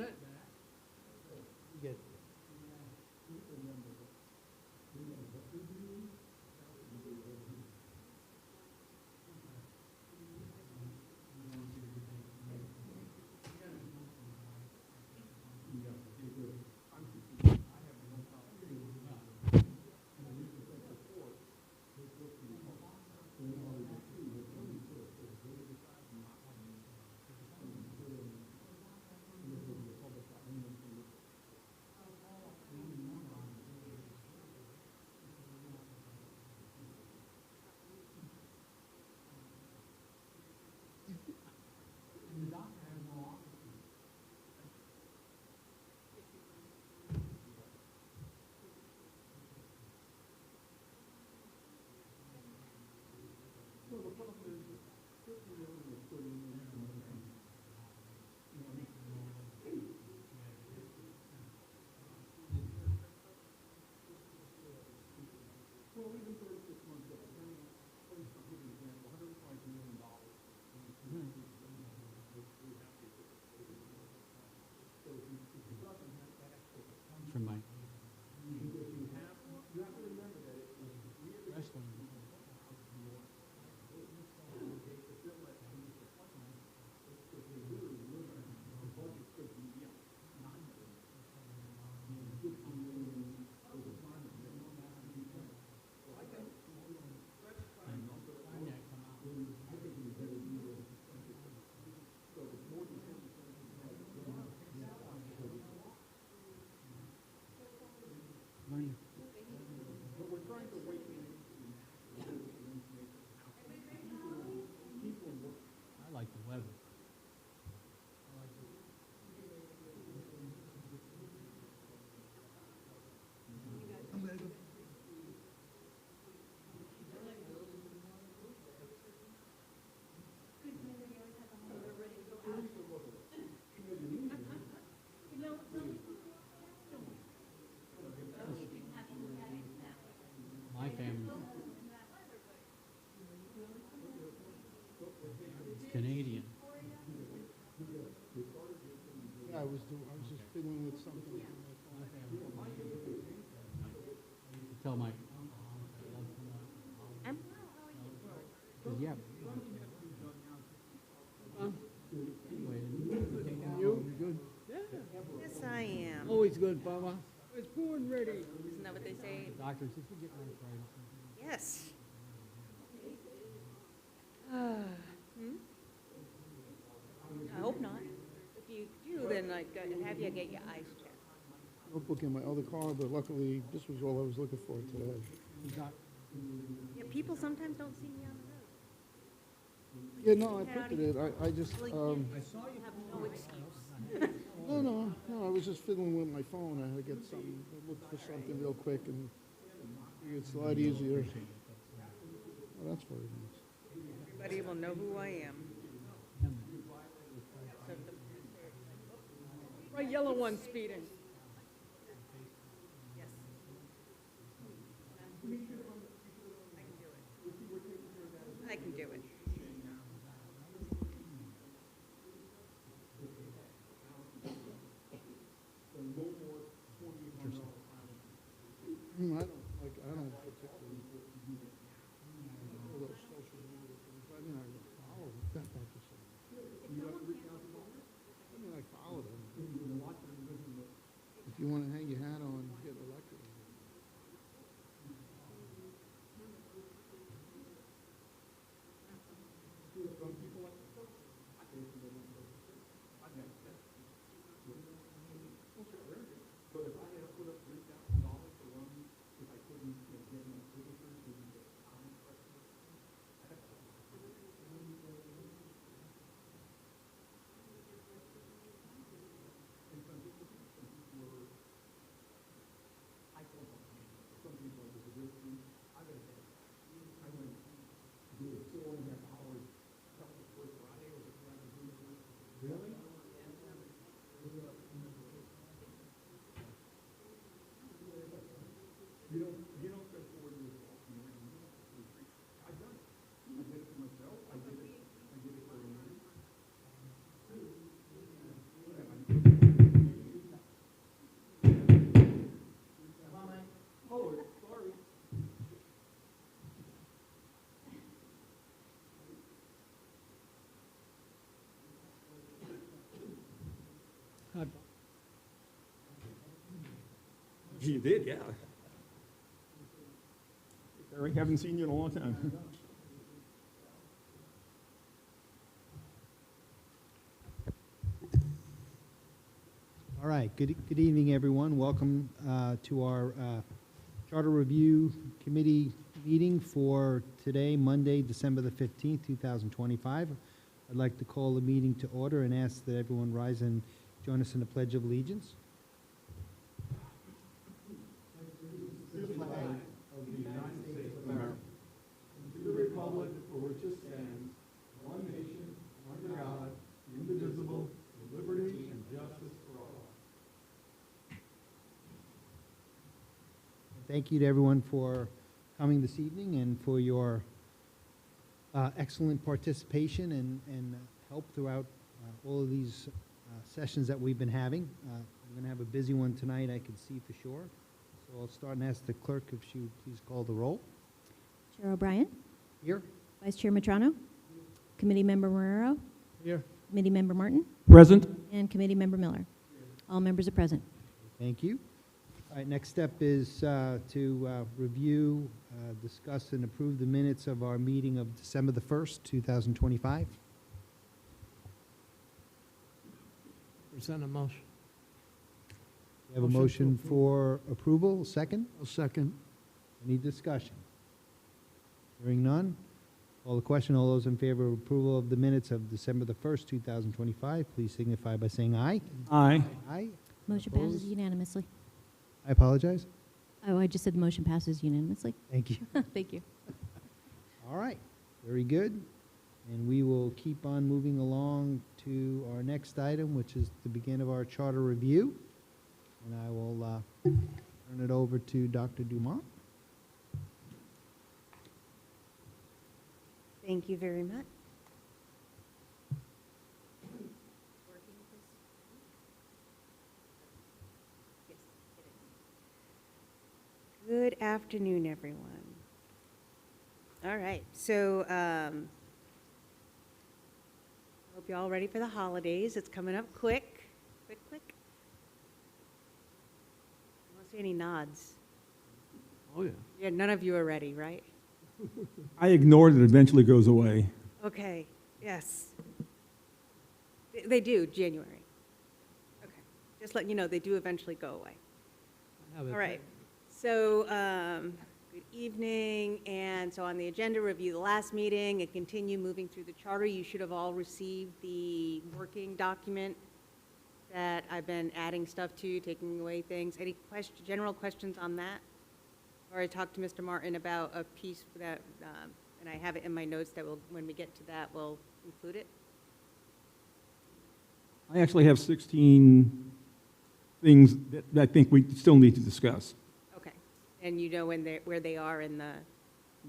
set. Get From my wrestling. Learning. I like the weather. I'm gonna go. My family. Canadian. Yeah, I was just fiddling with something. Tell my. Yeah. Anyway, You good? Yes, I am. always good, Bubba. It's born ready. Isn't that what they say? Doctor says we get arthritis. Yes. I hope not. If you do, then I'd have you get your eyes checked. Notebook in my other car, but luckily this was all I was looking for today. You got Yeah, people sometimes don't see me on the road. Yeah, no, I printed it. I just, Like, I saw you. you have no excuse. no, I was just fiddling with my phone. I had to get something, look for something real quick, and it's a lot easier. Well, that's very nice. Everybody will know who I am. Right, yellow one speeding. Yes. I can do it. I don't particularly all those social media things. I mean, I follow that type of stuff. I mean, I follow them. If you want to hang your hat on, get elected. You did, yeah. Eric, haven't seen you in a long time. All right, good evening, everyone. Welcome to our Charter Review Committee meeting for today, Monday, December the 15th, 2025. I'd like to call the meeting to order and ask that everyone rise and join us in the Pledge of Allegiance. Thank you to everyone for coming this evening and for your excellent participation and help throughout all of these sessions that we've been having. We're going to have a busy one tonight, I can see for sure. So I'll start and ask the clerk if she would please call the roll. Chair O'Brien, Here. Vice Chair Matrano, Committee Member Marrero, Here. Committee Member Martin, Present. and Committee Member Miller. All members are present. Thank you. All right, next step is to review, discuss, and approve the minutes of our meeting of December the 1st, 2025. Present a motion. We have a Motion motion to for approval, second? A second. Any discussion? Hearing none. Call the question. All those in favor of approval of the minutes of December the 1st, 2025, please signify by saying aye. Aye. Aye. Motion Opposed? passes unanimously. I apologize. Oh, I just said the motion passes unanimously. Thank you. Thank you. All right, very good. And we will keep on moving along to our next item, which is the beginning of our charter review. And I will turn it over to Dr. Dumont. Thank you very much. Good afternoon, everyone. All right, so hope you're all ready for the holidays. It's coming up quick. Quick. I don't see any nods. Oh, yeah. Yeah, none of you are ready, right? I ignored it, eventually goes away. Okay, yes. They do, January. Okay, just letting you know, they do eventually go away. All right, so, good evening, and so on the agenda, review the last meeting and continue moving through the charter. You should have all received the working document that I've been adding stuff to, taking away things. Any general questions on that? Or I talked to Mr. Martin about a piece that, and I have it in my notes that will, when we get to that, we'll include it. I actually have 16 things that I think we still need to discuss. Okay, and you know where they are in the,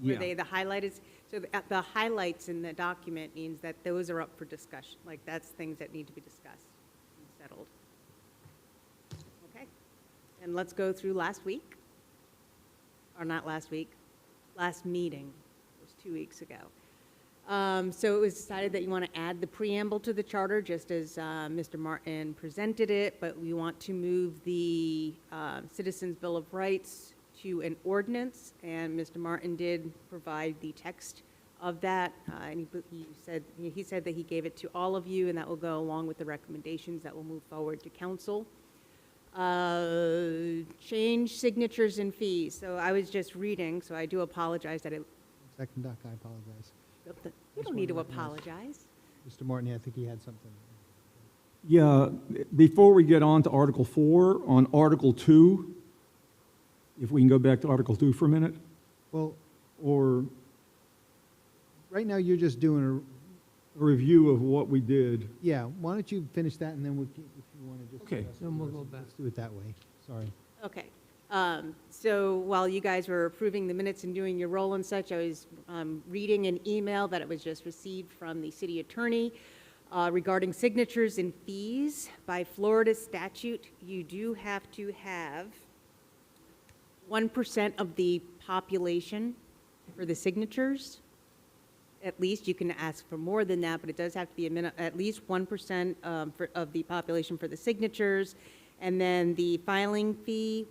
where Yeah. the highlighted, so the highlights in the document means that those are up for discussion, like that's things that need to be discussed and settled. Okay, and let's go through last week, or not last week, last meeting, it was 2 weeks ago. So it was decided that you want to add the preamble to the charter, just as Mr. Martin presented it, but we want to move the Citizens Bill of Rights to an ordinance, and Mr. Martin did provide the text of that, and he said that he gave it to all of you, and that will go along with the recommendations that will move forward to council. Change signatures and fees. So I was just reading, so I do apologize that it, Second, Doc, I apologize. you don't need to apologize. Mr. Martin, I think he had something. Yeah, before we get on to Article 4, on Article 2, if we can go back to Article 2 for a minute, Well, or right now you're just doing a review of what we did. yeah, why don't you finish that and then we'll keep, if you want to just. Okay. discuss it Then we'll first. go back. Let's do it that way, sorry. Okay. So while you guys were approving the minutes and doing your roll and such, I was reading an email that it was just received from the city attorney regarding signatures and fees. By Florida statute, you do have to have 1% of the population for the signatures. at least. You can ask for more than that, but it does have to be at least 1% of the population for the signatures. And then the filing fee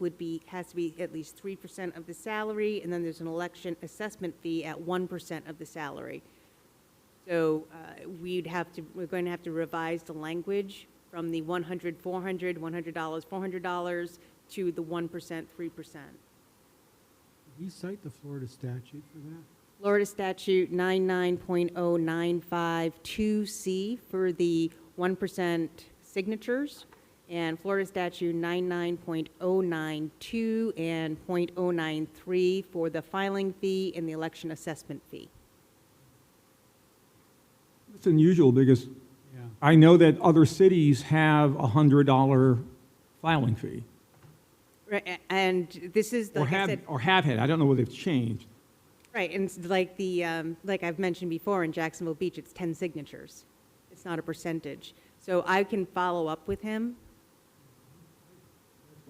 has to be at least 3% of the salary, and then there's an election assessment fee at 1% of the salary. So we're going to have to revise the language from the $100, $400, $100, $400 to the 1%, 3%. Did he cite the Florida statute for that? Florida statute 99.0952C for the 1% signatures, and Florida statute 99.092 and .093 for the filing fee and the election assessment fee. It's unusual because Yeah. I know that other cities have a $100 filing fee, Right, and this is, or like I said, have had. I don't know whether they've changed. right, and it's like like I've mentioned before, in Jacksonville Beach, it's 10 signatures. It's not a percentage. So I can follow up with him.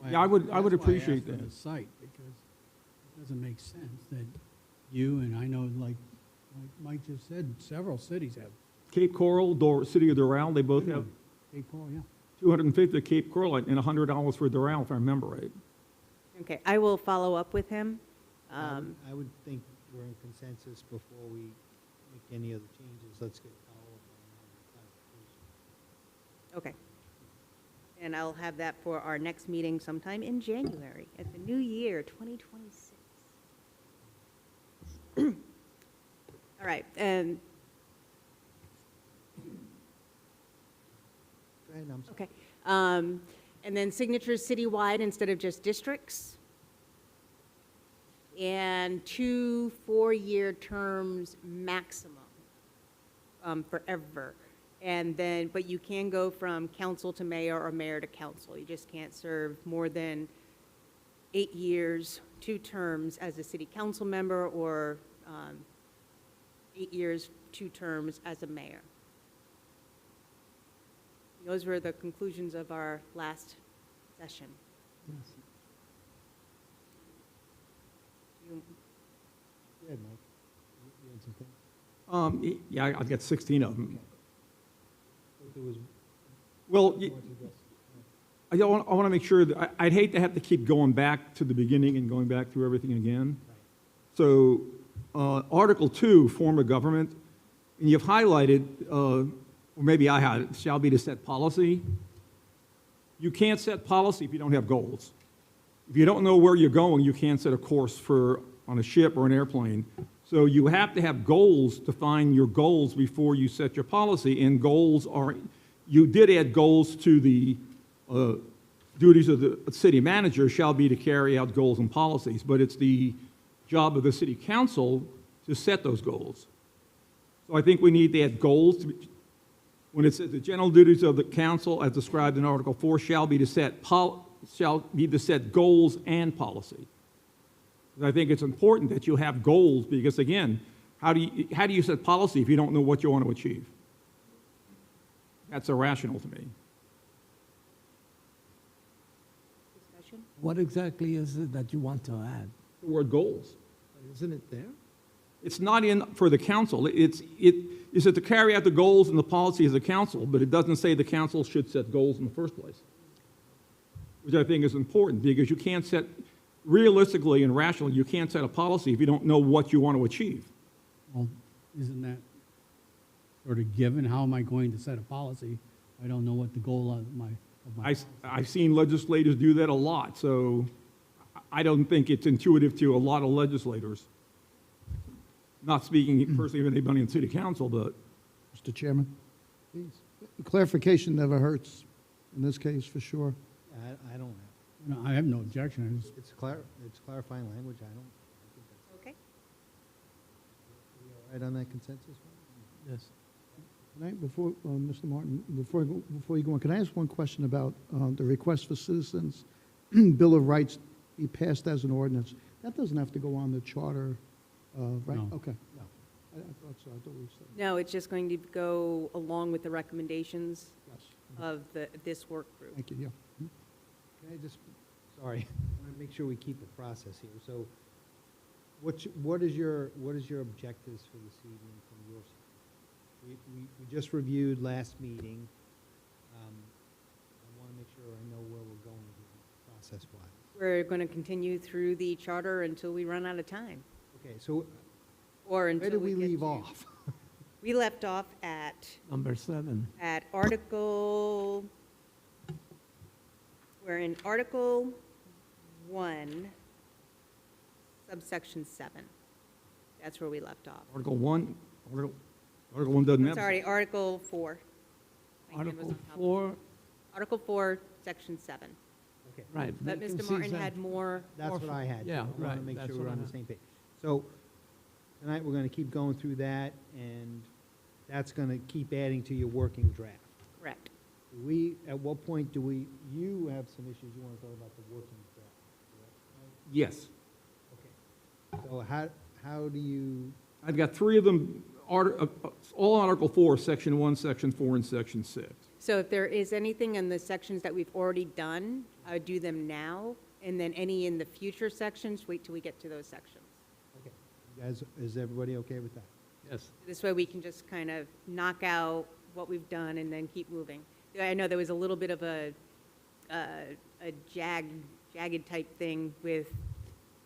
That's Yeah, I would that's why appreciate asked for that. the site, because it doesn't make sense that you, and I know, like Mike just said, several cities have. Cape Coral, City of Doral, they both have Cape Coral, yeah. 250 at Cape Coral and $100 for Doral, if I remember right. Okay, I will follow up with him. I would think we're in consensus before we make any other changes. Let's get follow-up on that clarification. Okay. And I'll have that for our next meeting sometime in January, at the new year, 2026. All right, and, Go ahead, I'm sorry. okay. And then signatures citywide instead of just districts. And 2 4-year terms maximum, forever. And then, but you can go from council to mayor or mayor to council. You just can't serve more than 8 years, 2 terms as a city council member, or 8 years, 2 terms as a mayor. Those were the conclusions of our last session. You- Go ahead, Mike. You had some things? Yeah, I've got 16 of them. But there was Well, more to address. I want to make sure that, I'd hate to have to keep going back to the beginning and going back through everything again. So, Article 2, form of government, and you've highlighted, or maybe I had it, shall be to set policy. You can't set policy if you don't have goals. If you don't know where you're going, you can't set a course on a ship or an airplane. So you have to have goals to find your goals before you set your policy, and goals are, you did add goals to the duties of the city manager shall be to carry out goals and policies, but it's the job of the city council to set those goals. So I think we need to add goals. When it says the general duties of the council as described in Article 4 shall be to set goals and policy. And I think it's important that you have goals because, again, how do you set policy if you don't know what you want to achieve? That's irrational to me. Discussion? What exactly is it that you want to add? The word goals. Isn't it there? It's not in for the council. It is to carry out the goals and the policy of the council, but it doesn't say the council should set goals in the first place, which I think is important because you can't set, realistically and rationally, you can't set a policy if you don't know what you want to achieve. Well, isn't that sort of given? How am I going to set a policy? I don't know what the goal of my I've seen legislators do that a lot, so I don't think it's intuitive to a lot of legislators. Not speaking personally of anybody in city council, but Mr. Chairman, please. Clarification never hurts in this case, for sure. I don't have, I have no objection. I just, it's clarifying language. I think that's, Okay. we all right on that consensus? Yes. Can I, before, Mr. Martin, before you go on, can I ask one question about the request for citizens Bill of Rights be passed as an ordinance? That doesn't have to go on the charter, right? No. Okay. No. I thought so. I thought we said. No, it's just going to go along with the recommendations Yes. of this work group. Thank you, yeah. Can I just, sorry, I want to make sure we keep the process here. So what is your objectives for this evening from your side? We just reviewed last meeting. I want to make sure I know where we're going here, process-wise. We're going to continue through the charter until we run out of time, Okay, so or where until did we get leave to- off? We left off Number 7. at Article, we're in Article 1, subsection 7. That's where we left off. Article 1 doesn't I'm have. sorry, Article 4. My hand was Article on top of it. 4, Article 4, Section 7. Okay, right. But Mr. vacancies Martin and- had more. that's what I had. Yeah, I want right, to make that's sure what we're I on the had. same page. So tonight, we're going to keep going through that, and that's going to keep adding to your working draft. Correct. At what point you have some issues you want to talk about the working draft, correct? Yes. Okay. So how do you, I've got 3 of them, all Article 4, Section 1, Section 4, and Section 6. So if there is anything in the sections that we've already done, I would do them now, and then any in the future sections, wait till we get to those sections. okay, you guys, is everybody okay with that? Yes. This way we can just kind of knock out what we've done and then keep moving. I know there was a little bit of a jagged type thing with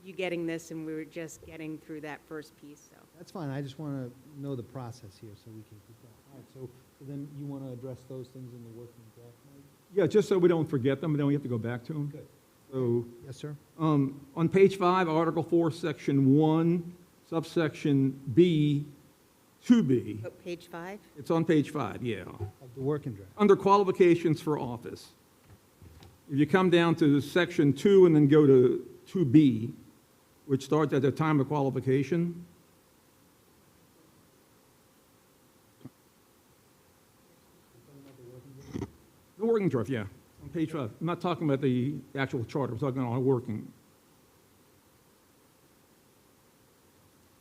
you getting this, and we were just getting through that first piece, so. That's fine, I just want to know the process here so we can keep going. All right, so then you want to address those things in the working draft, Mike? Yeah, just so we don't forget them, and then we have to go back to them. Good. So, Yes, sir? on page 5, Article 4, Section 1, subsection B, 2B. Oh, page 5? It's on page 5, yeah. Of the working draft. Under qualifications for office. If you come down to Section 2 and then go to 2B, which starts at the time of qualification, the working draft, yeah, on page 5. I'm not talking about the actual charter, I'm talking about our working.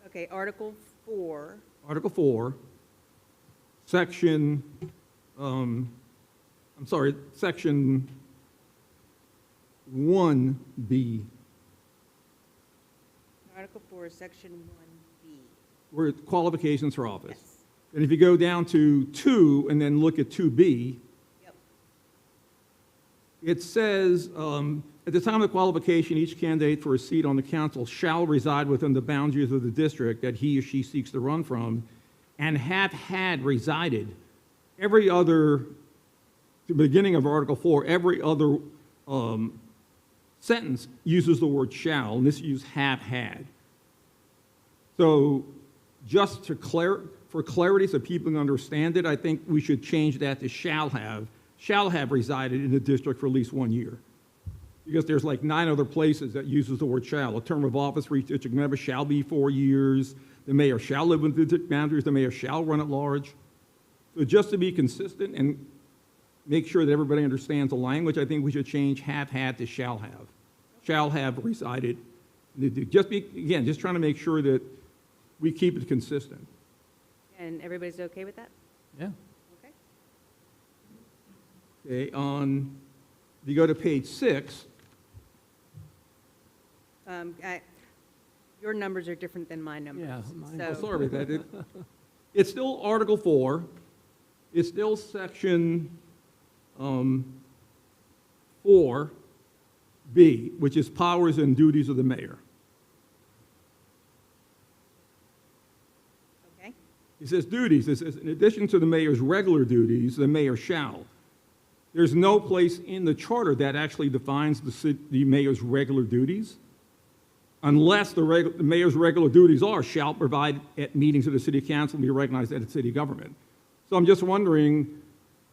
Okay, Article 4, Article 4, Section, Section 1B, Article 4, Section 1B. where it's qualifications for office. Yes. And if you go down to 2 and then look at 2B, Yep. it says, at the time of qualification, each candidate for a seat on the council shall reside within the boundaries of the district that he or she seeks to run from and have had resided. Every other, the beginning of Article 4, every other sentence uses the word shall, and this uses have had. So just to for clarity so people can understand it, I think we should change that to shall have resided in the district for at least 1 year. Because there's like 9 other places that uses the word shall. A term of office for each district member shall be 4 years. The mayor shall live within the district boundaries. The mayor shall run at large. So just to be consistent and make sure that everybody understands the language, I think we should change have had to shall have. Shall have resided. Just trying to make sure that we keep it consistent. And everybody's okay with that? Yeah. Okay. Okay, if you go to page 6, Your numbers are different than my numbers. Yeah, mine- so- oh, sorry about that. It's still Article 4. It's still Section 4B, which is powers and duties of the mayor. Okay, It says duties. It says, in addition to the mayor's regular duties, the mayor shall. There's no place in the charter that actually defines the mayor's regular duties, unless the mayor's regular duties are shall provide at meetings of the city council and be recognized at the city government. So I'm just wondering,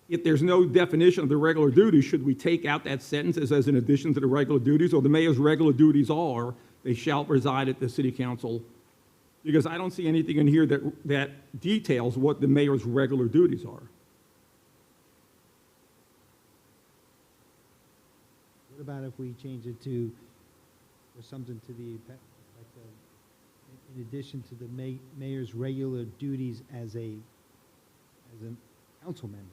if there's no definition of the regular duties, should we take out that sentence that says in addition to the regular duties, or the mayor's regular duties are they shall reside at the city council? Because I don't see anything in here that details what the mayor's regular duties are. What about if we change it to, or something to the effect of, in addition to the mayor's regular duties as a council member,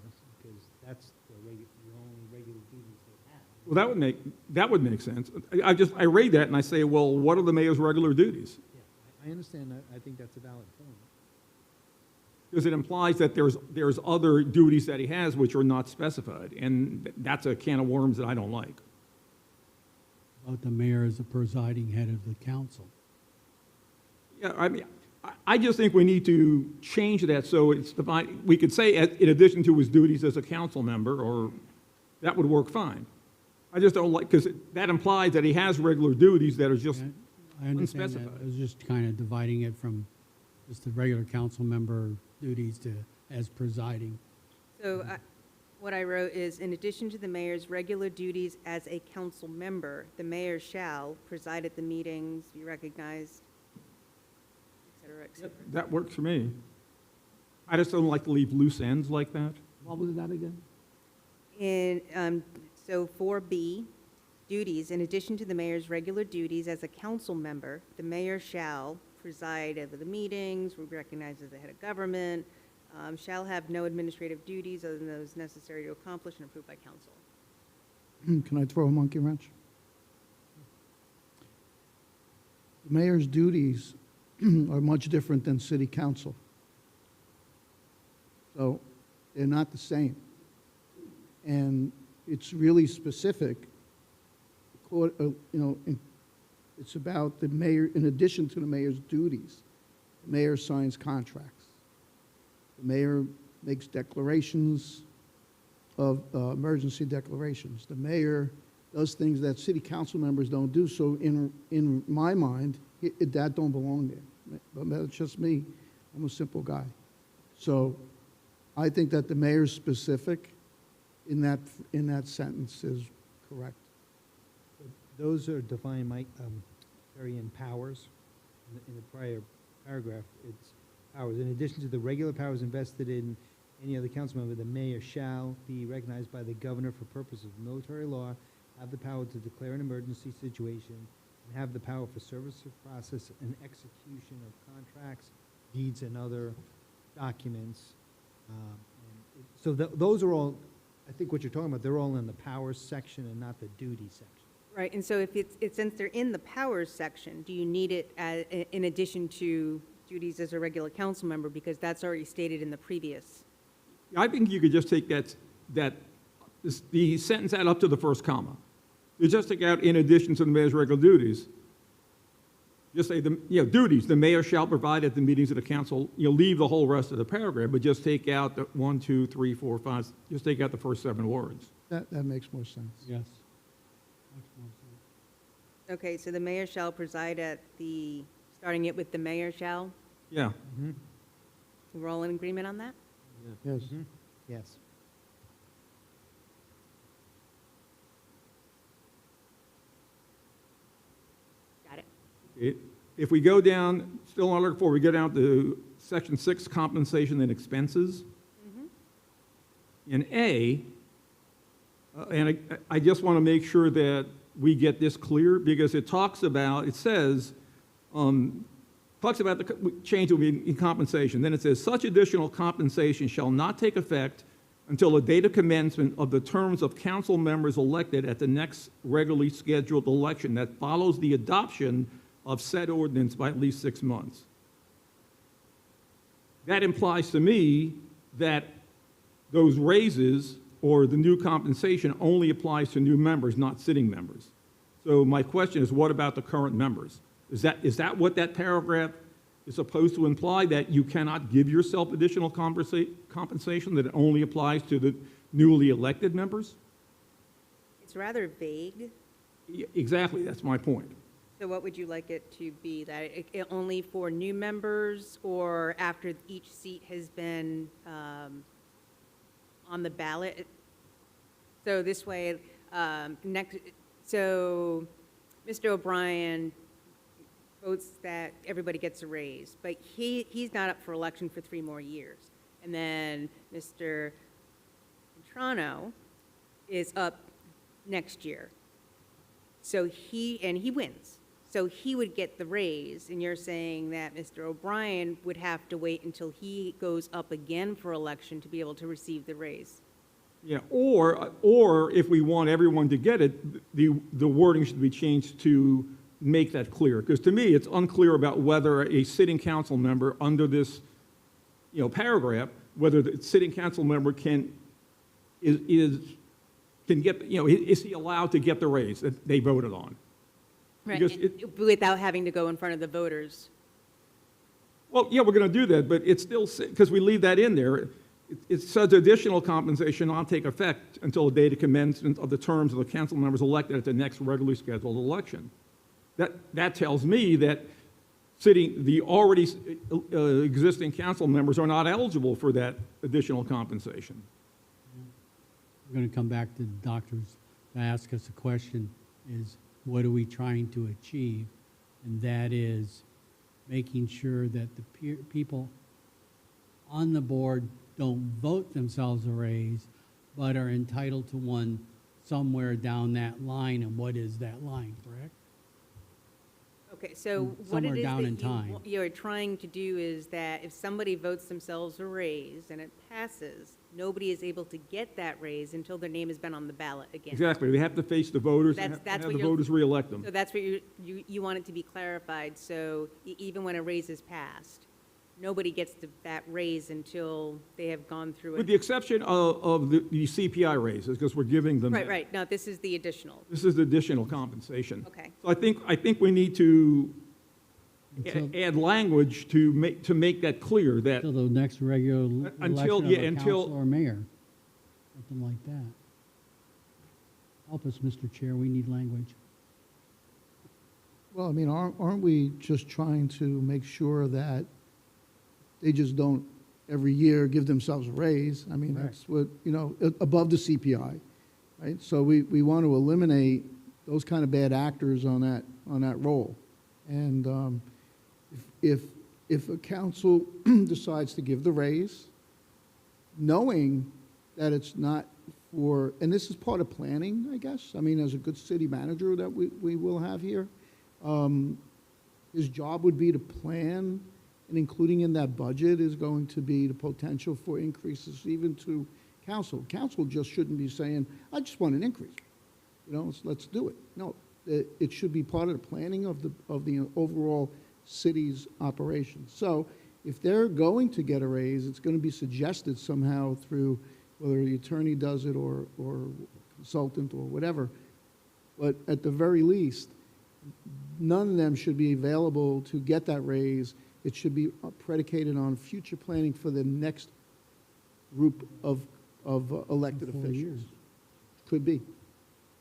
because that's the only regular duties they have. Well, that would make sense. I read that and I say, well, what are the mayor's regular duties? Yeah, I understand that. I think that's a valid point. Because it implies that there's other duties that he has which are not specified, and that's a can of worms that I don't like. About the mayor as the presiding head of the council. Yeah, I mean, I just think we need to change that so it's defined. We could say in addition to his duties as a council member, or that would work fine. I just don't like, because that implies that he has regular duties that are just, I understand that. unspecified. I was just kind of dividing it from just the regular council member duties to as presiding. So what I wrote is, in addition to the mayor's regular duties as a council member, the mayor shall preside at the meetings, be recognized, et cetera, et cetera. that works for me. I just don't like to leave loose ends like that. What was that again? So 4B, duties, in addition to the mayor's regular duties as a council member, the mayor shall preside over the meetings, be recognized as the head of government, shall have no administrative duties other than those necessary to accomplish and approved by council. Can I throw a monkey wrench? The mayor's duties are much different than city council. So they're not the same. And it's really specific. It's about the mayor, in addition to the mayor's duties, the mayor signs contracts. The mayor makes declarations of emergency declarations. The mayor does things that city council members don't do. So in my mind, that don't belong there. But that's just me. I'm a simple guy. So I think that the mayor's specific in that sentence is correct. Those are defined, Mike, Terry, in powers. In the prior paragraph, it's powers. In addition to the regular powers invested in any other council member, the mayor shall be recognized by the governor for purposes of military law, have the power to declare an emergency situation, and have the power for service of process and execution of contracts, deeds, and other documents. So those are all, I think what you're talking about, they're all in the powers section and not the duty section. Right, and so if since they're in the powers section, do you need it in addition to duties as a regular council member, because that's already stated in the previous? I think you could just take the sentence out up to the first comma. You just take out in addition to the mayor's regular duties. Just say duties. The mayor shall provide at the meetings of the council. Leave the whole rest of the paragraph, but just take out the 1, 2, 3, 4, 5. Just take out the first 7 words. That makes more sense. Yes. Makes more sense. Okay, so the mayor shall preside at starting it with the mayor shall? Yeah. Mm-hmm. We're all in agreement on that? Yes. Mm-hmm. Yes. Got it. If we go down, still on Article 4, we go down to Section 6, compensation and expenses. In A, and I just want to make sure that we get this clear, because it says, talks about the change will be in compensation. Then it says, such additional compensation shall not take effect until the date of commencement of the terms of council members elected at the next regularly scheduled election that follows the adoption of said ordinance by at least 6 months. That implies to me that those raises or the new compensation only applies to new members, not sitting members. So my question is, what about the current members? Is that what that paragraph is supposed to imply, that you cannot give yourself additional compensation, that it only applies to the newly elected members? It's rather vague. Exactly, that's my point. So what would you like it to be? That it only for new members, or after each seat has been on the ballot? So this way, so Mr. O'Brien votes that everybody gets a raise, but he's not up for election for 3 more years. And then Mr. Petrano is up next year. So he wins. So he would get the raise, and you're saying that Mr. O'Brien would have to wait until he goes up again for election to be able to receive the raise. Yeah, or if we want everyone to get it, the wording should be changed to make that clear, because to me, it's unclear about whether a sitting council member under this, paragraph, whether the sitting council member can get, is he allowed to get the raise that they voted on? Right, Because and without having to go in front of the voters. Well, yeah, we're going to do that, but it's still, because we leave that in there, it says additional compensation not take effect until the date of commencement of the terms of the council members elected at the next regularly scheduled election. That tells me that the already existing council members are not eligible for that additional compensation. We're going to come back to the doctors to ask us a question, is what are we trying to achieve? And that is making sure that the people on the board don't vote themselves a raise, but are entitled to one somewhere down that line. And what is that line, correct? Okay, so what Somewhere it is down in that time. you're trying to do is that if somebody votes themselves a raise and it passes, nobody is able to get that raise until their name has been on the ballot again. Exactly, they have to face the voters and That's have what the you're- voters reelect them. So that's what you want it to be clarified, so even when a raise is passed, nobody gets that raise until they have gone through With it. the exception of the CPI raises, because we're giving them. Right, right, no, this is the additional, This is additional compensation. okay. So I think we need to Until- add language to make that clear that, Until the next regular Until- election of yeah, a until- council or mayor, something like that. Help us, Mr. Chair, we need language. Well, I mean, aren't we just trying to make sure that they just don't every year give themselves a raise? I mean, Correct. that's what, above the CPI, right? So we want to eliminate those kind of bad actors on that role. And if a council decides to give the raise, knowing that it's not for, and this is part of planning, I guess. I mean, as a good city manager that we will have here, his job would be to plan, and including in that budget is going to be the potential for increases even to council. Council just shouldn't be saying, I just want an increase. Let's do it. No, it should be part of the planning of the overall city's operations. So if they're going to get a raise, it's going to be suggested somehow through whether the attorney does it or consultant or whatever. But at the very least, none of them should be available to get that raise. It should be predicated on future planning for the next group of elected 4 officials. years. Could be.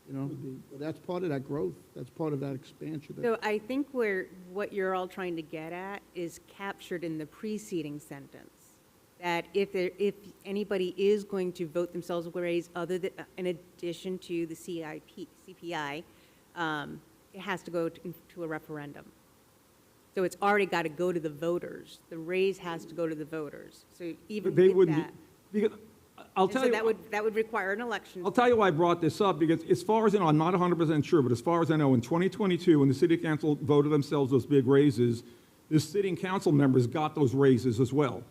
But that's part of that growth. That's part of that expansion. So I think what you're all trying to get at is captured in the preceding sentence. That if anybody is going to vote themselves a raise other than, in addition to the CPI, it has to go to a referendum. So it's already got to go to the voters. The raise has to go to the voters. So even they with wouldn't, that, because, I'll and tell so you. that would require an election. I'll tell you why I brought this up, because as far as I know, I'm not 100% sure, but as far as I know, in 2022, when the city council voted themselves those big raises, the sitting council members got those raises as well.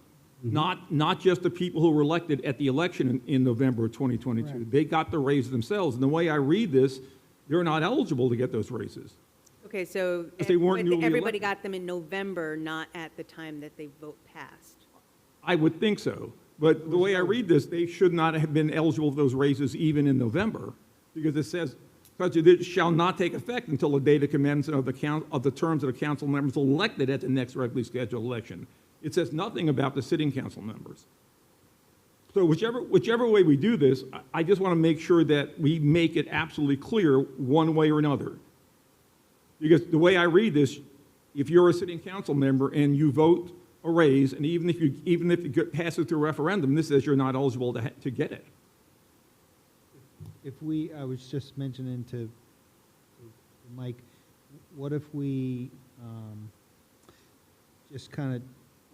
Not just the people who were elected at the election in November of 2022. Correct. They got the raises themselves. And the way I read this, they're not eligible to get those raises. Okay, so If they weren't newly everybody elected. got them in November, not at the time that they vote passed. I would think so. But the way I read this, they should not have been eligible for those raises even in November, because it says, such a shall not take effect until the date of commencement of the terms of the council members elected at the next regularly scheduled election. It says nothing about the sitting council members. So whichever way we do this, I just want to make sure that we make it absolutely clear one way or another. Because the way I read this, if you're a sitting council member and you vote a raise, and even if it passes through a referendum, this says you're not eligible to get it. I was just mentioning to Mike, what if we just kind of,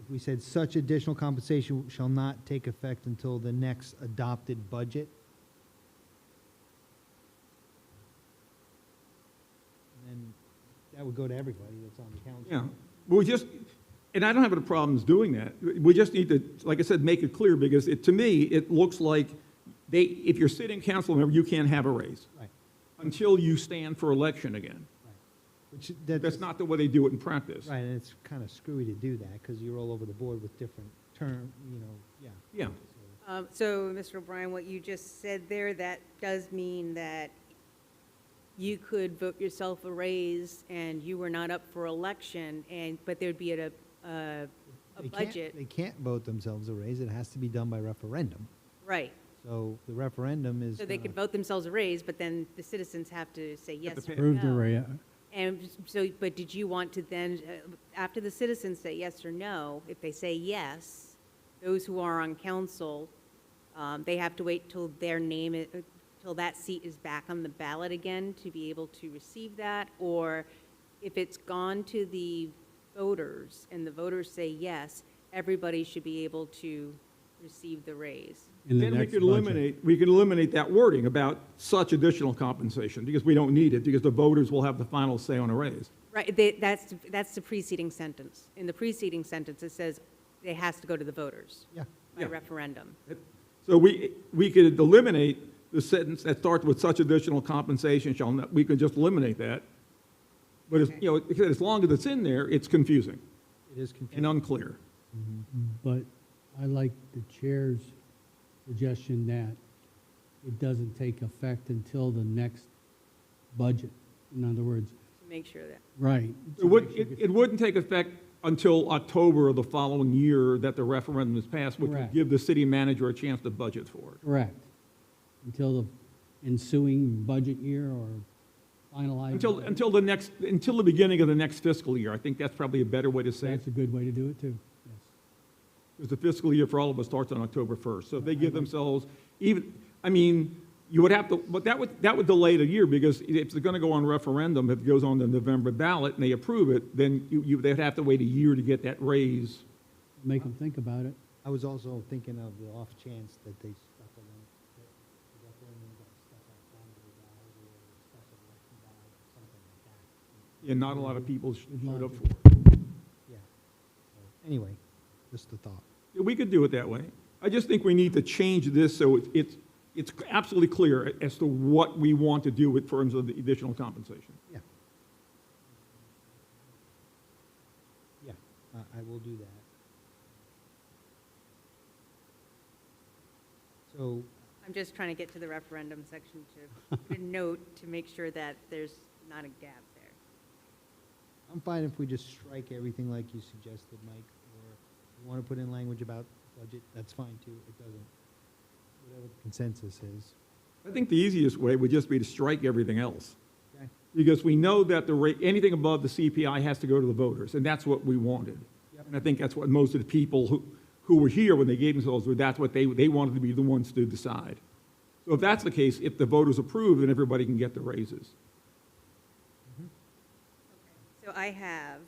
if we said such additional compensation shall not take effect until the next adopted budget? And then that would go to everybody that's on the council. Yeah, but and I don't have any problems doing that. We just need to, like I said, make it clear, because to me, it looks like if you're sitting council member, you can't have a raise Right. until you stand for election again. Which, That's not the way they do it in practice. Right, and it's kind of screwy to do that, because you're all over the board with different term, yeah. Yeah. So, Mr. O'Brien, what you just said there, that does mean that you could vote yourself a raise and you were not up for election, but there'd be a They can't- budget. They can't vote themselves a raise, it has to be done by referendum. Right. So the referendum is. So they could vote themselves a raise, but then the citizens have to say yes to or Approve the no. rate. And so, but did you want to then, after the citizens say yes or no, if they say yes, those who are on council, they have to wait till their name, till that seat is back on the ballot again to be able to receive that? Or if it's gone to the voters and the voters say yes, everybody should be able to receive the raise? In the Then we next could budget. eliminate that wording about such additional compensation, because we don't need it, because the voters will have the final say on a raise. Right, that's the preceding sentence. In the preceding sentence, it says it has to go to the voters Yeah, by Yeah. referendum. So we could eliminate the sentence that starts with such additional compensation shall not, we could just eliminate that. But, as long as it's in there, it's confusing it is and confusing. unclear. But I like the chair's suggestion that it doesn't take effect until the next budget. In other words, To make sure that, right. It wouldn't take effect until October of the following year that the referendum is passed, which would Correct. give the city manager a chance to budget for it. Correct. Until the ensuing budget year or finalized. budget. Until the beginning of the next fiscal year. I think that's probably a better way to say it. That's a good way to do it, too. Yes. Because the fiscal year for all of us starts on October 1st. So if they give themselves you would have to, but that would delay it a year, because if they're going to go on referendum, if it goes on the November ballot and they approve it, then they'd have to wait a year to get that raise. Make them think about it. I was also thinking of the off chance that they stuff it in, that the referendum got stuck on primary ballot or special election ballot or something like that. And not a lot of people showed up for it. Yeah. So, anyway, just a thought. Yeah, we could do it that way. I just think we need to change this so it's absolutely clear as to what we want to do in terms of the additional compensation. Yeah. Yeah, I will do that. So, I'm just trying to get to the referendum section to put a note to make sure that there's not a gap there. I'm fine if we just strike everything like you suggested, Mike, or if you want to put in language about budget, that's fine too. It doesn't, whatever the consensus is. I think the easiest way would just be to strike everything else. Okay. Because we know that the rate, anything above the CPI has to go to the voters, and that's what we wanted. Yep. And I think that's what most of the people who were here when they gave themselves, that's what they wanted to be the ones to decide. So if that's the case, if the voters approve, then everybody can get the raises. So I have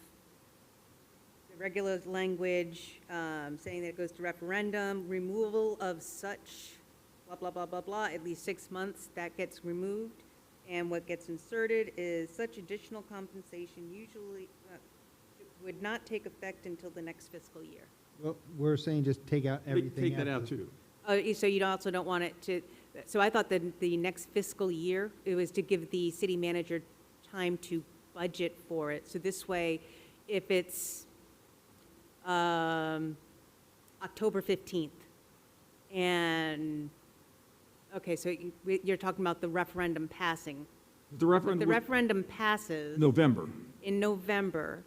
the regular language saying that it goes to referendum, removal of such blah, blah, blah, blah, blah, at least 6 months, that gets removed. And what gets inserted is such additional compensation usually would not take effect until the next fiscal year. Well, we're saying just take out everything. Take that out after- too. So you also don't want it to, so I thought that the next fiscal year, it was to give the city manager time to budget for it. So this way, if it's October 15th, and, okay, so you're talking about the referendum passing. The If the referendum, referendum passes November. in November,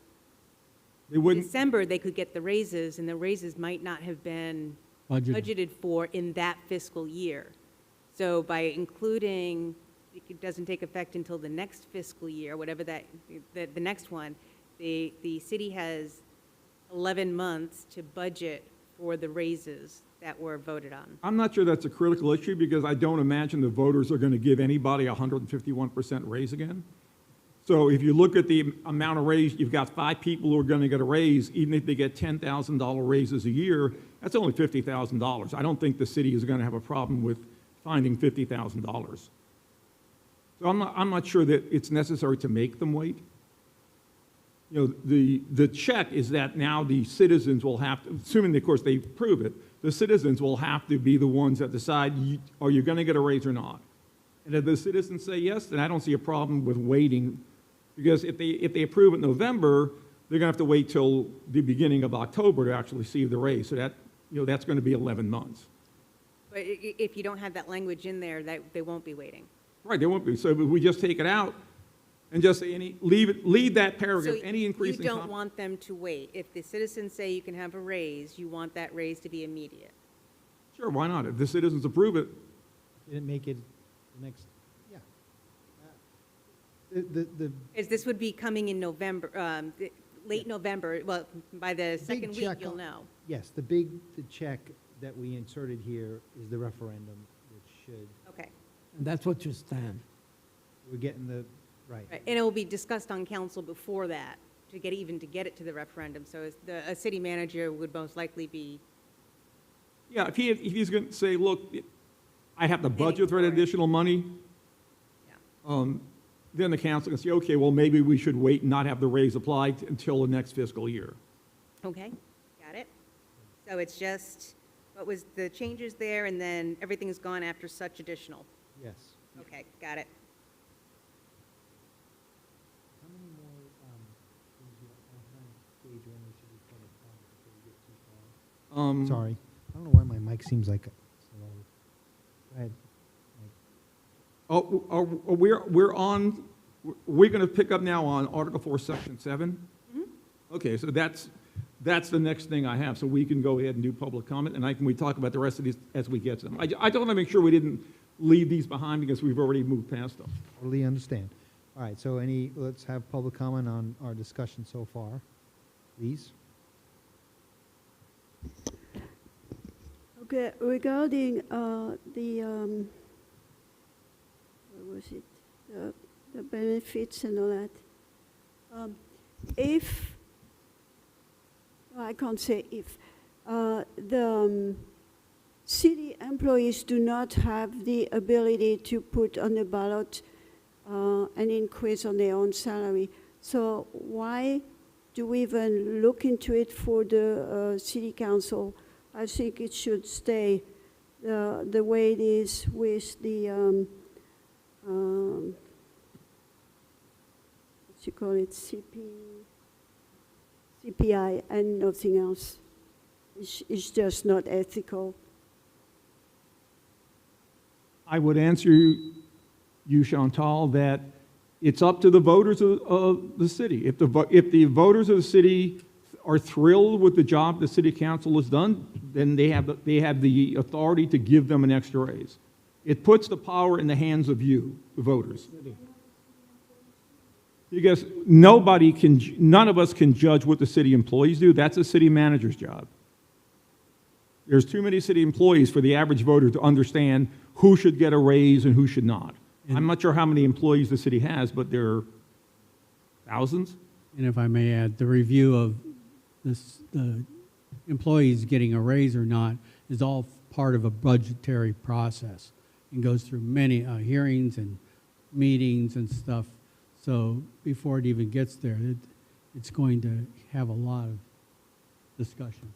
They wouldn't, December, they could get the raises, and the raises might not have been budgeted for in that fiscal year. So by including, it doesn't take effect until the next fiscal year, whatever that, the next one, the city has 11 months to budget for the raises that were voted on. I'm not sure that's a critical issue, because I don't imagine the voters are going to give anybody a 151% raise again. So if you look at the amount of raise, you've got 5 people who are going to get a raise, even if they get $10,000 raises a year, that's only $50,000. I don't think the city is going to have a problem with finding $50,000. So I'm not sure that it's necessary to make them wait. You know, the check is that now the citizens will have to, assuming of course they approve it, the citizens will have to be the ones that decide, are you going to get a raise or not? And if the citizens say yes, then I don't see a problem with waiting Because if they approve it in November, they're going to have to wait till the beginning of October to actually see the raise. So that, that's going to be 11 months. But if you don't have that language in there, that they won't be waiting. Right, there won't be. So if we just take it out and just say leave that paragraph, So any increase you in don't want them to wait. If the citizens say you can have a raise, you want that raise to be immediate. Sure, why not? If the citizens approve it, Didn't make it the next, yeah. The As this would be coming in November, late November, well, by the second week, check you'll on- know. yes, the check that we inserted here is the referendum, which should, Okay. And that's what you stand. we're getting the, right. Right, and it will be discussed on council before that, to get it to the referendum. So a city manager would most likely be, yeah, if he's going to say, look, I have the Bidding budget for for that it. additional money, yeah. then the council can say, okay, well, maybe we should wait and not have the raise applied until the next fiscal year. Okay, got it. So it's just, what was the changes there, and then everything's gone after such additional. Yes. Okay, got it. How many more, things you I'm trying to gauge when we should be public comment before we get too far. Sorry, I don't know why my mic seems like slow. Go ahead. We're going to pick up now on Article 4, Section 7? Okay, so that's the next thing I have, so we can go ahead and do public comment, and we talk about the rest of these as we get to them. I just want to make sure we didn't leave these behind because we've already moved past them. Totally understand. All right, so let's have public comment on our discussion so far. Please. Okay, regarding what was it? The benefits and all that. I can't say if, the city employees do not have the ability to put on the ballot an increase on their own salary. So why do we even look into it for the city council? I think it should stay the way it is with the, what you call it, CPI and nothing else. It's just not ethical. I would answer you, Chantal, that it's up to the voters of the city. If the voters of the city are thrilled with the job the city council has done, then they have the authority to give them an extra raise. It puts the power in the hands of you, the voters. Because none of us can judge what the city employees do. That's a city manager's job. There's too many city employees for the average voter to understand who should get a raise and who should not. I'm not sure how many employees the city has, but there are thousands. And if I may add, the review of the employees getting a raise or not is all part of a budgetary process and goes through many hearings and meetings and stuff. So before it even gets there, it's going to have a lot of discussion.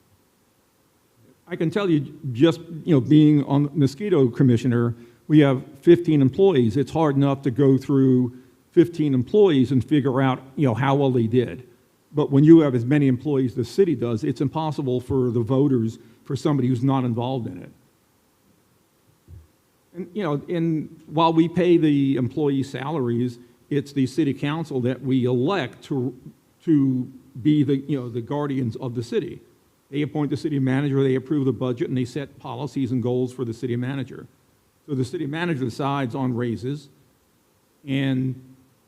I can tell you, just being on mosquito commissioner, we have 15 employees. It's hard enough to go through 15 employees and figure out how well they did. But when you have as many employees as the city does, it's impossible for the voters, for somebody who's not involved in it. And while we pay the employee salaries, it's the city council that we elect to be the guardians of the city. They appoint the city manager, they approve the budget, and they set policies and goals for the city manager. So the city manager decides on raises, and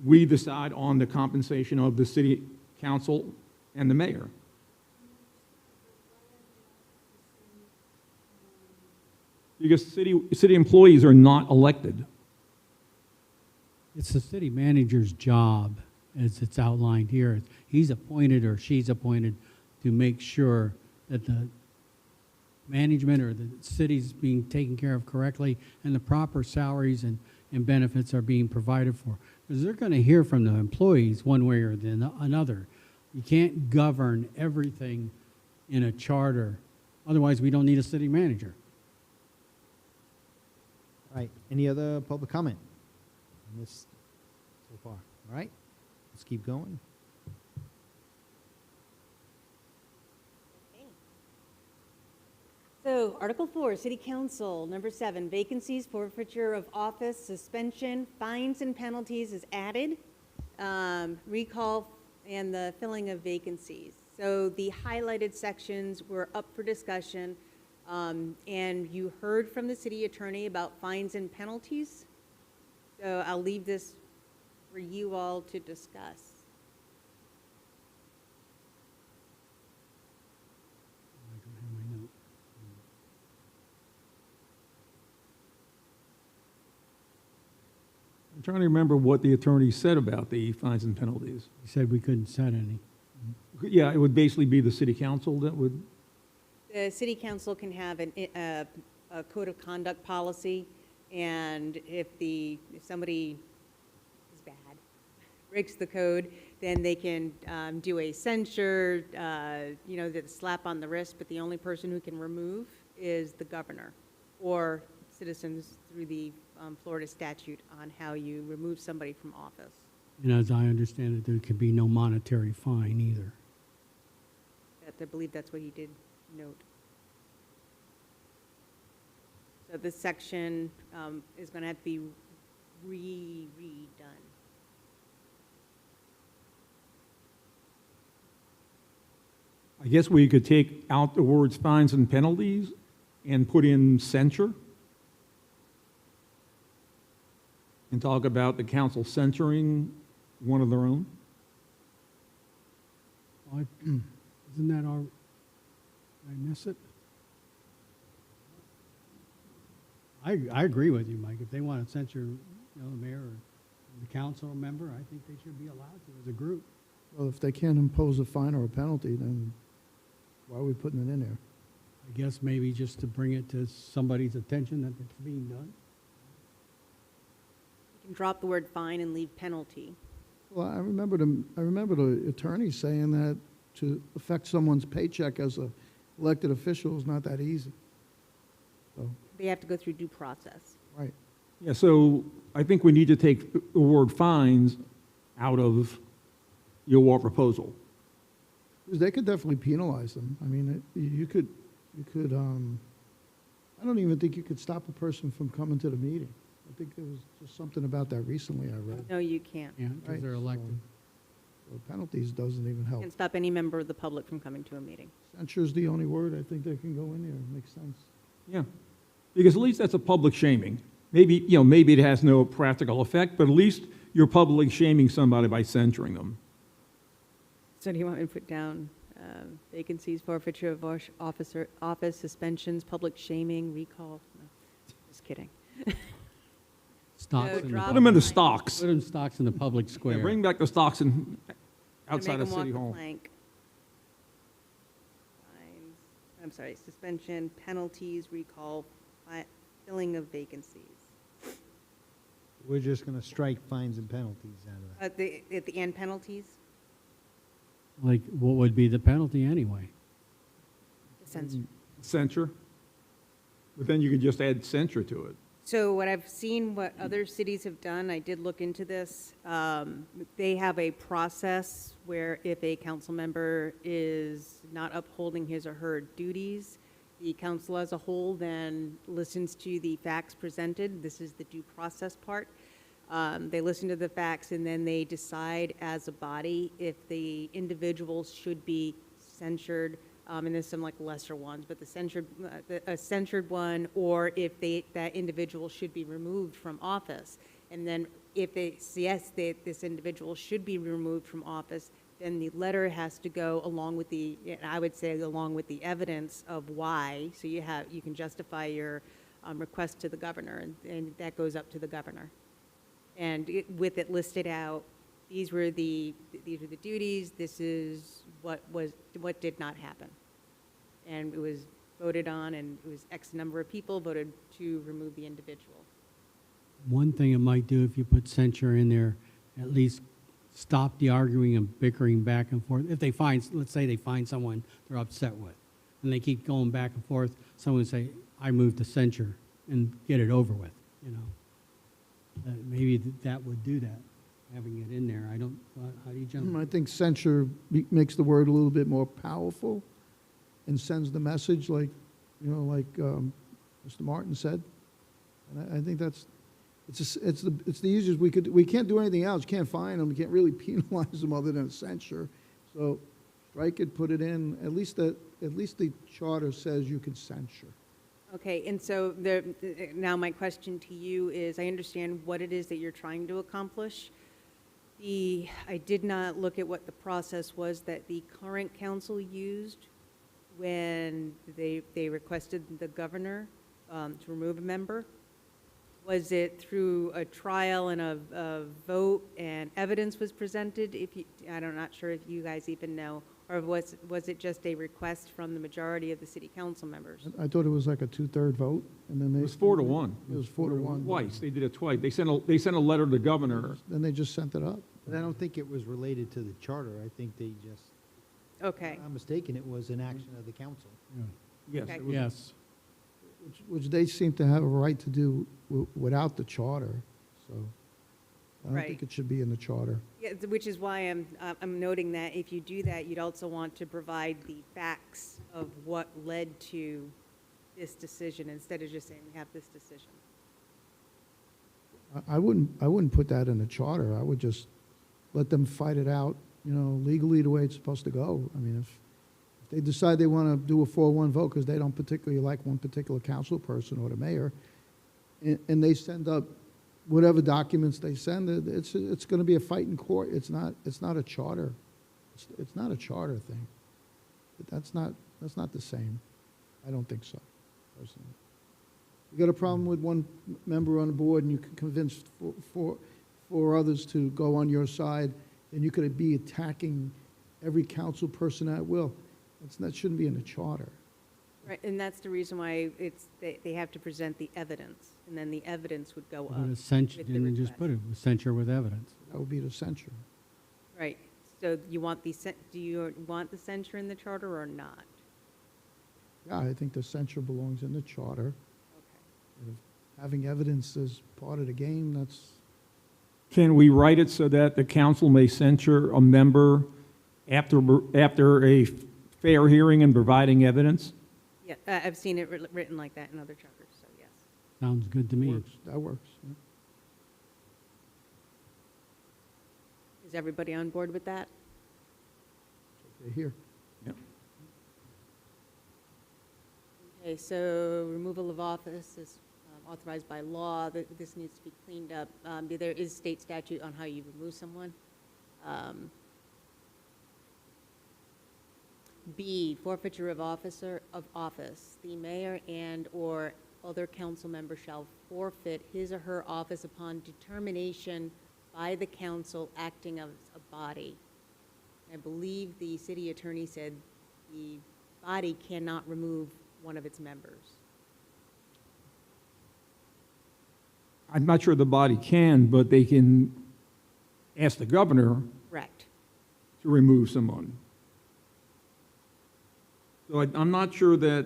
we decide on the compensation of the city council and the mayor. Because city employees are not elected. It's the city manager's job, as it's outlined here. He's appointed or she's appointed to make sure that the management or the city's being taken care of correctly and the proper salaries and benefits are being provided for. Because they're going to hear from the employees one way or another. You can't govern everything in a charter. Otherwise, we don't need a city manager. All right, any other public comment on this so far? All right, Let's keep going. So, Article 4, City Council, number 7, vacancies, forfeiture of office, suspension, fines and penalties is added, recall, and the filling of vacancies. So the highlighted sections were up for discussion, and you heard from the city attorney about fines and penalties. So I'll leave this for you all to discuss. I don't have my note. I'm trying to remember what the attorney said about the fines and penalties. He said we couldn't set any. Yeah, it would basically be the city council that would, The city council can have a code of conduct policy, and if somebody is bad, breaks the code, then they can do a censure, the slap on the wrist, but the only person who can remove is the governor or citizens through the Florida statute on how you remove somebody from office. And as I understand it, there could be no monetary fine either. I believe that's what he did note. So this section is going to have to be redone. I guess we could take out the words fines and penalties and put in censure. And talk about the council censuring one of their own. Isn't that our, did I miss it? I agree with you, Mike. If they want to censure, the mayor or the council member, I think they should be allowed to as a group. Well, if they can't impose a fine or a penalty, then why are we putting it in there? I guess maybe just to bring it to somebody's attention that it's being done. You can drop the word fine and leave penalty. Well, I remember the attorney saying that to affect someone's paycheck as a elected official is not that easy. So, They have to go through due process. right. Yeah, so I think we need to take the word fines out of your proposal. Because they could definitely penalize them. I mean, you could, I don't even think you could stop a person from coming to the meeting. I think there was just something about that recently I read. No, you can't. Yeah, because Right, they're elected. So penalties doesn't even You help. can stop any member of the public from coming to a meeting. Censure's the only word I think that can go in there. Makes sense. Yeah, because at least that's a public shaming. Maybe, maybe it has no practical effect, but at least you're public shaming somebody by censuring them. So do you want me to put down vacancies, forfeiture of office, suspensions, public shaming, recall? No, just kidding. Stocks So in the drop- Put them into fine. stocks. Put them stocks in the public Yeah, square. bring back the stocks outside Make of them walk City the Hall. plank. Fines, I'm sorry, suspension, penalties, recall, filling of vacancies. We're just going to strike fines and penalties out of that. At the end, penalties, Like, what would be the penalty anyway? censor. Censure. But then you could just add censure to it. So what I've seen, what other cities have done, I did look into this. They have a process where if a council member is not upholding his or her duties, the council as a whole then listens to the facts presented. This is the due process part. They listen to the facts and then they decide as a body if the individuals should be censured. And there's some like lesser ones, but a censured one, or if that individual should be removed from office. And then if they say yes, this individual should be removed from office, then the letter has to go along with I would say along with the evidence of why. So you can justify your request to the governor, and that goes up to the governor. And with it listed out, these are the duties, this is what did not happen. And it was voted on, and it was X number of people voted to remove the individual. One thing it might do if you put censure in there, at least stop the arguing and bickering back and forth. If they find, let's say they find someone they're upset with, and they keep going back and forth, someone would say, I move to censure, and get it over with, Maybe that would do that, having it in there. I you gentlemen. I think censure makes the word a little bit more powerful and sends the message like, like Mr. Martin said. And I think it's the easiest we can't do anything else. You can't fine them. You can't really penalize them other than censure. So strike it, put it in. At least the charter says you can censure. Okay, and so now my question to you is, I understand what it is that you're trying to accomplish. I did not look at what the process was that the current council used when they requested the governor to remove a member. Was it through a trial and a vote and evidence was presented? I'm not sure if you guys even know. Or was it just a request from the majority of the city council members? I thought it was like a 2/3 vote, and then It was 4-1. It was 4-1. Twice, they did it twice. They sent a letter to the governor. Then they just sent it up. But I don't think it was related to the charter. I think they just, Okay, if I'm mistaken, it was an action of the council. Yes, Okay. it was- Yes. Which they seem to have a right to do without the charter, so I don't Right. think it should be in the charter. yeah, which is why I'm noting that if you do that, you'd also want to provide the facts of what led to this decision instead of just saying we have this decision. I wouldn't put that in the charter. I would just let them fight it out, legally the way it's supposed to go. I mean, if they decide they want to do a 4-1 vote because they don't particularly like one particular council person or the mayor, and they send up whatever documents they send, it's going to be a fight in court. It's not a charter. It's not a charter thing. But that's not the same. I don't think so, personally. You got a problem with one member on the board and you can convince four others to go on your side, and you could be attacking every council person at will. That shouldn't be in the charter. Right, and that's the reason why they have to present the evidence, and then the evidence would go up. But a censure, with the didn't just request. put it, censure with evidence. That would be the censure. Right, so do you want the censure in the charter or not? Yeah, I think the censure belongs in the charter. Okay. And if having evidence is part of the game, that's, Can we write it so that the council may censure a member after a fair hearing and providing evidence? Yeah, I've seen it written like that in other charters, so yes. Sounds good to me. that works. Yeah. Is everybody on board with that? Okay, here. Okay, so removal of office is authorized by law. This needs to be cleaned up. There is state statute on how you remove someone. B, forfeiture of office. The mayor and/or other council member shall forfeit his or her office upon determination by the council acting as a body. I believe the city attorney said the body cannot remove one of its members. I'm not sure the body can, but they can ask the governor Correct. to remove someone. So I'm not sure that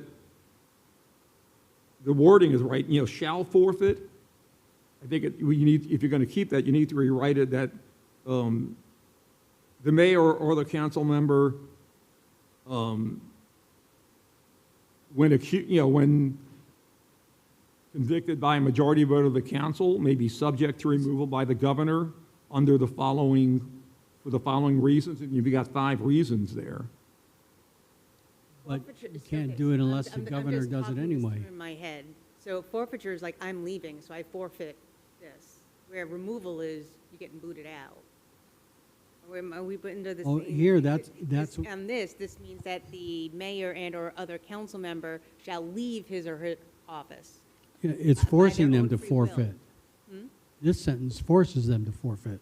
the wording is right, shall forfeit. I think if you're going to keep that, you need to rewrite it that the mayor or the council member, when convicted by a majority vote of the council, may be subject to removal by the governor for the following reasons, and you've got 5 reasons there. But Forfeiture- you can't okay, do it so unless the I'm governor just does it talking this anyway. through in my head. So forfeiture is like, I'm leaving, so I forfeit this. Where removal is, you're getting booted out. Are we put into the Oh, same? here, that's- On this means that the mayor and/or other council member shall leave his or her office. Yeah, it's By their forcing them own to free will. forfeit. Hmm? This sentence forces them to forfeit.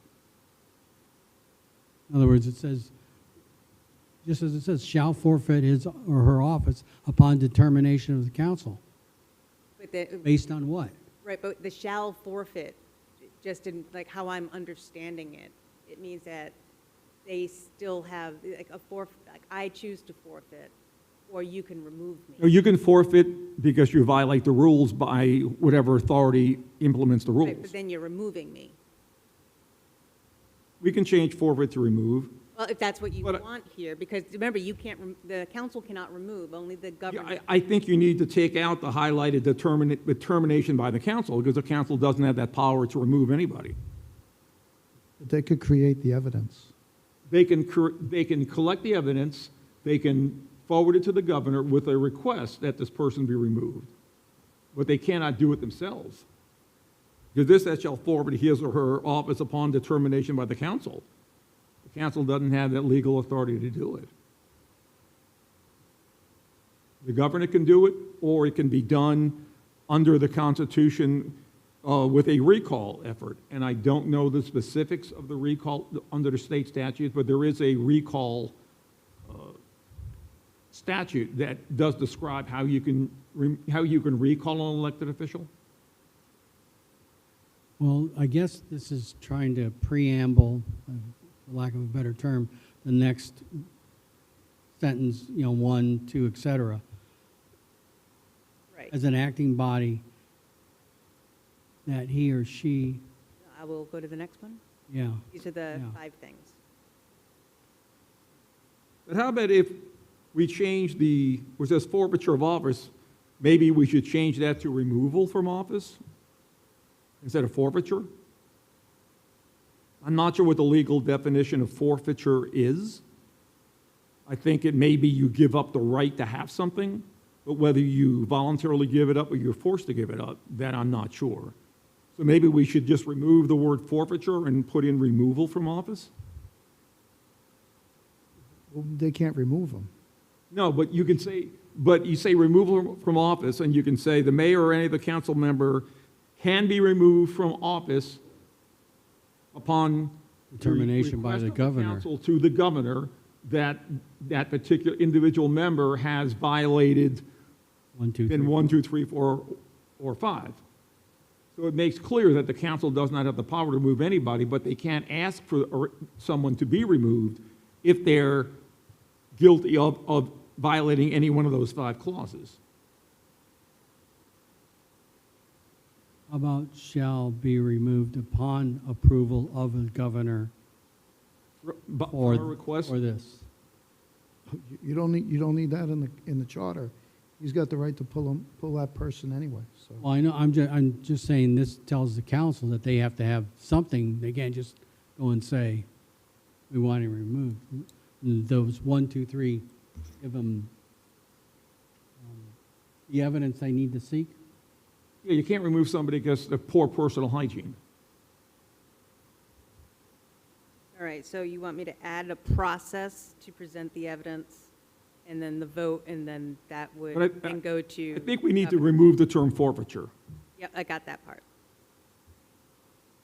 In other words, it says, just as it says, shall forfeit his or her office upon determination of the council. But the, Based on what? right, but the shall forfeit, just in, like, how I'm understanding it, it means that they still have, like, like, I choose to forfeit, or you can remove Or me. you can forfeit because you violate the rules by whatever authority implements the Right, but rules. then you're removing me. We can change forfeit to remove. Well, if that's what you But I- want here, because remember, you can't, the council cannot remove, only the Yeah, government. I think you need to take out the highlighted determination by the council, because the council doesn't have that power to remove anybody. But they could create the evidence. They can collect the evidence, they can forward it to the governor with a request that this person be removed. But they cannot do it themselves. Because this that shall forward to his or her office upon determination by the council. The council doesn't have that legal authority to do it. The governor can do it, or it can be done under the Constitution with a recall effort. And I don't know the specifics of the recall under the state statutes, but there is a recall statute that does describe how you can recall an elected official. Well, I guess this is trying to preamble, for lack of a better term, the next sentence, 1, 2, et cetera. Right. As an acting body, that he or she, I will go to the next one. yeah, These are the Yeah. 5 things. But how about if we change where it says forfeiture of office, maybe we should change that to removal from office instead of forfeiture? I'm not sure what the legal definition of forfeiture is. I think it may be you give up the right to have something, but whether you voluntarily give it up or you're forced to give it up, that I'm not sure. So maybe we should just remove the word forfeiture and put in removal from office? Well, they can't remove them. No, but you say removal from office, and you can say the mayor or any of the council member can be removed from office upon determination by the request of governor. council to the governor that that particular individual member has violated 1, 2, 3. in 1, 2, 3, 4, or 5. So it makes clear that the council does not have the power to remove anybody, but they can't ask for someone to be removed if they're guilty of violating any one of those 5 clauses. How about shall be removed upon approval of the governor But for a request, for this? You don't need that in the charter. He's got the right to pull that person anyway, so. Well, I know, I'm just saying this tells the council that they have to have something. They can't just go and say, we want him removed. And those 1, 2, 3, give them the evidence they need to seek. yeah, you can't remove somebody because of poor personal hygiene. All right, so you want me to add a process to present the evidence, and then the vote, and then that would But I- then go to... I think we need to governor. remove the term forfeiture Yep, I got that part.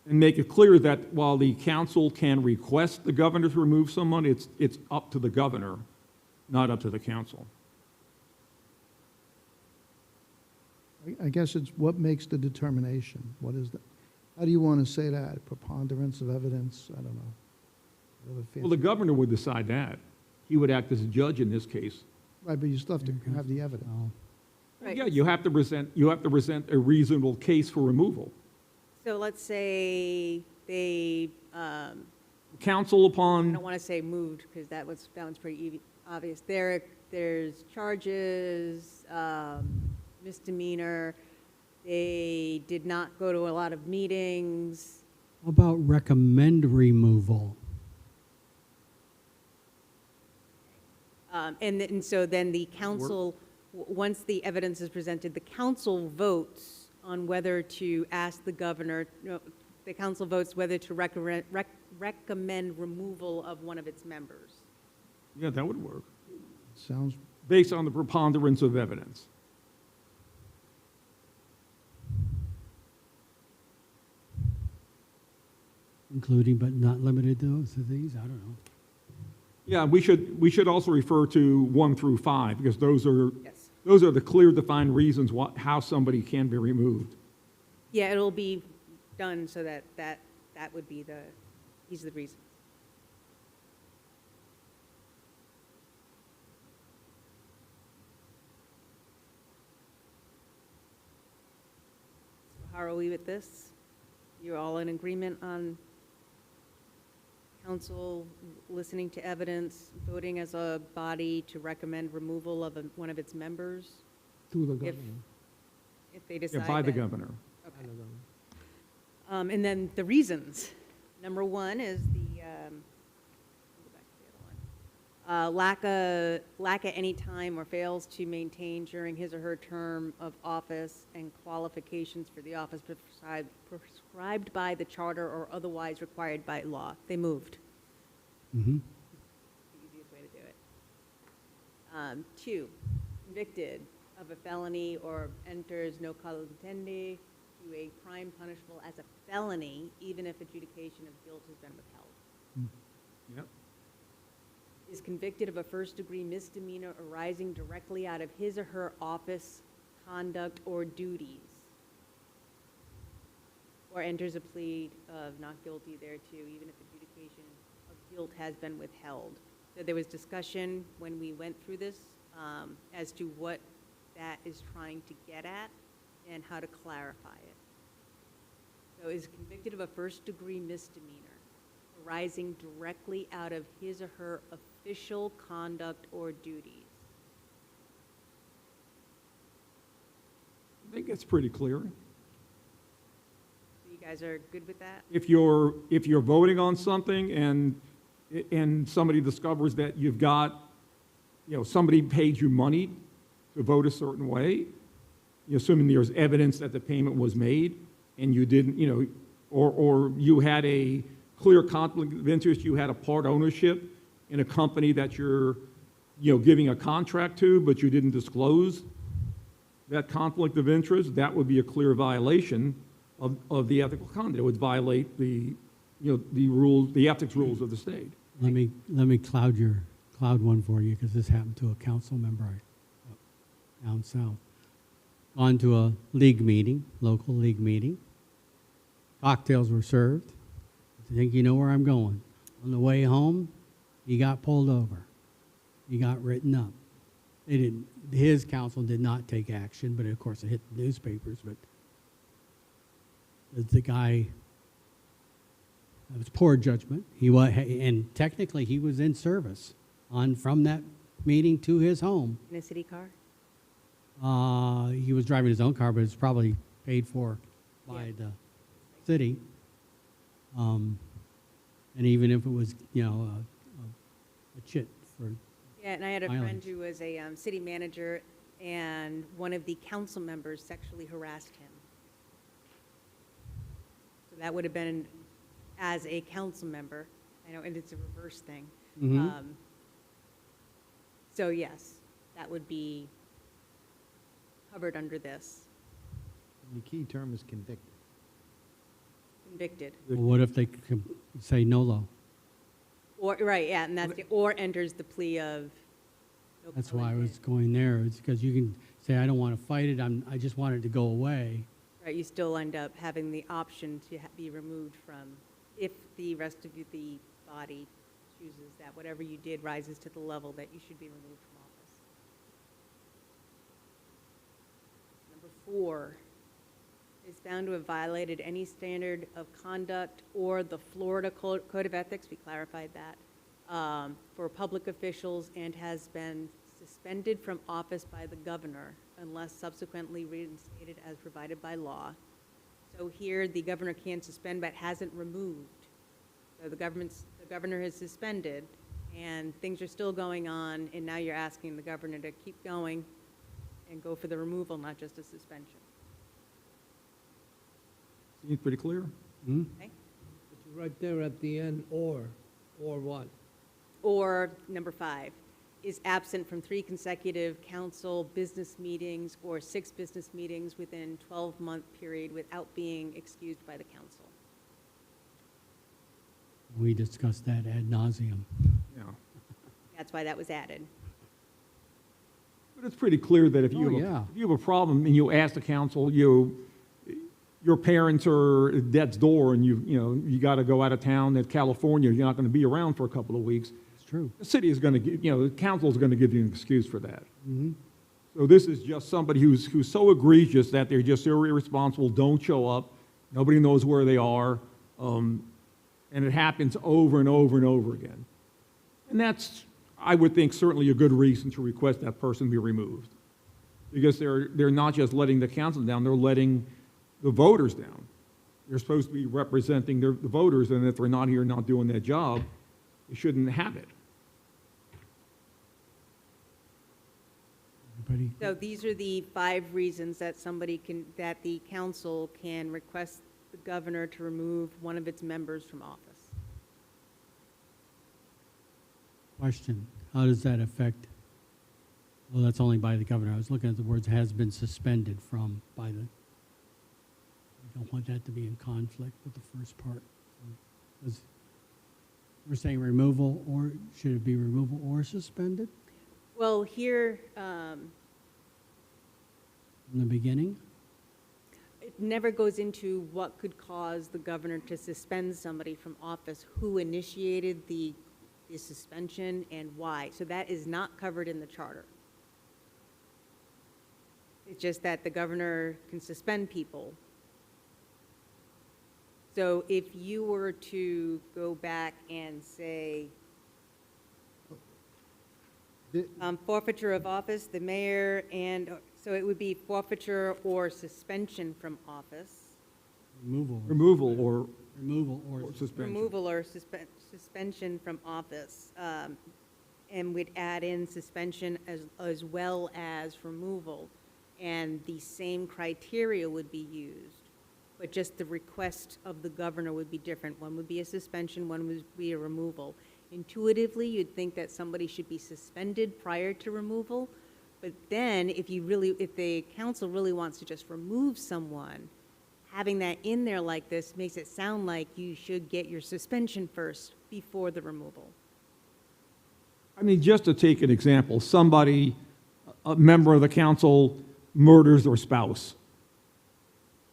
and make it clear that while the council can request the governor to remove someone, it's up to the governor, not up to the council. I guess it's what makes the determination. What is that? How do you want to say that? Preponderance of evidence? I don't know. Whatever Well, the fancy- governor would decide that. He would act as a judge in this case. Right, but you still have to have the evidence. Oh, Right. Yeah, you have to present a reasonable case for removal. So let's say they, Council I upon, don't want to say moved, because that one's pretty obvious. There's charges, misdemeanor, they did not go to a lot of meetings. How about recommend removal? And so then the council, once the evidence is presented, the council votes on whether to ask the governor, no, the council votes whether to recommend removal of one of its members. yeah, that would work, Sounds, based on the preponderance of evidence. Including but not limited to these? I don't know. Yeah, we should also refer to 1 through 5, because those are Yes. the clear defined reasons how somebody can be removed. Yeah, it'll be done so that would be these are the reasons. So how are we with this? You're all in agreement on council listening to evidence, voting as a body to recommend removal of one of its members, To the If- governor. if they decide Yeah, by the that- governor. Okay. And then the reasons. Number one is the, go back to the other one. Lack at any time or fails to maintain during his or her term of office and qualifications for the office prescribed by the charter or otherwise required by law. They moved. Mm-hmm. The easiest way to do it. Two, convicted of a felony or enters no casus intendi to a crime punishable as a felony, even if adjudication of guilt has been withheld. Yep. Is convicted of a first-degree misdemeanor arising directly out of his or her office, conduct, or duties, or enters a plea of not guilty thereto, even if adjudication of guilt has been withheld. So there was discussion when we went through this as to what that is trying to get at and how to clarify it. So is convicted of a first-degree misdemeanor arising directly out of his or her official conduct or duties. I think it's pretty clear. So you guys are good with that? If you're voting on something and somebody discovers that you've got, somebody paid you money to vote a certain way, assuming there's evidence that the payment was made and you didn't, or you had a clear conflict of interest, you had a part ownership in a company that you're, giving a contract to, but you didn't disclose that conflict of interest, that would be a clear violation of the ethical conduct. It would violate the rules, the ethics rules of the state. Let me cloud one for you, because this happened to a council member down south. Gone to a league meeting, local league meeting. Cocktails were served. I think you know where I'm going. On the way home, he got pulled over. He got written up. His council did not take action, but of course it hit the newspapers. But the guy, it was poor judgment. And technically he was in service from that meeting to his home. In a city car? He was driving his own car, but it's probably paid for by the city. And even if it was, a chit for, Yeah, and I had a friend Violence. who was a city manager, and one of the council members sexually harassed him. So that would have been as a council member. I know, and it's a reverse thing. Mhm. So yes, that would be covered under this, The key term is convicted. convicted. well, what if they could say NOLO? Or, right, yeah, and that's, or enters the plea of. no That's pun why I was intended. going there. It's because you can say, I don't want to fight it. I just want it to go away. Right, you still end up having the option to be removed from, if the rest of the body chooses that whatever you did rises to the level that you should be removed from office. Number 4, is found to have violated any standard of conduct or the Florida Code of Ethics, we clarified that, for public officials and has been suspended from office by the governor unless subsequently reinstated as provided by law. So here, the governor can suspend but hasn't removed. So the governor has suspended, and things are still going on, and now you're asking the governor to keep going and go for the removal, not just a suspension. Seems pretty clear. Hmm? Okay? It's right there at the end, or what? Or number 5, is absent from 3 consecutive council business meetings or 6 business meetings within 12-month period without being excused by the council. We discussed that ad nauseum. Yeah. That's why that was added. But it's pretty clear that if Oh, you yeah. if you have a problem and you ask the council, your parents are at death's door and you got to go out of town at California, you're not going to be around for a couple of weeks. It's true. The city is going to give, the council is going to give you an excuse for that. Mhm. So this is just somebody who's so egregious that they're just irresponsible, don't show up, nobody knows where they are. And it happens over and over and over again. And that's, I would think, certainly a good reason to request that person be removed. Because they're not just letting the council down, they're letting the voters down. They're supposed to be representing the voters, and if they're not here, not doing their job, they shouldn't have it. Everybody? So these are the 5 reasons that that the council can request the governor to remove one of its members from office. Question, how does that affect, well, that's only by the governor. I was looking at the words has been suspended from, by the, I don't want that to be in conflict with the first part. We're saying removal, or should it be removal or suspended Well, here, from the beginning? it never goes into what could cause the governor to suspend somebody from office, who initiated the suspension and why. So that is not covered in the charter. It's just that the governor can suspend people. So if you were to go back and say, The- forfeiture of office, the mayor, and, so it would be forfeiture or suspension from office. Removal. Removal or Removal or suspension. Removal or suspension from office, and we'd add in suspension as well as removal. And the same criteria would be used, but just the request of the governor would be different. One would be a suspension, one would be a removal. Intuitively, you'd think that somebody should be suspended prior to removal, but then if the council really wants to just remove someone, having that in there like this makes it sound like you should get your suspension first before the removal. I mean, just to take an example, somebody, a member of the council murders their spouse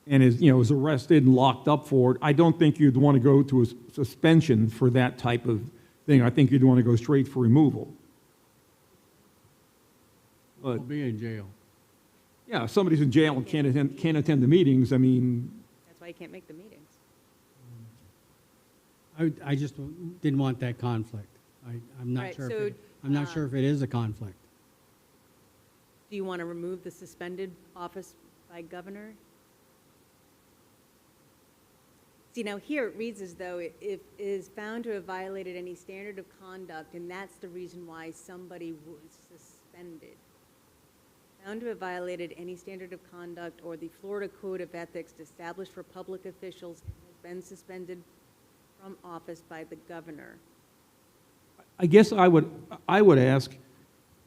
and is arrested and locked up for it. I don't think you'd want to go to a suspension for that type of thing. I think you'd want to go straight for removal. Will But, be in jail. yeah, if somebody's in jail and can't attend the meetings, I mean, That's why you can't make the meetings. I just didn't want that conflict. I'm not Right, sure so, I'm not sure if it is a conflict. Do you want to remove the suspended office by governor? See, now here it reads as though if it is found to have violated any standard of conduct, and that's the reason why somebody was suspended. Found to have violated any standard of conduct or the Florida Code of Ethics established for public officials and has been suspended from office by the governor. I guess I would ask,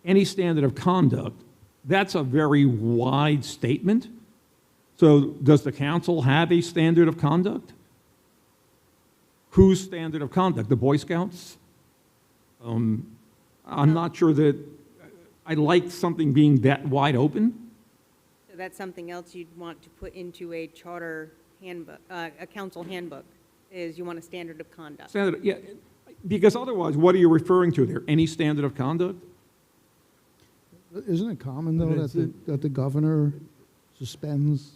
any standard of conduct, that's a very wide statement. So does the council have a standard of conduct? Whose standard of conduct? The Boy Scouts? I'm not sure that I like something being that wide open. So that's something else you'd want to put into a charter handbook, a council handbook, is you want a standard of conduct. Standard, yeah, because otherwise, what are you referring to there? Any standard of conduct? Isn't it common, though, But it's that the governor suspends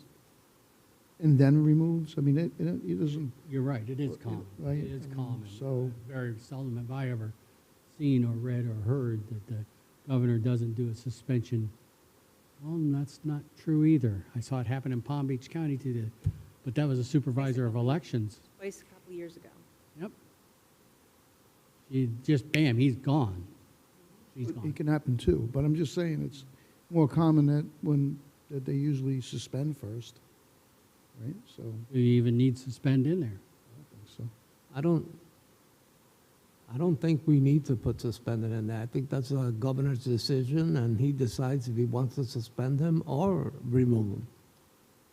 and then removes? I mean, it doesn't, You're right, it is common. Right, It is common. so- Very seldom have I ever seen or read or heard that the governor doesn't do a suspension. Well, that's not true either. I saw it happen in Palm Beach County but that was a supervisor of elections. Twice a couple years ago. Yep. He just, bam, he's gone. He's it gone. can happen too, but I'm just saying it's more common that they usually suspend first, right? So, Do you even need suspend in there? I don't think so. I don't think we need to put suspended in there. I think that's a governor's decision, and he decides if he wants to suspend him or remove him,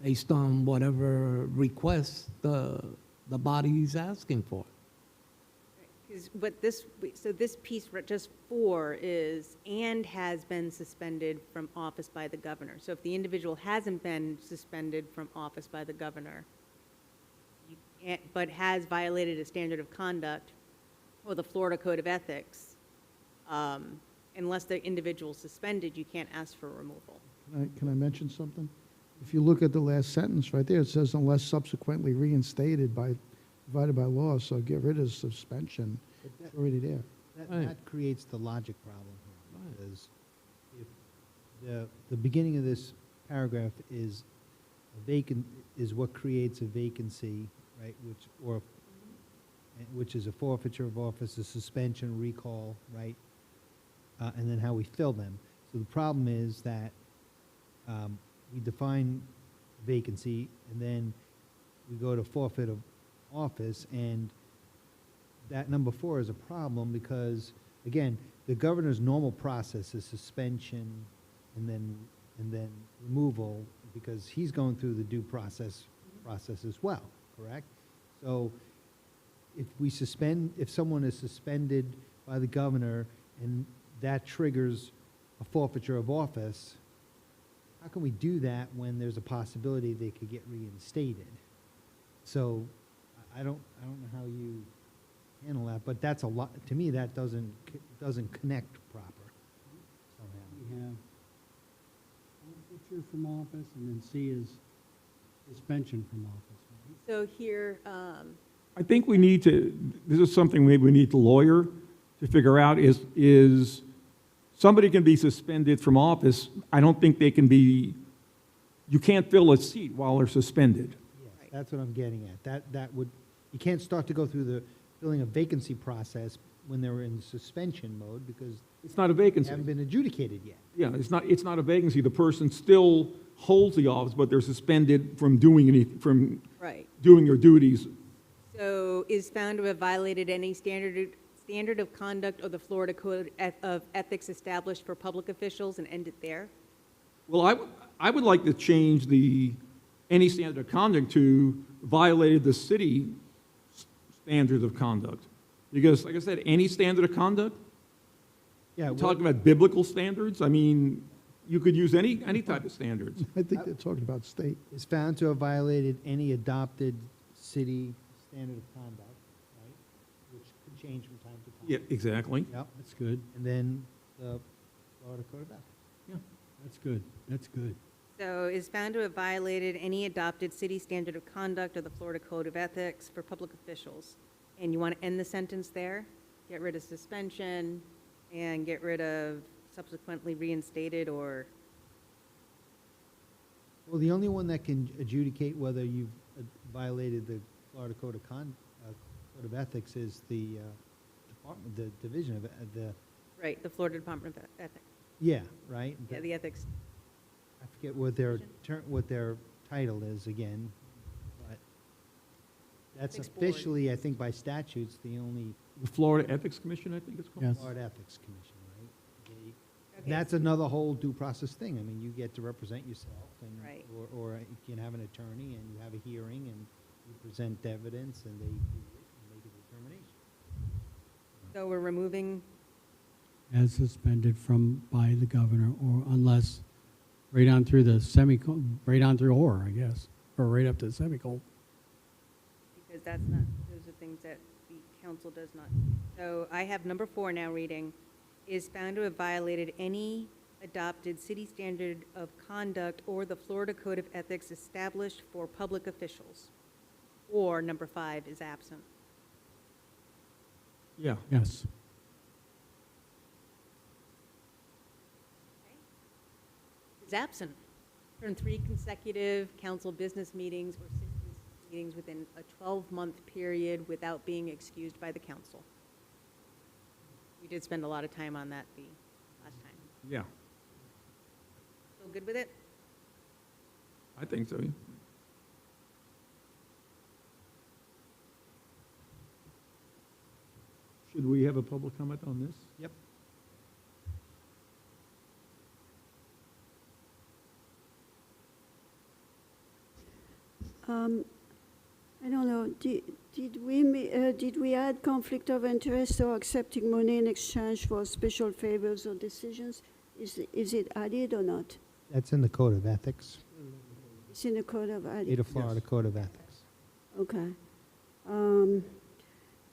based on whatever request the body's asking for. Because this piece, just 4, is, and has been suspended from office by the governor. So if the individual hasn't been suspended from office by the governor, but has violated a standard of conduct or the Florida Code of Ethics, unless the individual's suspended, you can't ask for removal. Can I mention something? If you look at the last sentence right there, it says unless subsequently reinstated by provided by law, so get rid of suspension. But It's already there. Right. that creates the logic problem here, because if the beginning of this paragraph is is what creates a vacancy, right, which is a forfeiture of office, a suspension, recall, right, and then how we fill them. So the problem is that we define vacancy, and then we go to forfeit of office, and that number 4 is a problem because, again, the governor's normal process is suspension and then removal, because he's going through the due process as well, correct? So if someone is suspended by the governor and that triggers a forfeiture of office, how can we do that when there's a possibility they could get reinstated? So I don't know how you handle that, but that's a lot, to me, that doesn't connect proper somehow. We have forfeiture from office, and then C is suspension from office, right? So here, I think we need to, this is something maybe we need the lawyer to figure out, is somebody can be suspended from office. I don't think they can be, you can't fill a seat while they're suspended. Yes, that's what I'm getting at. That would, you can't start to go through the filling a vacancy process when they're in suspension mode, because It's not a they vacancy. haven't been adjudicated yet. Yeah, it's not a vacancy. The person still holds the office, but they're suspended from doing from right. doing their duties. So is found to have violated any standard of conduct or the Florida Code of Ethics established for public officials, and end it there? Well, I would like to change any standard of conduct to violated the city standards of conduct. Because, like I said, any standard of conduct, Yeah, we're talking about biblical standards, I mean, you could use any type of standards. I think they're talking about state. is found to have violated any adopted city standard of conduct, right? Which could change from time to time. Yeah, exactly. Yep, That's good, and then the Florida Code of Ethics. that's good, that's good. So is found to have violated any adopted city standard of conduct or the Florida Code of Ethics for public officials. And you want to end the sentence there? Get rid of suspension and get rid of subsequently reinstated, or, Well, the only one that can adjudicate whether you've violated the Florida Code of Ethics is the department, the division of the, right, the Florida Department of Ethics. yeah, right? Yeah, the ethics. I forget what their title is again, but that's Ethics Board. officially, I think by statutes, the only The Florida Ethics Commission, I think it's called. Yes. Florida Ethics Commission, right? Okay, That's another whole due process thing. I mean, you get to represent yourself, and, Right. or you can have an attorney, and you have a hearing, and you present evidence, and they review it and make a determination. So we're removing, As suspended by the governor, or unless, right on through the semicolon, right on through or, I guess, or right up to the semicolon. because that's not, those are things that the council does not. So I have number 4 now reading, is found to have violated any adopted city standard of conduct or the Florida Code of Ethics established for public officials. Or number 5 is absent. Yeah. Yes. Is absent from 3 consecutive council business meetings or 6 business meetings within a 12-month period without being excused by the council. We did spend a lot of time on that the last time. Yeah, Still good with it? I think so. Should we have a public comment on this? Yep. I don't know, did we add conflict of interest or accepting money in exchange for special favors or decisions? Is it added or not? That's in the Code of Ethics, It's in the Code of State Ethics. of Florida Code of Ethics. Okay.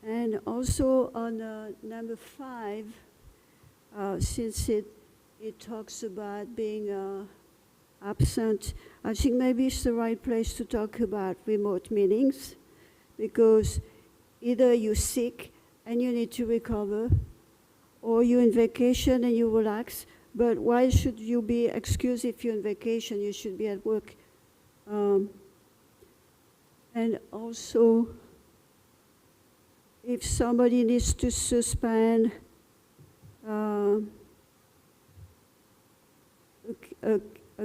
And also on number 5, since it talks about being absent, I think maybe it's the right place to talk about remote meetings, because either you're sick and you need to recover, or you're on vacation and you relax. But why should you be excused if you're on vacation? You should be at work. And also, if somebody needs to suspend a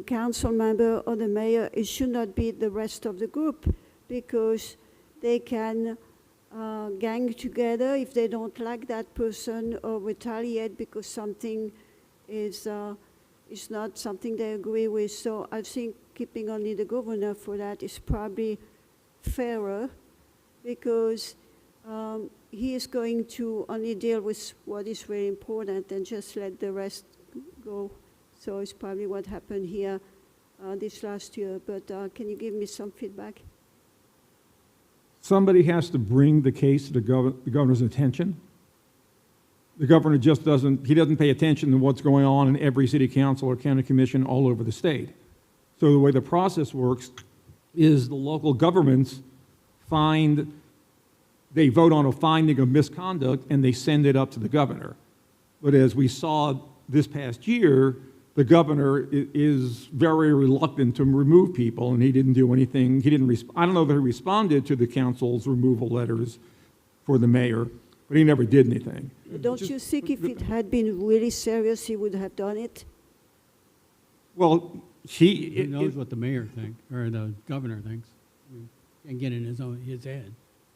council member or the mayor, it should not be the rest of the group, because they can gang together if they don't like that person, or retaliate because something is not something they agree with. So I think keeping only the governor for that is probably fairer, because he is going to only deal with what is very important and just let the rest go. So it's probably what happened here this last year. But can you give me some feedback? Somebody has to bring the case to the governor's attention. The governor just doesn't pay attention to what's going on in every city council or county commission all over the state. So the way the process works is the local governments they vote on a finding of misconduct and they send it up to the governor. But as we saw this past year, the governor is very reluctant to remove people, and he didn't do anything. I don't know that he responded to the council's removal letters for the mayor, but he never did anything. Don't you think if it had been really serious, he would have done it? Well, Who knows what the mayor thinks, or the governor thinks? We can't get in his head.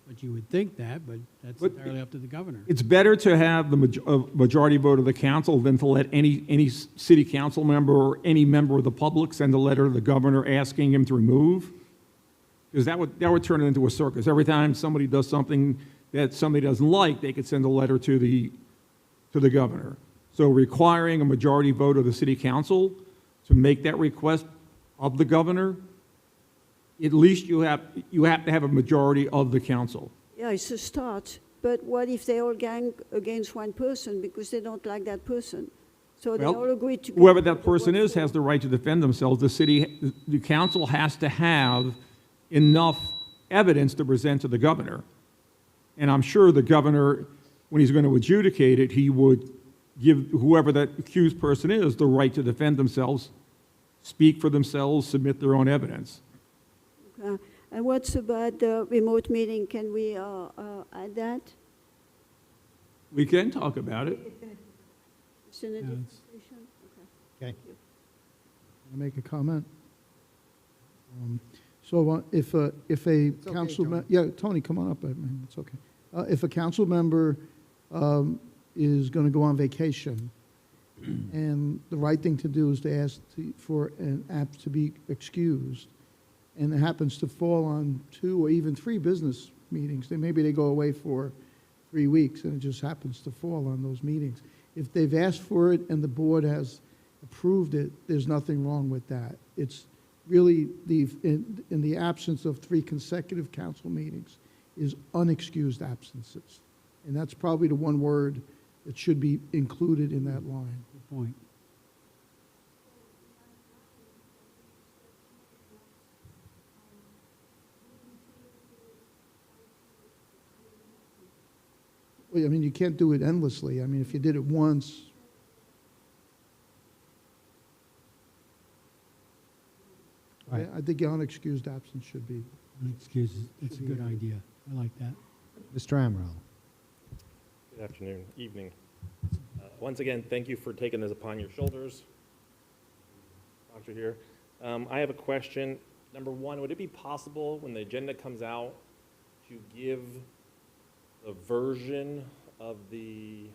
But you would think that, but that's But entirely up to the governor. it's better to have the majority vote of the council than to let any city council member or any member of the public send a letter to the governor asking him to remove, because that would turn it into a circus. Every time somebody does something that somebody doesn't like, they could send a letter to the governor. So requiring a majority vote of the city council to make that request of the governor, at least you have to have a majority of the council. Yeah, it's a start. But what if they all gang against one person because they don't like that person? So they Well, all agree to... Whoever that person is has the right to defend themselves. The council has to have enough evidence to present to the governor. And I'm sure the governor, when he's going to adjudicate it, he would give whoever that accused person is the right to defend themselves, speak for themselves, submit their own evidence. And what's about the remote meeting? Can we add that? We can talk about it. It's in a Yeah, different it's- session? Okay. Can I make a comment? So if a okay, council, Tony. yeah, Tony, come on up, man, it's okay. If a council member is going to go on vacation, and the right thing to do is to ask for an app to be excused, and it happens to fall on 2 or even 3 business meetings, then maybe they go away for 3 weeks, and it just happens to fall on those meetings. If they've asked for it and the board has approved it, there's nothing wrong with that. It's really, in the absence of 3 consecutive council meetings, is unexcused absences. And that's probably the one word that should be included in that line. Good point. Well, I mean, you can't do it endlessly. I mean, if you did it once, Right. I think unexcused absence should be. Excuses, it's a good idea. I like that. Mr. Amaral. Good afternoon, evening. Once again, thank you for taking this upon your shoulders. Doctor here. I have a question. Number one, would it be possible when the agenda comes out to give the version of I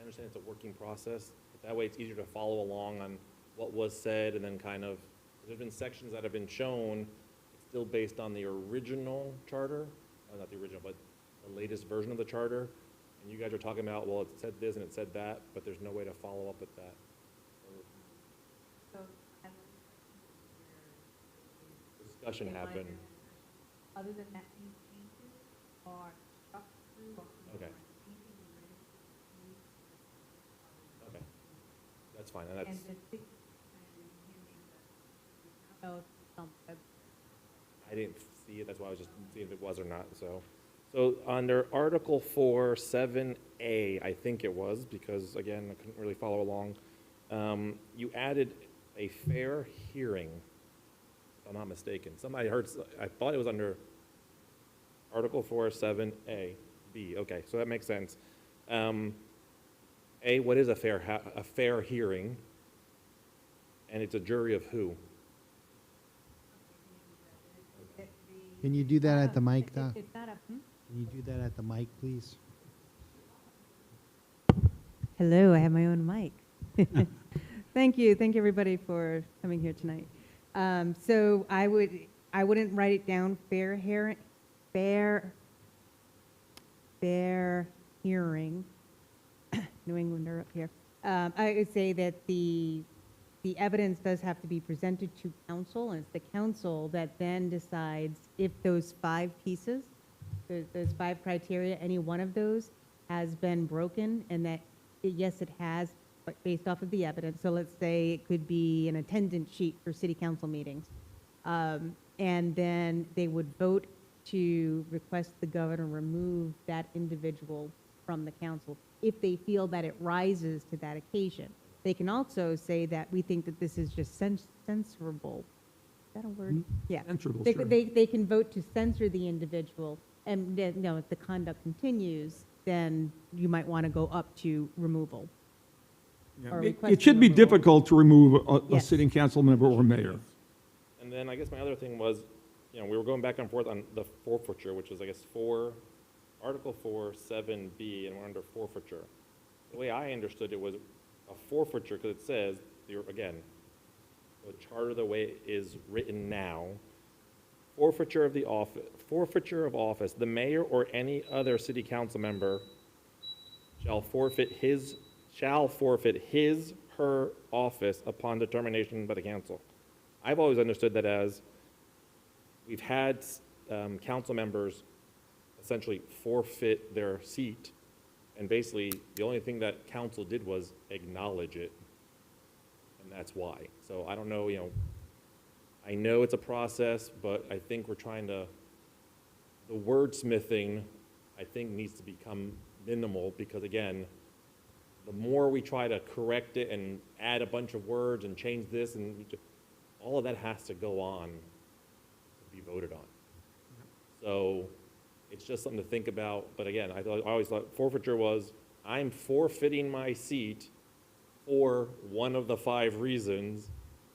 understand it's a working process, but that way it's easier to follow along on what was said, and then kind of, there's been sections that have been shown, it's still based on the original charter, not the original, but the latest version of the charter, and you guys are talking about, well, it said this and it said that, but there's no way to follow up with that. Discussion happened. Other than that, any changes or struck through or Okay. anything related to Okay, that's fine, and and that's, the six, I didn't see it, that's why I was just seeing if it was or not, so. So under Article 4, 7A, I think it was, because again, I couldn't really follow along, you added a fair hearing, if I'm not mistaken. I thought it was under Article 4, 7A, B, okay, so that makes sense. A, what is a fair hearing? And it's a jury of who? Can you do that at the mic, Doc? It's not a, Can you do that at the mic, please? Hello, I have my own mic. Thank you everybody for coming here tonight. So I wouldn't write it down fair hearing. New Englander up here. I would say that the evidence does have to be presented to council, and it's the council that then decides if those 5 pieces, those 5 criteria, any one of those has been broken, and that, yes, it has, but based off of the evidence. So let's say it could be an attendance sheet for city council meetings. And then they would vote to request the governor remove that individual from the council if they feel that it rises to that occasion. They can also say that we think that this is just censorable. Is that a word? Yeah. Censorable, They, sure. they can vote to censor the individual, and then, you know, if the conduct continues, then you might want to go up to removal. Yeah, or It requesting should be removal. difficult to remove a Yes. sitting council member or mayor. And then I guess my other thing was, you know, we were going back and forth on the forfeiture, which is, I guess, Article 4, 7B, and we're under forfeiture. The way I understood it was a forfeiture, because it says, again, the charter, the way it is written now, forfeiture of office, the mayor or any other city council member shall forfeit his, her office upon determination by the council. I've always understood that as we've had council members essentially forfeit their seat, and basically the only thing that council did was acknowledge it, and that's why. So I don't know, you know, I know it's a process, but I think we're trying to, the wordsmithing, I think, needs to become minimal, because again, the more we try to correct it and add a bunch of words and change this, and all of that has to go on to be voted on. So it's just something to think about. But again, I always thought forfeiture was, I'm forfeiting my seat for one of the 5 reasons,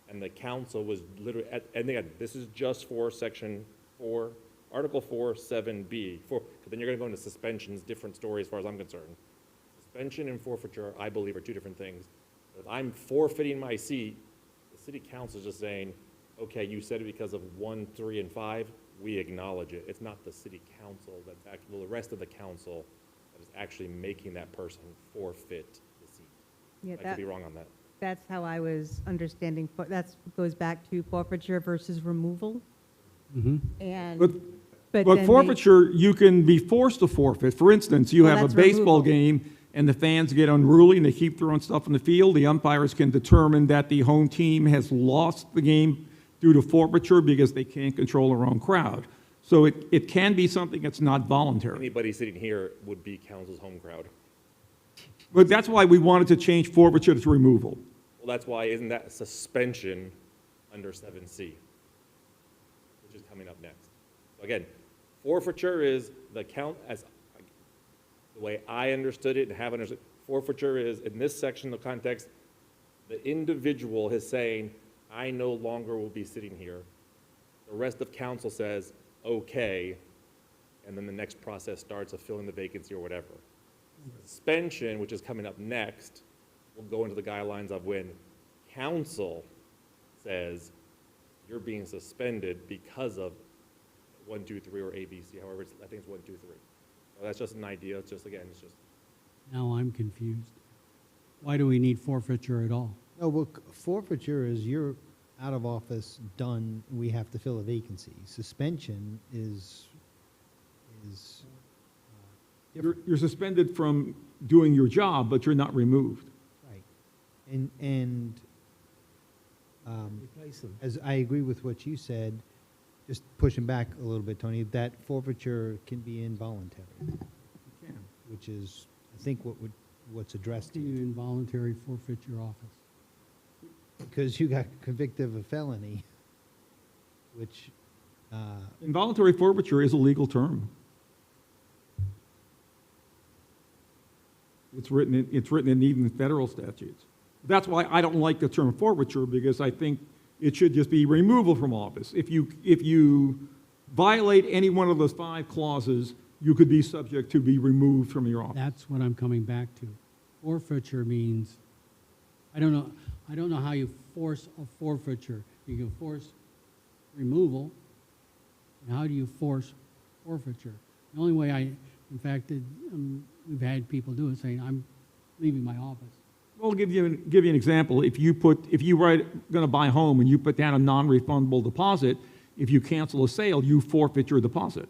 and the council was literally, and again, this is just for Section 4, Article 4, 7B. Because then you're going to go into suspensions, different story as far as I'm concerned. Suspension and forfeiture, I believe, are 2 different things. If I'm forfeiting my seat, the city council is just saying, okay, you said it because of 1, 3, and 5, we acknowledge it. It's not the city council that's actually, well, the rest of the council that is actually making that person forfeit the seat. Yeah, I could be wrong on that. that's how I was understanding, that goes back to forfeiture versus removal. Mhm. And, But but But then forfeiture, you can be forced to forfeit. For instance, you Well, have a that's baseball removal. game, and the fans get unruly, and they keep throwing stuff on the field. The umpires can determine that the home team has lost the game due to forfeiture because they can't control their own crowd. So it can be something that's not voluntary. Anybody sitting here would be council's home crowd. But that's why we wanted to change forfeiture to removal. Well, that's why, isn't that suspension under 7C, which is coming up next? Again, forfeiture is the way I understood it and have understood, forfeiture is, in this section of context, the individual is saying, I no longer will be sitting here. The rest of council says, okay, and then the next process starts of filling the vacancy or whatever. Suspension, which is coming up next, will go into the guidelines of when council says you're being suspended because of 1, 2, 3, or ABC, however, I think it's 1, 2, 3. So that's just an idea. It's just, again, it's just, Now I'm confused. Why do we need forfeiture at all? No, well, forfeiture is you're out of office, done, we have to fill a vacancy. Suspension is You're suspended from doing your job, but you're not removed. right. And Replace them. as I agree with what you said, just pushing back a little bit, Tony, that forfeiture can be involuntary, which is, I think, what's addressed Do here. you involuntary forfeit your office? Because you got convicted of a felony, which, Involuntary forfeiture is a legal term. It's written in even federal statutes. That's why I don't like the term forfeiture, because I think it should just be removal from office. If you violate any one of those 5 clauses, you could be subject to be removed from your office. That's what I'm coming back to. Forfeiture means, I don't know how you force a forfeiture. You can force removal, and how do you force forfeiture? The only way we've had people do it, saying, I'm leaving my office. Well, I'll give you an example. If you going to buy a home and you put down a non-refundable deposit, if you cancel a sale, you forfeit your deposit.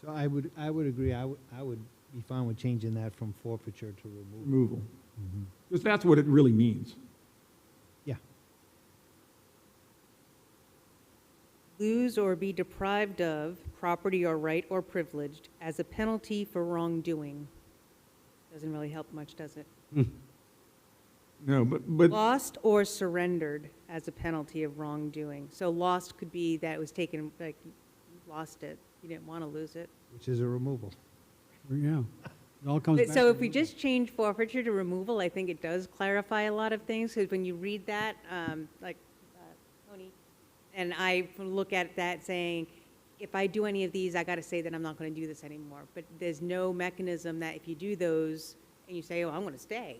so I would agree, I would be fine with changing that from forfeiture to removal. Removal. Because that's what it really means. Yeah. Lose or be deprived of property or right or privileged as a penalty for wrongdoing. Doesn't really help much, does it? No, but Lost or surrendered as a penalty of wrongdoing. So lost could be that it was taken, like, you lost it. You didn't want to lose it. Which is a removal. Yeah. It all comes back. So to if we just change forfeiture to removal, I think it does clarify a lot of things, because when you read that, Tony, and I look at that saying, if I do any of these, I got to say that I'm not going to do this anymore. But there's no mechanism that if you do those and you say, oh, I'm going to stay,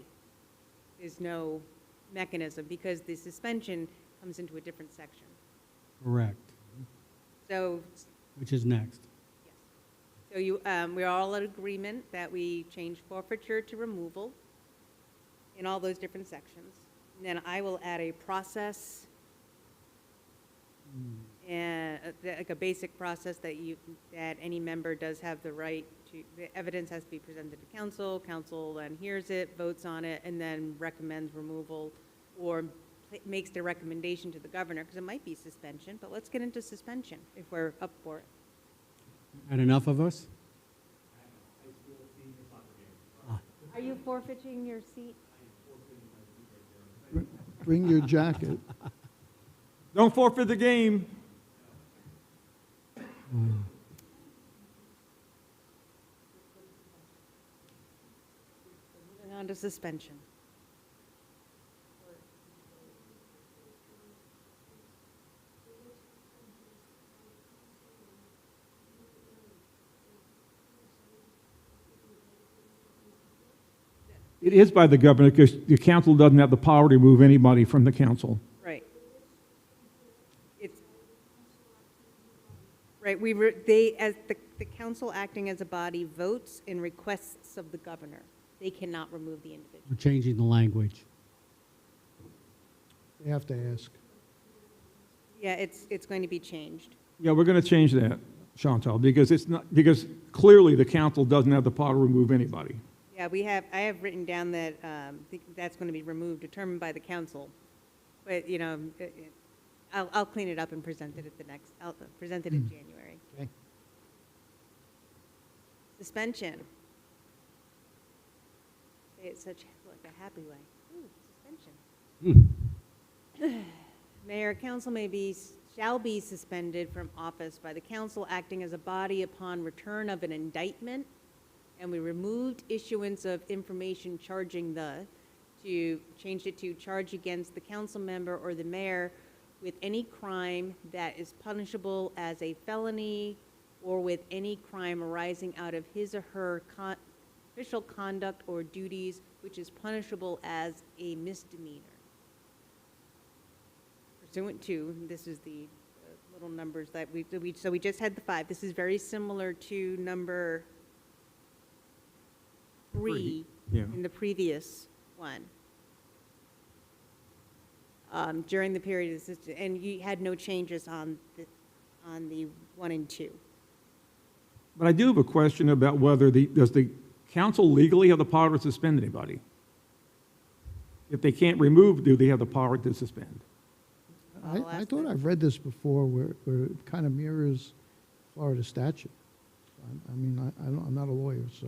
there's no mechanism, because the suspension comes into a different section. Correct. So, Which is next. yes. So we're all in agreement that we change forfeiture to removal in all those different sections. And then I will add a process, and like a basic process that any member does have the right to, the evidence has to be presented to council, council then hears it, votes on it, and then recommends removal, or makes the recommendation to the governor, because it might be suspension, but let's get into suspension if we're up for it. Had enough of us? Are you forfeiting your seat? Bring your jacket. don't forfeit the game. Moving on to suspension. It is by the governor, because the council doesn't have the power to remove anybody from the council. Right. It's, right, as the council acting as a body votes in requests of the governor. They cannot remove the individual. We're changing the language. They have to ask. Yeah, it's going to be changed. Yeah, we're going to change that, Chantal, because clearly the council doesn't have the power to remove anybody. Yeah, I have written down that that's going to be removed, determined by the council. But, I'll clean it up and present it I'll present it in January. Okay. Suspension. Say it such like a happy way. Ooh, suspension. Mayor, council shall be suspended from office by the council acting as a body upon return of an indictment, and we removed issuance of information charging changed it to charge against the council member or the mayor with any crime that is punishable as a felony or with any crime arising out of his or her official conduct or duties which is punishable as a misdemeanor. Pursuant to, this is the little numbers that so we just had the 5. This is very similar to number 3 Yeah. in the previous one. During the period of assistance, and you had no changes on the 1 and 2. But I do have a question about whether does the council legally have the power to suspend anybody? If they can't remove, do they have the power to suspend? I'll I ask thought the- I've read this before where it kind of mirrors Florida statute. I mean, I'm not a lawyer, so.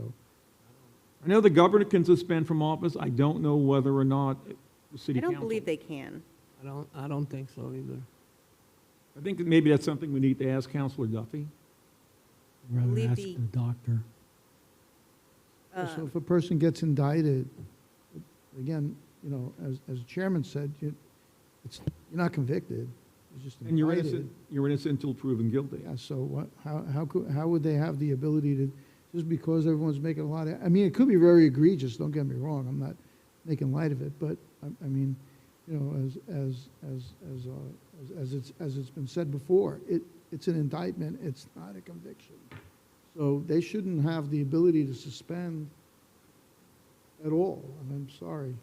I know the governor can suspend from office. I don't know whether or not the city I council. don't believe they can. I don't think so either. I think that maybe that's something we need to ask Counselor Duffy. Rather Believe ask the- the doctor. So if a person gets indicted, again, you know, as the chairman said, you're not convicted, you're just And you're indicted. innocent, you're innocent until proven guilty. Yeah, so how would they have the ability to, just because everyone's making a lot of, I mean, it could be very egregious, don't get me wrong, I'm not making light of it, but, I mean, you know, as it's been said before, it's an indictment, it's not a conviction. So they shouldn't have the ability to suspend at all, and I'm sorry.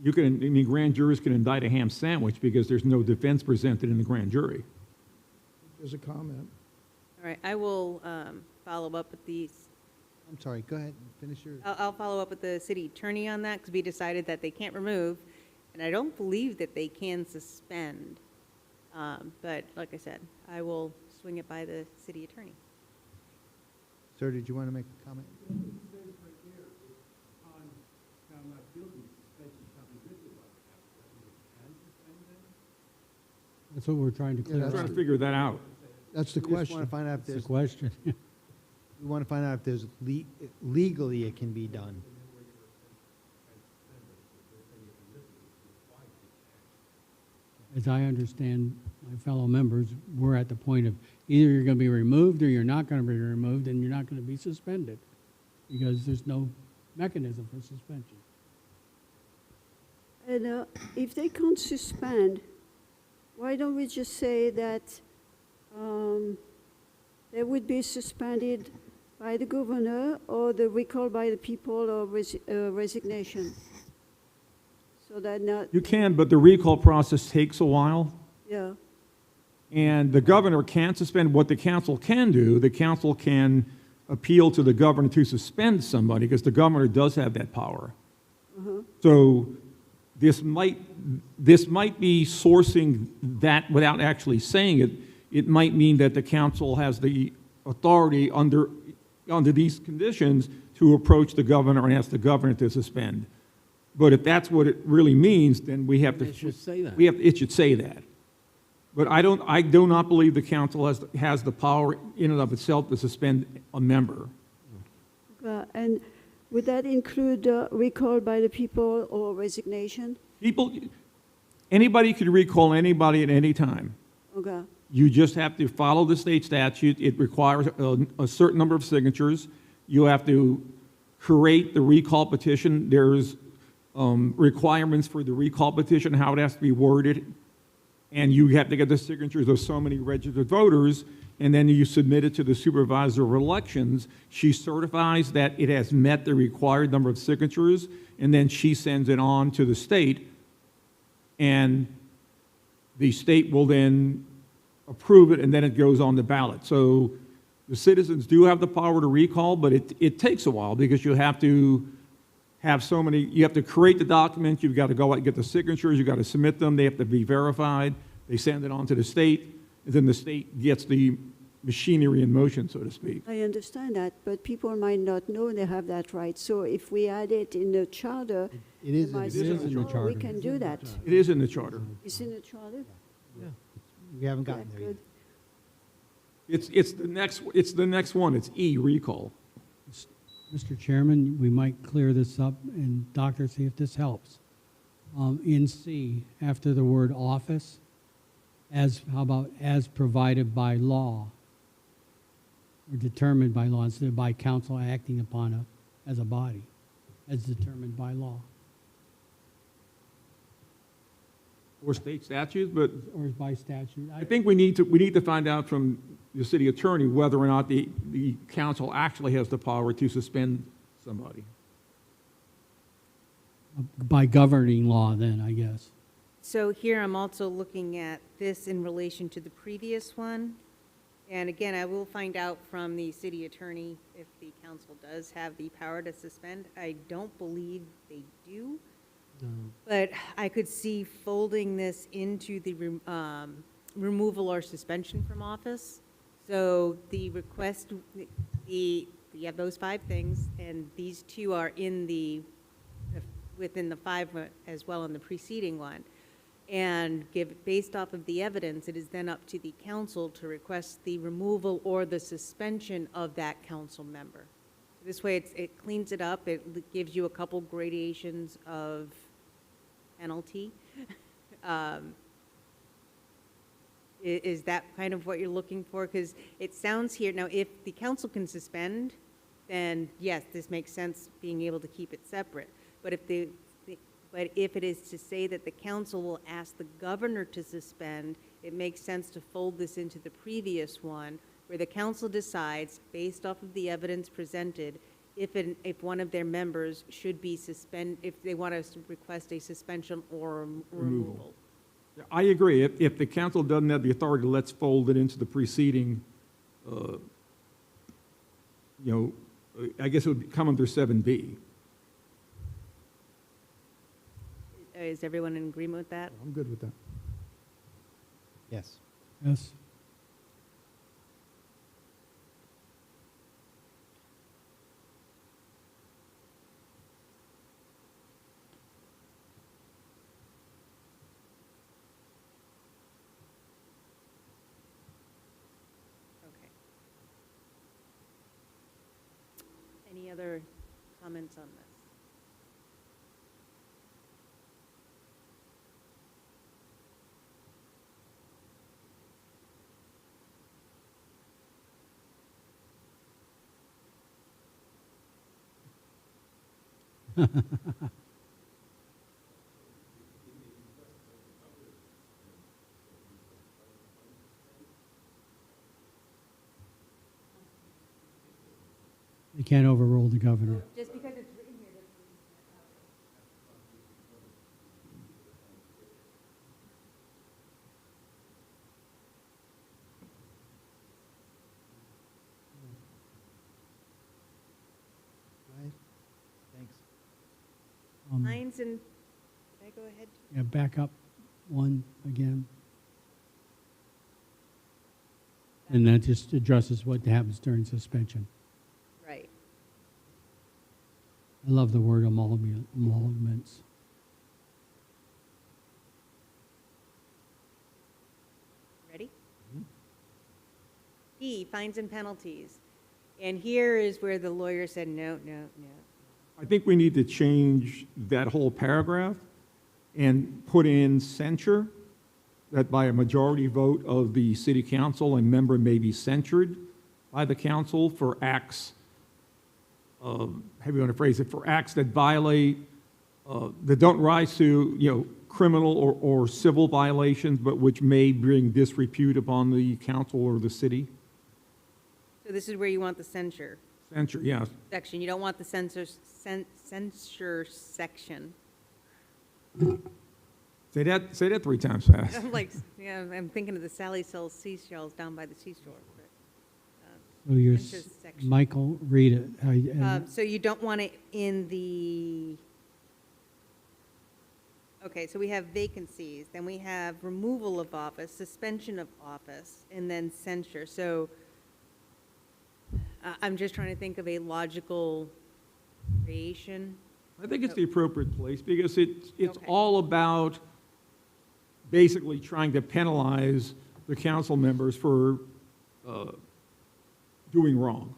You can, I mean, grand jurors can indict a ham sandwich because there's no defense presented in the grand jury. There's a comment. All right, I will follow up with I'm sorry, go ahead, finish your. I'll follow up with the city attorney on that, because we decided that they can't remove, and I don't believe that they can suspend. But like I said, I will swing it by the city attorney. Sir, did you want to make a comment? That's what we're trying to Yeah, clear that's up. Trying to figure that out. That's the We just question. want to find out if That's the there's, question. we want to find out if there's legally it can be done. As I understand my fellow members, we're at the point of either you're going to be removed or you're not going to be removed, and you're not going to be suspended because there's no mechanism for suspension. And if they can't suspend, why don't we just say that they would be suspended by the governor or the recall by the people or resignation? So that not, You can, but the recall process takes a while. yeah, And the governor can't suspend. What the council can do, the council can appeal to the governor to suspend somebody, because the governor does have that power. So this might be sourcing that without actually saying it. It might mean that the council has the authority under these conditions to approach the governor and ask the governor to suspend. But if that's what it really means, then we have to. It should say that. It should say that. But I do not believe the council has the power in and of itself to suspend a member. and would that include recall by the people or resignation? Anybody could recall anybody at any time. Okay, You just have to follow the state statute. It requires a certain number of signatures. You have to create the recall petition. There's requirements for the recall petition, how it has to be worded. And you have to get the signatures of so many registered voters, and then you submit it to the supervisor of elections. She certifies that it has met the required number of signatures, and then she sends it on to the state, and the state will then approve it, and then it goes on the ballot. So the citizens do have the power to recall, but it takes a while, because you have to have so many, you have to create the document, you've got to go out and get the signatures, you've got to submit them, they have to be verified, they send it on to the state, and then the state gets the machinery in motion, so to speak. I understand that, but people might not know they have that right. So if we add it in the charter, It is, they might it say, is in the "Oh, we charter. can do that. It is in the charter. It's in the charter? we haven't Yeah, gotten there yet. good. It's the next one, it's E, recall. Mr. Chairman, we might clear this up, and doctor, see if this helps. In C, after the word office, how about as provided by law? Or determined by law, instead of by council acting upon as a body, as determined by law. Or state statutes, but Or by statute. I think we need to find out from the city attorney whether or not the council actually has the power to suspend somebody. By governing law, then, I guess. So here I'm also looking at this in relation to the previous one. And again, I will find out from the city attorney if the council does have the power to suspend. I don't believe they do. No. But I could see folding this into the removal or suspension from office. So the request, you have those 5 things, and these 2 are in within the 5 as well in the preceding one. And based off of the evidence, it is then up to the council to request the removal or the suspension of that council member. This way, it cleans it up, it gives you a couple gradations of penalty. Is that kind of what you're looking for? Because it sounds here, now, if the council can suspend, then yes, this makes sense, being able to keep it separate. But if it is to say that the council will ask the governor to suspend, it makes sense to fold this into the previous one, where the council decides, based off of the evidence presented, if one of their members should be if they want to request a suspension or removal. Yeah, I agree. If the council doesn't have the authority, let's fold it into the preceding, I guess it would come under 7B. Is everyone in agreement with that? I'm good with that. Yes. Yes. Okay. Any other comments on this? They can't overrule the governor. Just because it's written here doesn't mean Right. Thanks. Hines and, did I go ahead? Yeah, back up one again. And that just addresses what happens during suspension. Right. I love the word emoluments. Ready? D, fines and penalties. And here is where the lawyer said, no, no, no. I think we need to change that whole paragraph and put in censure, that by a majority vote of the city council, a member may be censured by the council for acts, how do you want to phrase it, for acts that violate, that don't rise to, criminal or civil violations, but which may bring disrepute upon the council or the city. So this is where you want the censure Censure, yes. section. You don't want the censure section. Say that 3 times fast. I'm like, yeah, I'm thinking of the Sally sells seashells down by the seashore. So you're, Censure section. Michael, read it. So you don't want it in the, okay, so we have vacancies, then we have removal of office, suspension of office, and then censure. So I'm just trying to think of a logical creation. I think it's the appropriate place because it's Okay. all about basically trying to penalize the council members for doing wrong.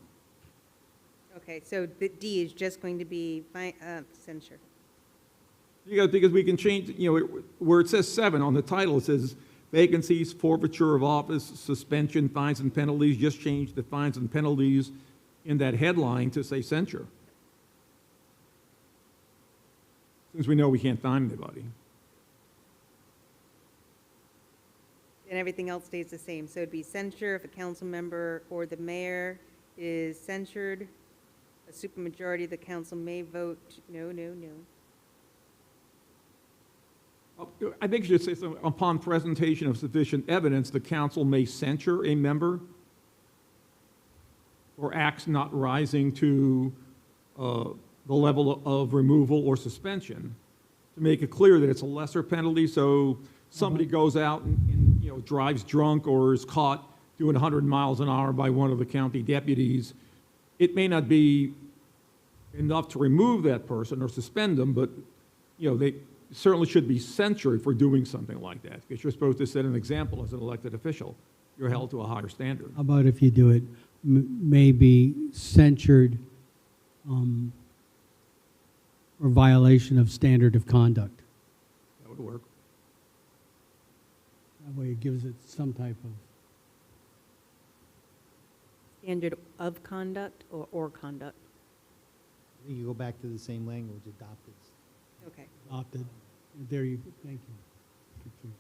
Okay, so the D is just going to be censure. Because we can change, where it says 7 on the title, it says vacancies, forfeiture of office, suspension, fines and penalties. Just change the fines and penalties in that headline to say censure. Since we know we can't fine anybody. And everything else stays the same. So it'd be censure if a council member or the mayor is censured. A supermajority of the council may vote no, no, no. I think it should say, so upon presentation of sufficient evidence, the council may censure a member for acts not rising to the level of removal or suspension. to make it clear that it's a lesser penalty, so somebody goes out and, you know, drives drunk or is caught doing 100 miles an hour by one of the county deputies, it may not be enough to remove that person or suspend them, but, you know, they certainly should be censured for doing something like that, because you're supposed to set an example as an elected official. You're held to a higher standard. How about if you do it, maybe censured or violation of standard of conduct? That would work. That way it gives it some type of, Standard of conduct or conduct? I think you go back to the same language adopted. Okay. adopted. There you go, thank you. Good for you.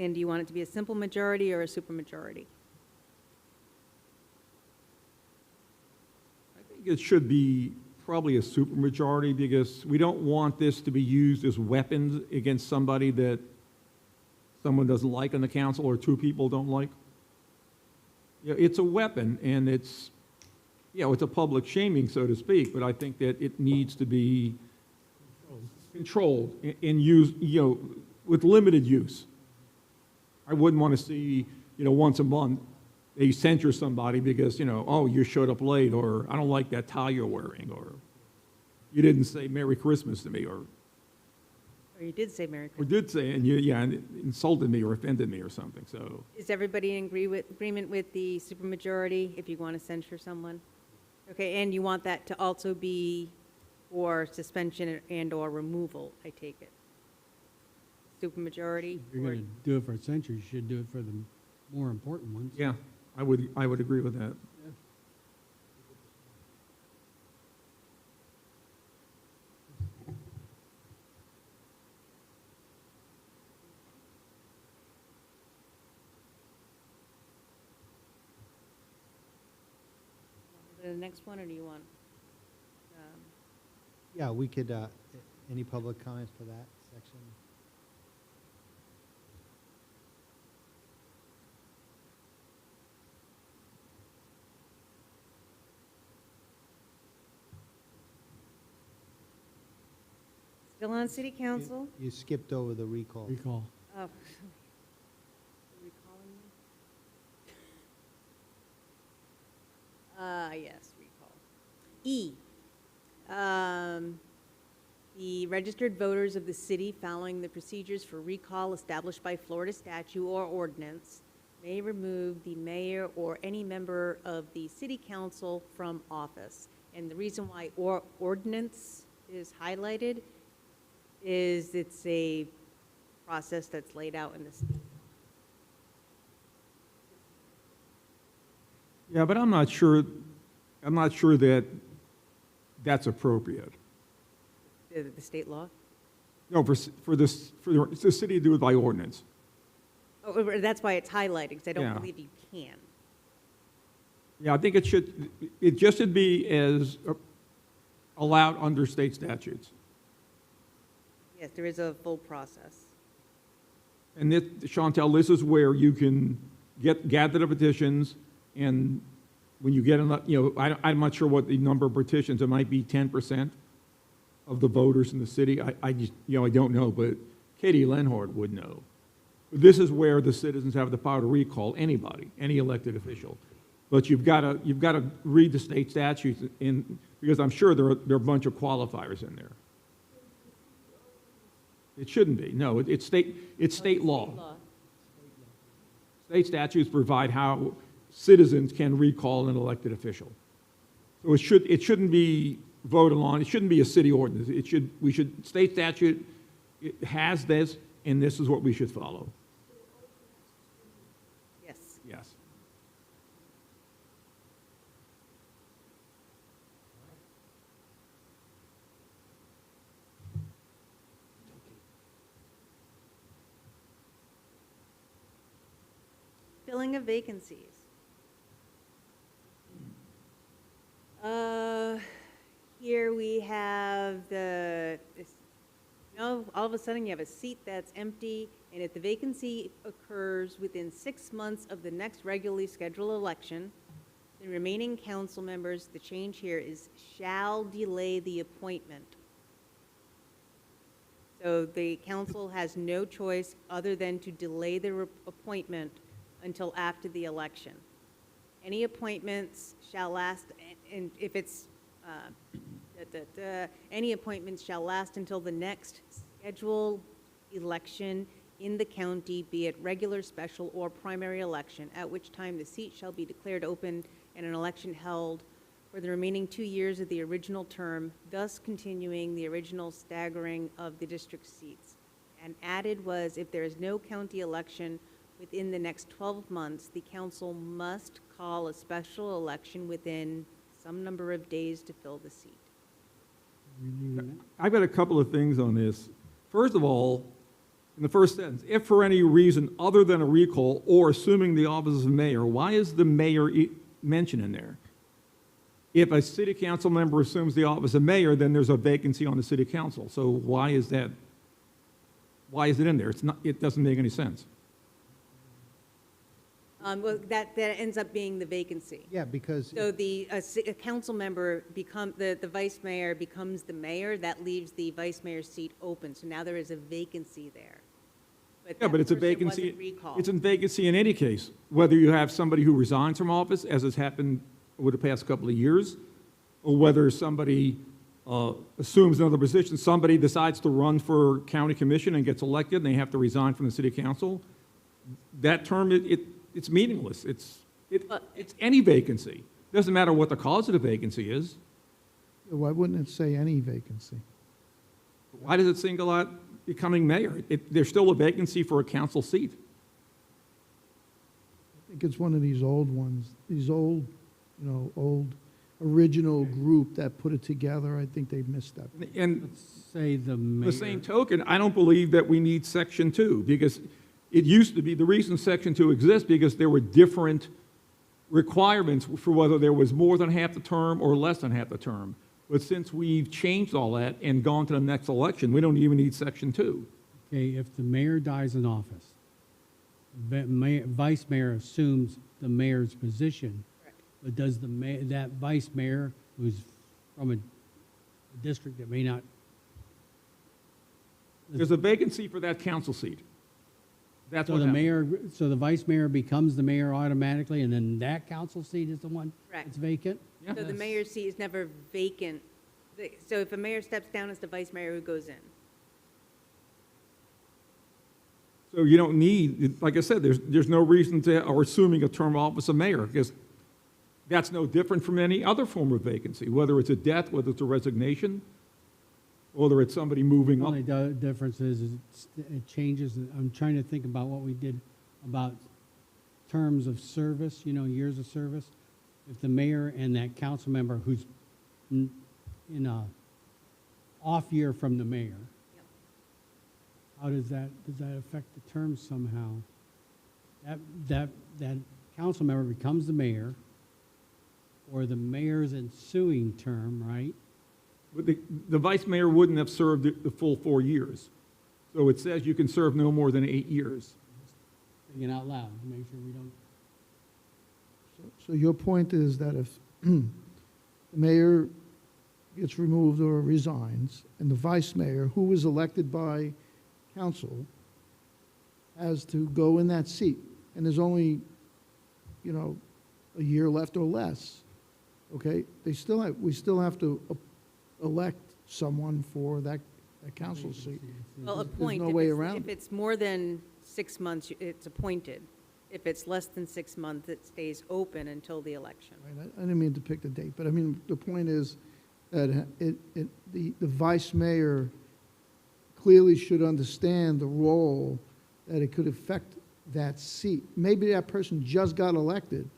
And do you want it to be a simple majority or a supermajority? I think it should be probably a supermajority, because we don't want this to be used as weapons against somebody that someone doesn't like on the council or two people don't like. You know, it's a weapon, and it's, you know, it's a public shaming, so to speak, but I think that it needs to be controlled and used, you know, with limited use. I wouldn't want to see, you know, once a month, they censure somebody because, you know, oh, you showed up late, or I don't like that tie you're wearing, or you didn't say Merry Christmas to me, or Or you did say Merry or Christmas. did say, and you, yeah, and insulted me or offended me or something, so. Is everybody in agreement with the supermajority if you want to censure someone? Okay, and you want that to also be for suspension and/or removal, I take it? Supermajority? If you're or- going to do it for censure, you should do it for the more important ones. Yeah, I would agree with that. The next one, or do you want? Yeah, we could, any public comments for that section? Still on city council? You skipped over the recall. Recall. Oh. Recalling me? Yes, recall. E, the registered voters of the city following the procedures for recall established by Florida statute or ordinance may remove the mayor or any member of the city council from office. And the reason why ordinance is highlighted is it's a process that's laid out in the state. Yeah, but I'm not sure that that's appropriate. The state law? No, for the city to do it by ordinance. Oh, that's why it's highlighted, because I Yeah. don't believe you can. Yeah, I think it just should be as allowed under state statutes. Yes, there is a full process. And this, Chantel, this is where you can gather the petitions, and when you get enough, you know, I'm not sure what the number of petitions, it might be 10% of the voters in the city. I just, you know, I don't know, but Katie Lenhard would know. But this is where the citizens have the power to recall anybody, any elected official. But you've got to read the state statutes because I'm sure there are a bunch of qualifiers in there. It shouldn't be. No, it's state law. State statutes provide how citizens can recall an elected official. So it shouldn't be voted on. It shouldn't be a city ordinance. State statute, it has this, and this is what we should follow. Yes. Yes. Filling of vacancies. Here we have all of a sudden you have a seat that's empty, and if the vacancy occurs within 6 months of the next regularly scheduled election, The remaining council members, the change here is shall delay the appointment. So the council has no choice other than to delay the appointment until after the election. Any appointments shall last, and if it's, any appointments shall last until the next scheduled election in the county, be it regular, special, or primary election, at which time the seat shall be declared open and an election held for the remaining 2 years of the original term, thus continuing the original staggering of the district seats. And added was, if there is no county election within the next 12 months, the council must call a special election within some number of days to fill the seat. I've got a couple of things on this. First of all, in the first sentence, if for any reason other than a recall or assuming the office of mayor, why is the mayor mentioned in there? If a city council member assumes the office of mayor, then there's a vacancy on the city council. So why is that? Why is it in there? It's not, it doesn't make any sense. Well, that ends up being the vacancy. Yeah, because, So a council member the vice mayor becomes the mayor, that leaves the vice mayor's seat open. So now there is a vacancy there. Yeah, but it's a that person vacancy. wasn't recalled. It's a vacancy in any case, whether you have somebody who resigns from office, as has happened over the past couple of years, or whether somebody assumes another position, somebody decides to run for county commission and gets elected, and they have to resign from the city council. That term, it's meaningless. It's any vacancy. Doesn't matter what the cause of the vacancy is. Why wouldn't it say any vacancy? Why does it single out becoming mayor? There's still a vacancy for a council seat. I think it's one of these old ones, these old, old original group that put it together. I think they missed that. And Let's say the mayor. the same token, I don't believe that we need Section 2, because it used to be, the reason Section 2 exists, because there were different requirements for whether there was more than half the term or less than half the term. But since we've changed all that and gone to the next election, we don't even need Section 2. Okay, if the mayor dies in office, vice mayor assumes the mayor's position. Correct. But does that vice mayor, who's from a district that may not. There's a vacancy for that council seat. That's So what the happened. mayor, so the vice mayor becomes the mayor automatically, and then that council seat is the one Correct. that's vacant? Yeah. So the mayor's seat is never vacant. So if a mayor steps down, it's the vice mayor who goes in. So you don't need, like I said, there's no reason to, or assuming a term of office of mayor, because that's no different from any other form of vacancy, whether it's a death, whether it's a resignation, whether it's somebody moving The up. only difference is it changes, I'm trying to think about what we did about terms of service, years of service. If the mayor and that council member who's in a off year from the mayor, how does that affect the term somehow? That council member becomes the mayor, or the mayor's ensuing term, right? But the vice mayor wouldn't have served the full 4 years. So it says you can serve no more than 8 years. Thinking out loud, to make sure we don't. So your point is that if the mayor gets removed or resigns, and the vice mayor, who was elected by council, has to go in that seat, and there's only, a year left or less, okay, we still have to elect someone for that council seat. Well, There's appoint. no If way it's- around If it. it's more than 6 months, it's appointed. If it's less than 6 months, it stays open until the election. Right, I didn't mean to pick the date, but I mean, the point is that the vice mayor clearly should understand the role that it could affect that seat. Maybe that person just got elected,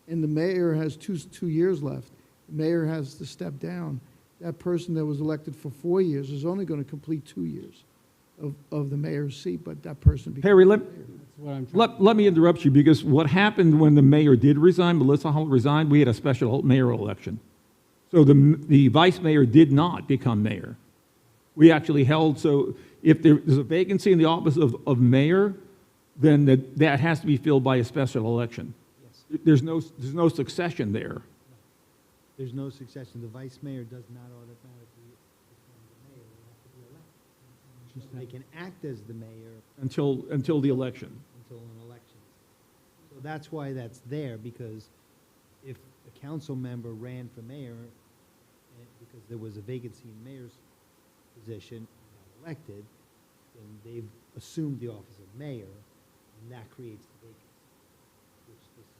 and the mayor has two years left. The mayor has to step down. That person that was elected for 4 years is only going to complete 2 years of the mayor's seat, but that person becomes Harry, mayor. That's what I'm trying. let me interrupt you, because what happened when the mayor did resign, Melissa Hull resigned, we had a special mayoral election. So the vice mayor did not become mayor. We actually held, so if there's a vacancy in the office of mayor, then that has to be filled by a special election. there's no succession there. There's no succession. The vice mayor does not automatically become the mayor. They have to be elected. They can act as the mayor Until the election. until an election. So that's why that's there, because if a council member ran for mayor, because there was a vacancy in the mayor's position, and got elected, then they've assumed the office of mayor, and that creates the vacancy, which this is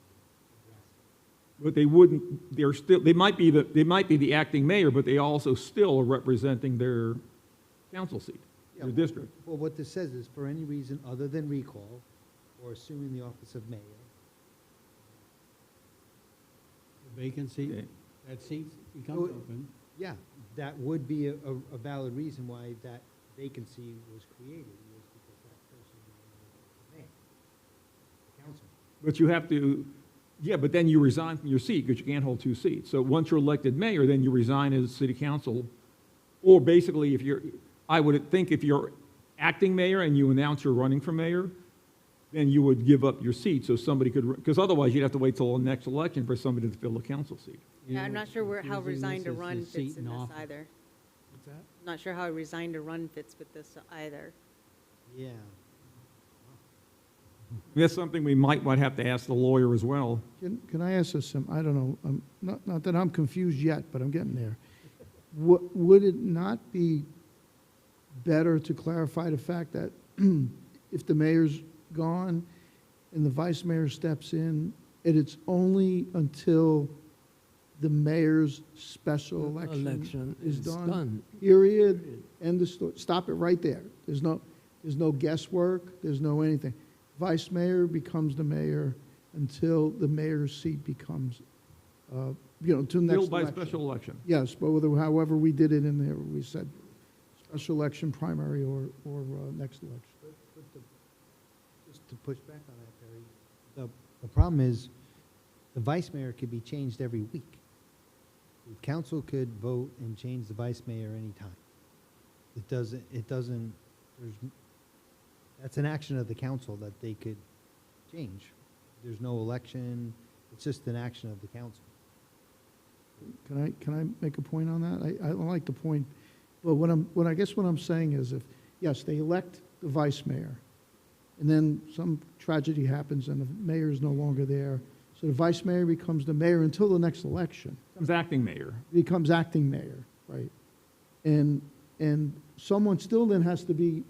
addressing. But they wouldn't, they might be the acting mayor, but they also still are representing their council seat, their Yeah, district. Well, what this says is, for any reason other than recall or assuming the office of mayor, Vacancy, Yeah. that seat becomes Oh, open. yeah, that would be a valid reason why that vacancy was created, was because that person was the mayor, the council. But you have to, yeah, but then you resign from your seat because you can't hold two seats. So once you're elected mayor, then you resign as city council. Or basically, I would think if you're acting mayor and you announce you're running for mayor, then you would give up your seat so somebody could, because otherwise you'd have to wait till the next election for somebody to fill the council seat. You Yeah, know I'm not what's sure how confusing resign this to is run the fits seat in this office. either. What's that? Not sure how resign to run fits with this either. Yeah. That's something we might have to ask the lawyer as well. Can I ask this, I don't know, not that I'm confused yet, but I'm getting there. Would it not be better to clarify the fact that if the mayor's gone and the vice mayor steps in, it's only until the mayor's special election is done? Period, end of story. Stop it right there. There's no guesswork, there's no anything. Vice mayor becomes the mayor until the mayor's seat becomes, until next Filled by election. special election. Yes, but however we did it in there, we said special election, primary, or next election. Just to push back on that, Barry, the problem is, the vice mayor could be changed every week. The council could vote and change the vice mayor anytime. That's an action of the council that they could change. There's no election, it's just an action of the council. Can I make a point on that? I don't like the point, but what I'm saying is yes, they elect the vice mayor, and then some tragedy happens and the mayor is no longer there, so the vice mayor becomes the mayor until the next election. Becomes acting mayor. Becomes acting mayor, right? And someone still then has to be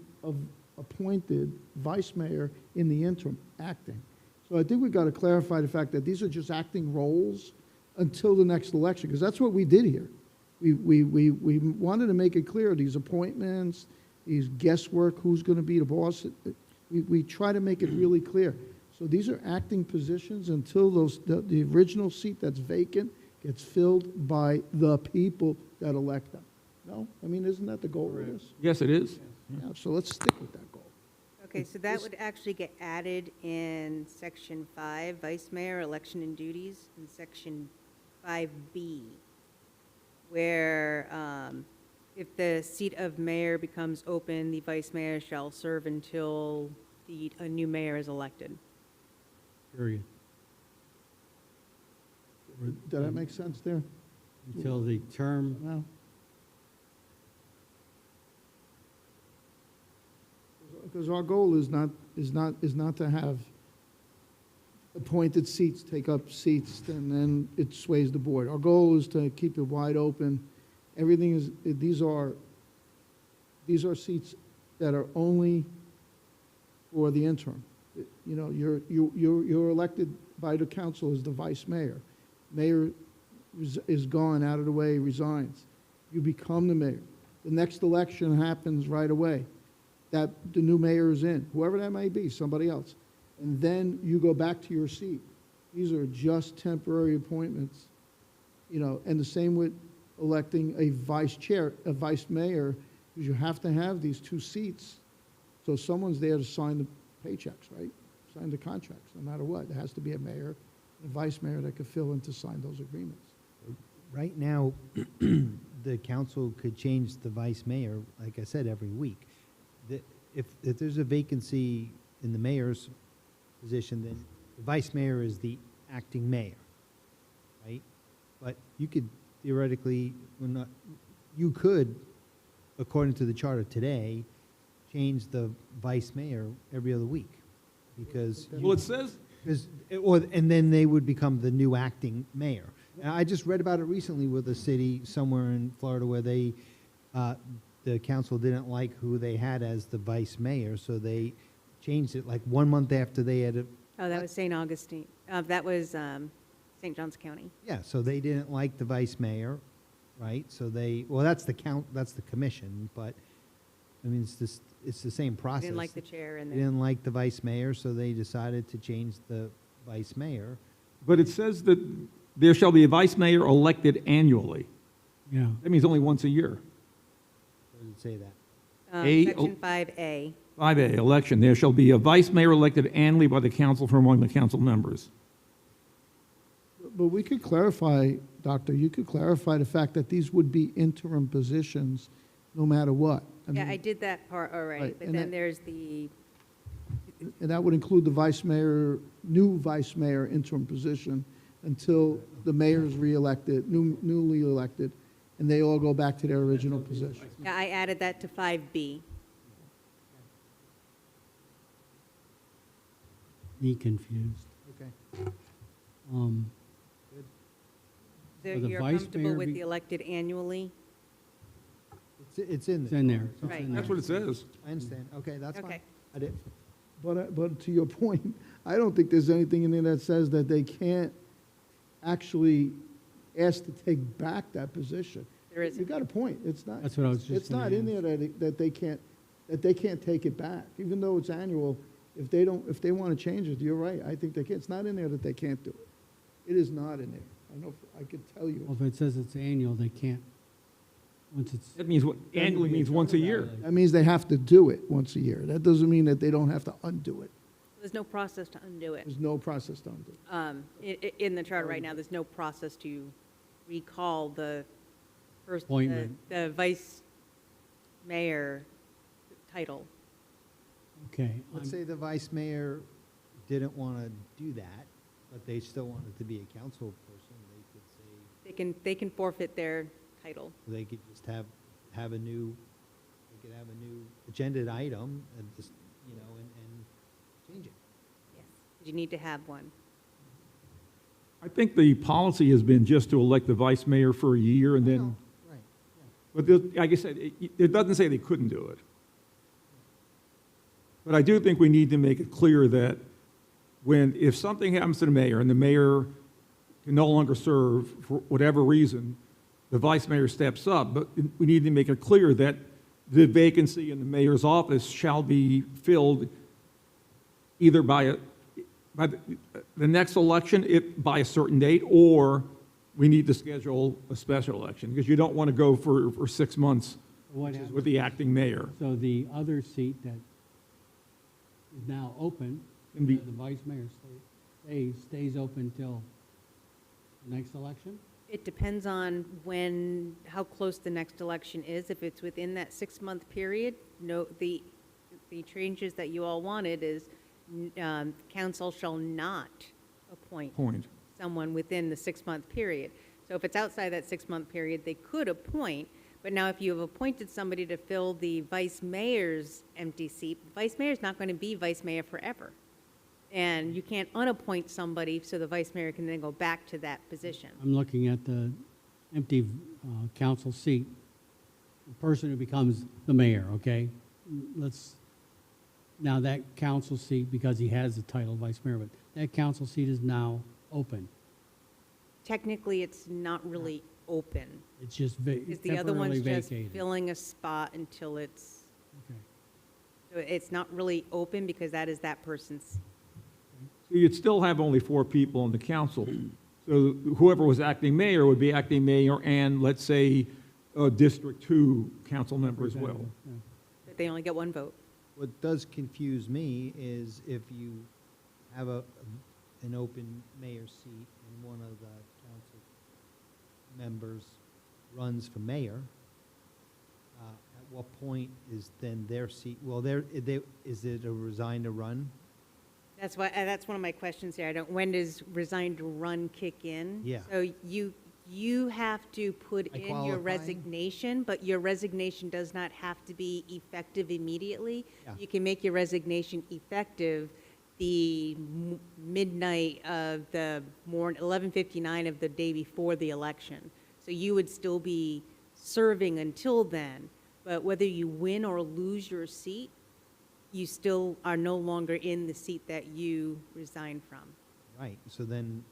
appointed vice mayor in the interim, acting. So I think we've got to clarify the fact that these are just acting roles until the next election, because that's what we did here. We wanted to make it clear, these appointments, these guesswork, who's going to be the boss, we try to make it really clear. So these are acting positions until the original seat that's vacant gets filled by the people that elect them. No? I mean, isn't that the goal of this? Yes, it is. Yeah, so let's stick with that goal. Okay, so that would actually get added in section 5, vice mayor, election and duties, in section 5B, where if the seat of mayor becomes open, the vice mayor shall serve until a new mayor is elected. Period. Did that make sense there? Until the term, No? Because our goal is not to have appointed seats take up seats and then it sways the board. Our goal is to keep it wide open. Everything is, these are seats that are only for the interim. You know, you're elected by the council as the vice mayor. Mayor is gone, out of the way, resigns. You become the mayor. The next election happens right away. That the new mayor is in, whoever that may be, somebody else. And then you go back to your seat. These are just temporary appointments, and the same with electing a vice chair, a vice mayor, because you have to have these two seats. So someone's there to sign the paychecks, right? Sign the contracts, no matter what. There has to be a mayor, a vice mayor that could fill in to sign those agreements. Right now, the council could change the vice mayor, like I said, every week. If there's a vacancy in the mayor's position, then the vice mayor is the acting mayor, right? But you could theoretically, you could, according to the charter today, change the vice mayor every other week, because. Well, it says, And then they would become the new acting mayor. And I just read about it recently with a city somewhere in Florida where they, the council didn't like who they had as the vice mayor, so they changed it like 1 month after they had, Oh, that was St. Augustine. That was St. Johns County. yeah, so they didn't like the vice mayor, right? So they, well, that's the commission, but, I mean, it's the same process. Didn't like the chair and They then, didn't like the vice mayor, so they decided to change the vice mayor. but it says that there shall be a vice mayor elected annually. Yeah. That means only once a year. Where does it say that? Section 5A. 5A, election. There shall be a vice mayor elected annually by the council from among the council members. But we could clarify, Doctor, you could clarify the fact that these would be interim positions no matter what. Yeah, mean, I did that part already, Right, but and then that- there's the, And that would include the vice mayor, new vice mayor interim position until the mayor's reelected, newly elected, and they all go back to their original position. yeah, I added that to 5B. Me confused. Okay. Um, So For the you're vice comfortable mayor with be- the elected annually? It's in It's there. in there. So Right. in That's what it says. I understand. Okay, that's fine. Okay. I did. But to your point, I don't think there's anything in there that says that they can't actually ask to take back that position. There You isn't. got a point. It's not. That's what I was just It's not gonna in there that they can't take it back, even though it's annual. If they want to change it, you're right. I think they can. It's not in there that they can't do it. It is not in there. I can tell you. Well, if it says it's annual, they can't, once it's. That means, annually means once a year. That means they have to do it once a year. That doesn't mean that they don't have to undo it. There's no process to undo it. There's no process to undo it. In the charter right now, there's no process to recall the first, Appointment. the vice mayor title. Okay. Let's say the vice mayor didn't want to do that, but they still wanted to be a council person. They could say, They can forfeit their title. they could just have a new agenda item and just, and change it. Yes. You need to have one. I think the policy has been just to elect the vice mayor for a year and then, Right. but like I said, it doesn't say they couldn't do it. But I do think we need to make it clear that if something happens to the mayor and the mayor can no longer serve for whatever reason, the vice mayor steps up. But we need to make it clear that the vacancy in the mayor's office shall be filled either by the next election, by a certain date, or we need to schedule a special election, because you don't want to go for 6 months What with the acting mayor. So the other seat that is now open, Can be- the vice mayor stays open till the next election? It depends on how close the next election is. If it's within that 6-month period, no, the changes that you all wanted is, council shall not appoint Point. someone within the 6-month period. So if it's outside that 6-month period, they could appoint, but now if you have appointed somebody to fill the vice mayor's empty seat, the vice mayor's not going to be vice mayor forever. And you can't unappoint somebody so the vice mayor can then go back to that position. I'm looking at the empty council seat, the person who becomes the mayor, okay? Now that council seat, because he has the title vice mayor, but that council seat is now open. Technically, it's not really open. It's just Because the other temporarily one's just vacated. filling a spot until it's, Okay. so it's not really open because that is that person's. So you'd still have only 4 people on the council. So whoever was acting mayor would be acting mayor and, let's say, a District 2 council member as well. Yeah. But they only get 1 vote. What does confuse me is if you have an open mayor's seat and one of the council members runs for mayor, at what point is then their seat, is it a resign to run? That's why, that's one of my questions here. I don't, when does resign to run kick in? Yeah. So you have to put By in your qualifying? resignation, but your resignation does not have to be effective immediately. Yeah. You can make your resignation effective the midnight of the 11:59 of the day before the election. So you would still be serving until then, but whether you win or lose your seat, you still are no longer in the seat that you resigned from. Right, so then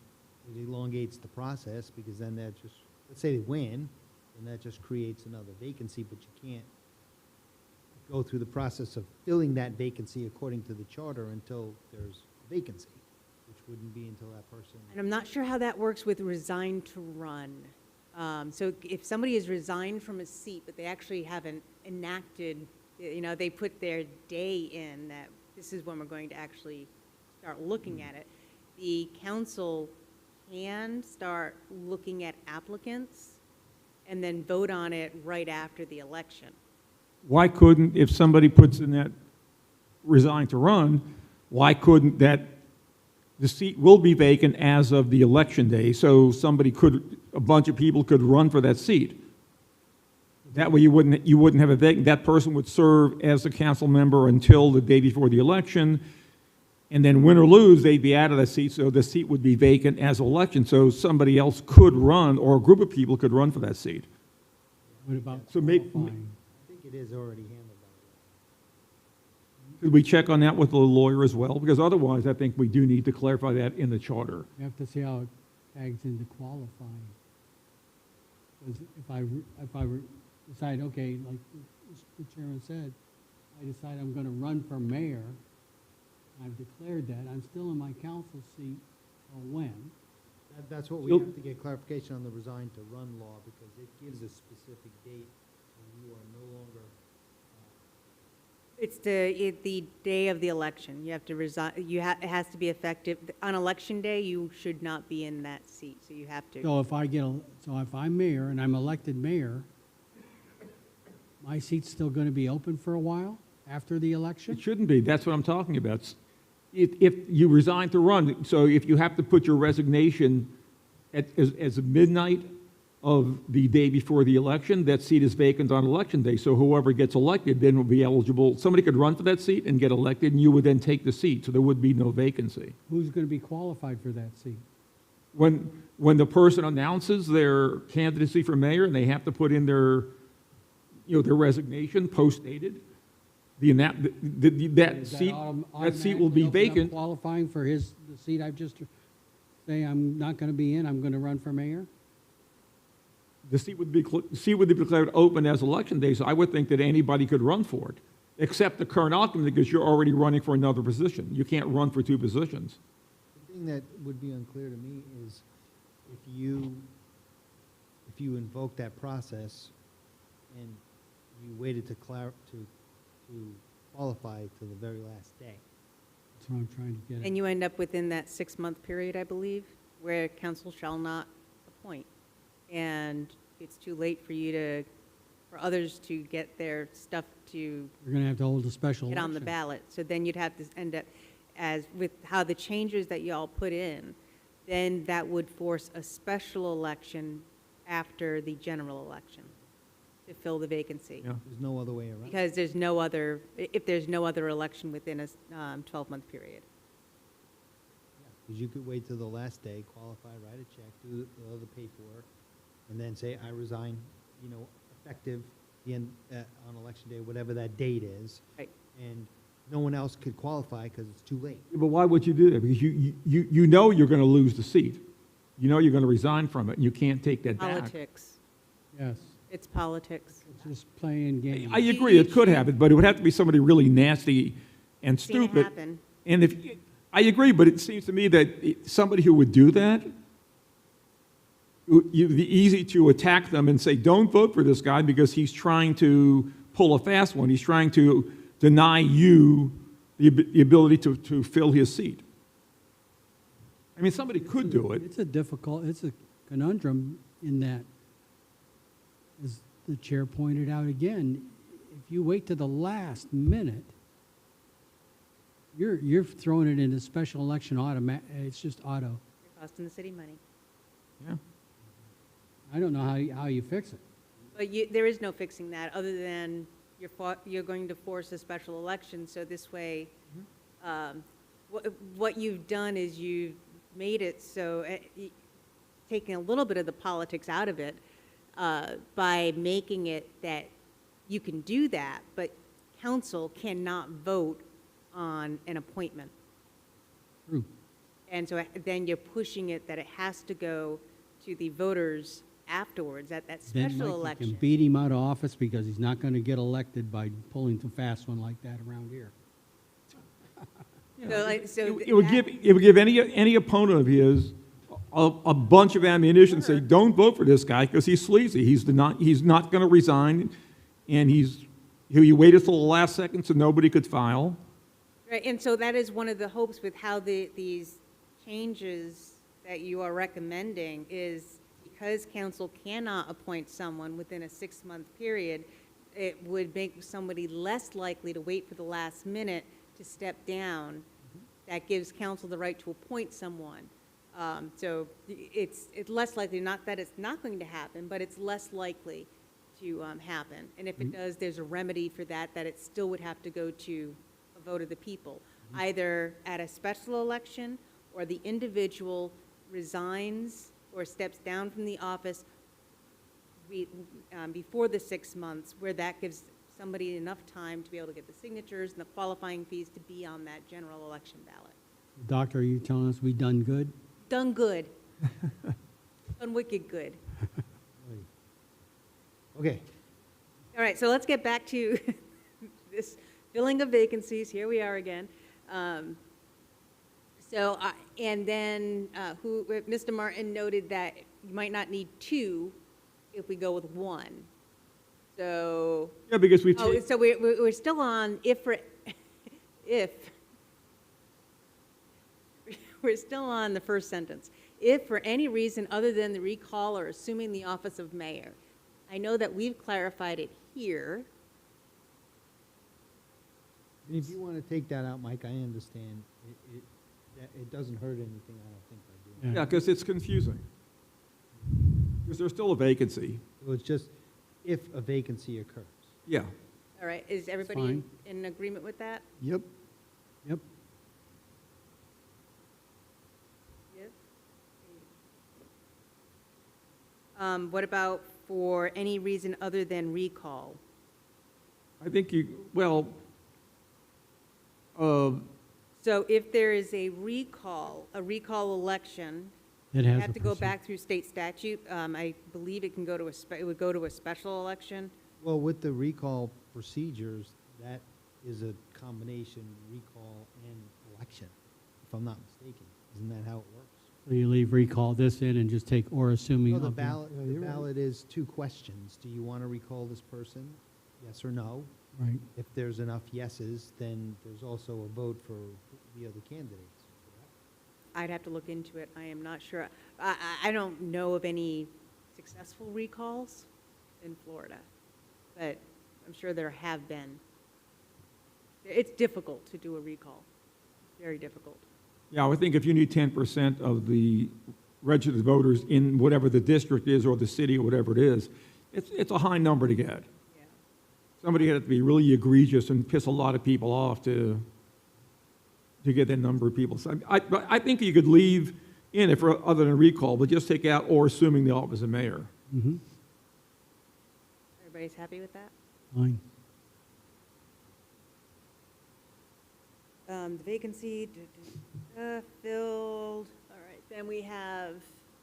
it elongates the process, because then that just, let's say they win, and that just creates another vacancy, but you can't go through the process of filling that vacancy according to the charter until there's a vacancy, which wouldn't be until that person. And I'm not sure how that works with resign to run. So if somebody has resigned from a seat, but they actually haven't enacted, they put their day in that this is when we're going to actually start looking at it, the council can start looking at applicants and then vote on it right after the election. Why couldn't, if somebody puts in that resign to run, why couldn't that, the seat will be vacant as of the election day, so somebody could, a bunch of people could run for that seat. That way you wouldn't have a vacant, that person would serve as a council member until the day before the election, and then win or lose, they'd be out of that seat, so the seat would be vacant as of election, so somebody else could run, or a group of people could run for that seat. What about So maybe- qualifying? I think it is already handled that way. Could we check on that with the lawyer as well? Because otherwise, I think we do need to clarify that in the charter. You have to see how it tags into qualifying. Because if I decide, okay, like the chairman said, I decide I'm going to run for mayor, I've declared that, I'm still in my council seat or when. That's what we You'll- have to get clarification on the resign to run law, because it gives a specific date when you are no longer, It's the day of the election. You have to resign, it has to be effective. On election day, you should not be in that seat, so you have to. So if I'm mayor and I'm elected mayor, my seat's still going to be open for a while after the election? It shouldn't be. That's what I'm talking about. If you resign to run, so if you have to put your resignation as midnight of the day before the election, that seat is vacant on election day. So whoever gets elected then will be eligible. Somebody could run for that seat and get elected, and you would then take the seat. So there would be no vacancy. Who's going to be qualified for that seat? When the person announces their candidacy for mayor and they have to put in their resignation post-dated, that seat will be vacant. Qualifying for the seat I've just, say I'm not going to be in, I'm going to run for mayor? The seat would be declared open as election day, so I would think that anybody could run for it, except the current occupant, because you're already running for another position. You can't run for two positions. the thing that would be unclear to me is if you invoke that process and you waited to qualify to the very last day. That's what I'm trying to get at. And you end up within that 6-month period, I believe, where council shall not appoint. And it's too late for others to get their stuff to You're going to have to hold a special get election. on the ballot. So then you'd have to end up, as with how the changes that y'all put in, then that would force a special election after the general election to fill the vacancy. Yeah. There's no other way around it. Because if there's no other election within a 12-month period. Because you could wait till the last day, qualify, write a check, do all the paperwork, and then say, I resign, effective the end, on election day, whatever that date is. Right. And no one else could qualify because it's too late. But why would you do that? Because you know you're going to lose the seat. You know you're going to resign from it, and you can't take that back. Politics. Yes, It's politics. it's just playing games. I agree, it could happen, but it would have to be somebody really nasty and Seen it stupid. happen. And I agree, but it seems to me that somebody who would do that, it would be easy to attack them and say, don't vote for this guy because he's trying to pull a fast one. He's trying to deny you the ability to fill his seat. I mean, somebody could do it. It's a conundrum in that, as the chair pointed out again, if you wait to the last minute You're throwing it into special election it's just auto. You're costing the city money. Yeah. I don't know how you fix it. But there is no fixing that, other than you're going to force a special election, so this way, what you've done is you've made it so, taking a little bit of the politics out of it, by making it that you can do that, but council cannot vote on an appointment. True. And so then you're pushing it that it has to go to the voters afterwards at that Then special Mike, you election. can beat him out of office because he's not going to get elected by pulling too fast one like that around here. It would give any opponent of his a bunch of ammunition and say, don't vote for this guy because he's sleazy. He's not going to resign, and he waited till the last second so nobody could file. Right, and so that is one of the hopes with how these changes that you are recommending is because council cannot appoint someone within a 6-month period, it would make somebody less likely to wait for the last minute to step down. That gives council the right to appoint someone. So it's less likely, not that it's not going to happen, but it's less likely to happen. And if it does, there's a remedy for that, that it still would have to go to a vote of the people, either at a special election or the individual resigns or steps down from the office before the 6 months, where that gives somebody enough time to be able to get the signatures and the qualifying fees to be on that general election ballot. Doctor, are you telling us we done good? Done good. Done wicked good. Okay, All right, so let's get back to this filling of vacancies. Here we are again. And then Mr. Martin noted that you might not need 2 if we go with 1. So, Yeah, because so we're still on if we're still on the first sentence. If for any reason other than the recall or assuming the office of mayor. I know that we've clarified it here. and if you want to take that out, Mike, I understand. It doesn't hurt anything, I don't think, by doing yeah, because it's confusing. Because there's still a vacancy. it. So it's just if a vacancy occurs. Yeah. All right, is everybody fine. in agreement with that? Yep. Yep. Yes. What about for any reason other than recall? I think So if there is a recall election, It you has have a to go procedure. back through state statute. I believe it can go to it would go to a special election. Well, with the recall procedures, that is a combination recall and election, if I'm not mistaken. Isn't that how it works? So you leave recall this in and just take or assuming. No, the of the- ballot, Yeah, the you're right. ballot is 2 questions. Do you want to recall this person? Yes or no? Right. If there's enough yeses, then there's also a vote for the other candidates. I'd have to look into it. I am not sure. I don't know of any successful recalls in Florida, but I'm sure there have been. It's difficult to do a recall, very difficult. yeah, I would think if you need 10% of the registered voters in whatever the district is or the city or whatever it is, it's a high number to get. Yeah. Somebody had to be really egregious and piss a lot of people off to get that number of people. So I think you could leave in it for other than recall, but just take out or assuming the office of mayor. Mm-hmm. Everybody's happy with that? Fine. The vacancy, filled. All right, then we have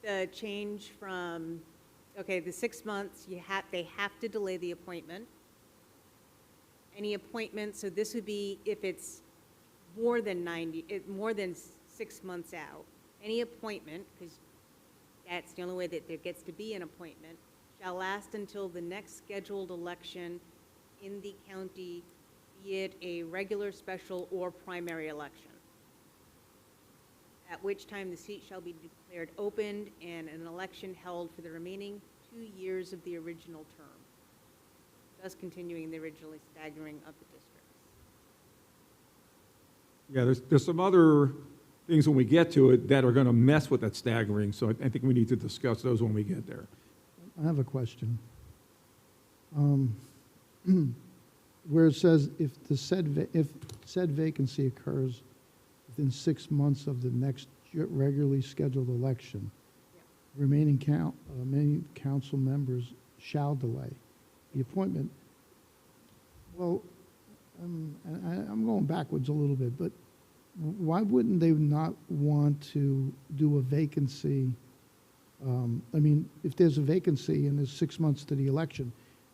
the change from, okay, the 6 months, they have to delay the appointment. Any appointment, so this would be if it's more than 6 months out. Any appointment, because that's the only way that there gets to be an appointment, shall last until the next scheduled election in the county, be it a regular, special, or primary election, at which time the seat shall be declared opened and an election held for the remaining 2 years of the original term, thus continuing the originally staggering of the districts. Yeah, there's some other things when we get to it that are going to mess with that staggering, so I think we need to discuss those when we get there. I have a question. Where it says if said vacancy occurs within 6 months of the next regularly scheduled election, remaining many council members shall delay the appointment. Well, I'm going backwards a little bit, but why wouldn't they not want to do a vacancy? I mean, if there's a vacancy and there's 6 months to the election,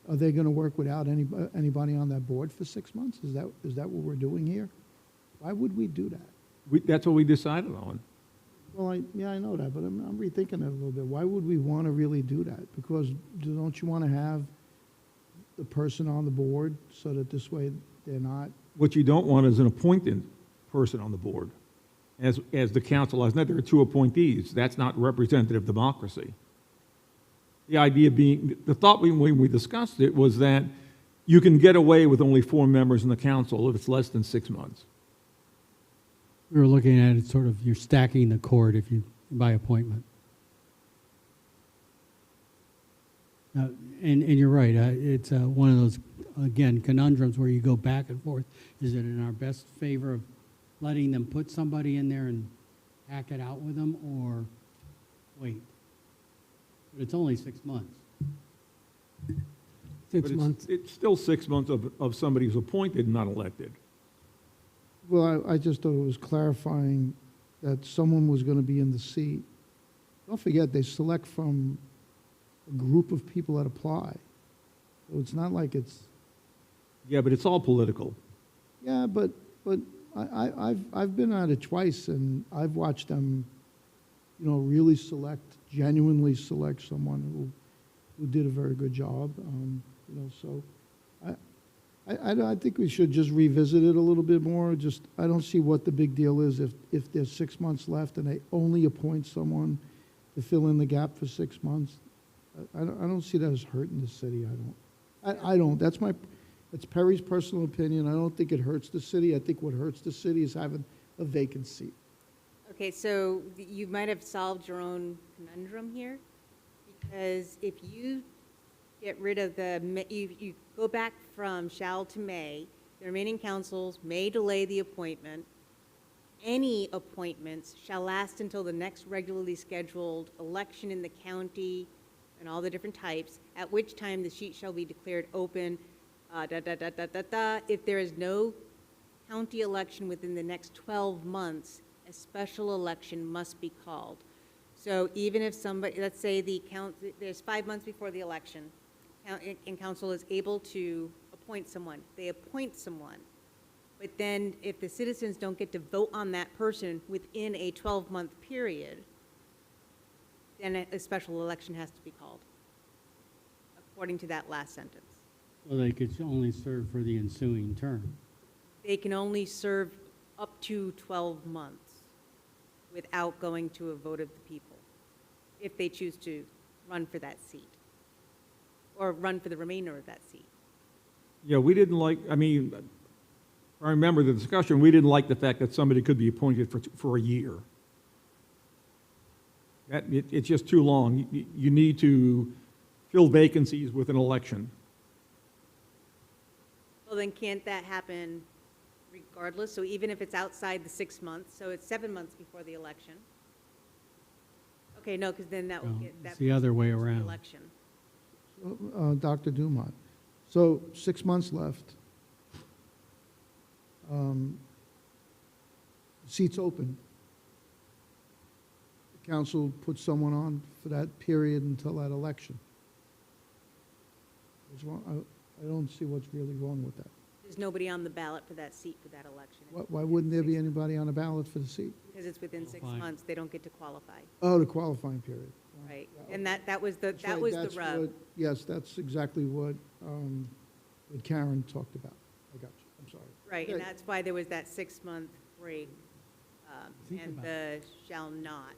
are they going to work without anybody on that board for 6 months? Is that what we're doing here? Why would we do that? That's what we decided on. Well, I know that, but I'm rethinking it a little bit. Why would we want to really do that? Because don't you want to have the person on the board so that this way they're not? What you don't want is an appointed person on the board. As the council has, there are 2 appointees. That's not representative democracy. The idea being, the thought when we discussed it was that you can get away with only 4 members in the council if it's less than 6 months. We were looking at it sort of, you're stacking the court if you, by appointment. And you're right, it's one of those, again, conundrums where you go back and forth. Is it in our best favor of letting them put somebody in there and hack it out with them, or wait? But it's only 6 months. 6 But months. it's still 6 months of somebody who's appointed, not elected. Well, I just thought it was clarifying that someone was going to be in the seat. Don't forget, they select from a group of people that apply. So it's not like it's, Yeah, but it's all political. yeah, but I've been at it twice, and I've watched them, really genuinely select someone who did a very good job. So I think we should just revisit it a little bit more. I don't see what the big deal is if there's 6 months left and they only appoint someone to fill in the gap for 6 months. I don't see that as hurting the city. I don't. It's Perry's personal opinion. I don't think it hurts the city. I think what hurts the city is having a vacant seat. Okay, so you might have solved your own conundrum here, because if you get rid of you go back from shall to may, the remaining councils may delay the appointment. Any appointments shall last until the next regularly scheduled election in the county and all the different types, at which time the seat shall be declared open, If there is no county election within the next 12 months, a special election must be called. So even if somebody, let's say there's 5 months before the election, and council is able to appoint someone, they appoint someone. But then if the citizens don't get to vote on that person within a 12-month period, then a special election has to be called, according to that last sentence. So they could only serve for the ensuing term. They can only serve up to 12 months without going to a vote of the people, if they choose to run for that seat, or run for the remainder of that seat. Yeah, we didn't I remember the discussion, we didn't like the fact that somebody could be appointed for a year. It's just too long. You need to fill vacancies with an election. Well, then can't that happen regardless? So even if it's outside the 6 months, so it's 7 months before the election? Okay, no, because then that will No, get, it's that the other way pushes the around. election. Dr. Dumont. So 6 months left. Seats open. The council puts someone on for that period until that election. What's wrong? I don't see what's really wrong with that. There's nobody on the ballot for that seat for that election. Why wouldn't there be anybody on the ballot for the seat? Because it's within 6 Qualifying. months, they don't get to qualify, Oh, the qualifying period. right? Yeah, And that was the, That's that right, was the that's rub. what- Yes, that's exactly what Karen talked about. I got you, I'm sorry. Right, and Okay. that's why there was that 6-month break, Think and about the shall not.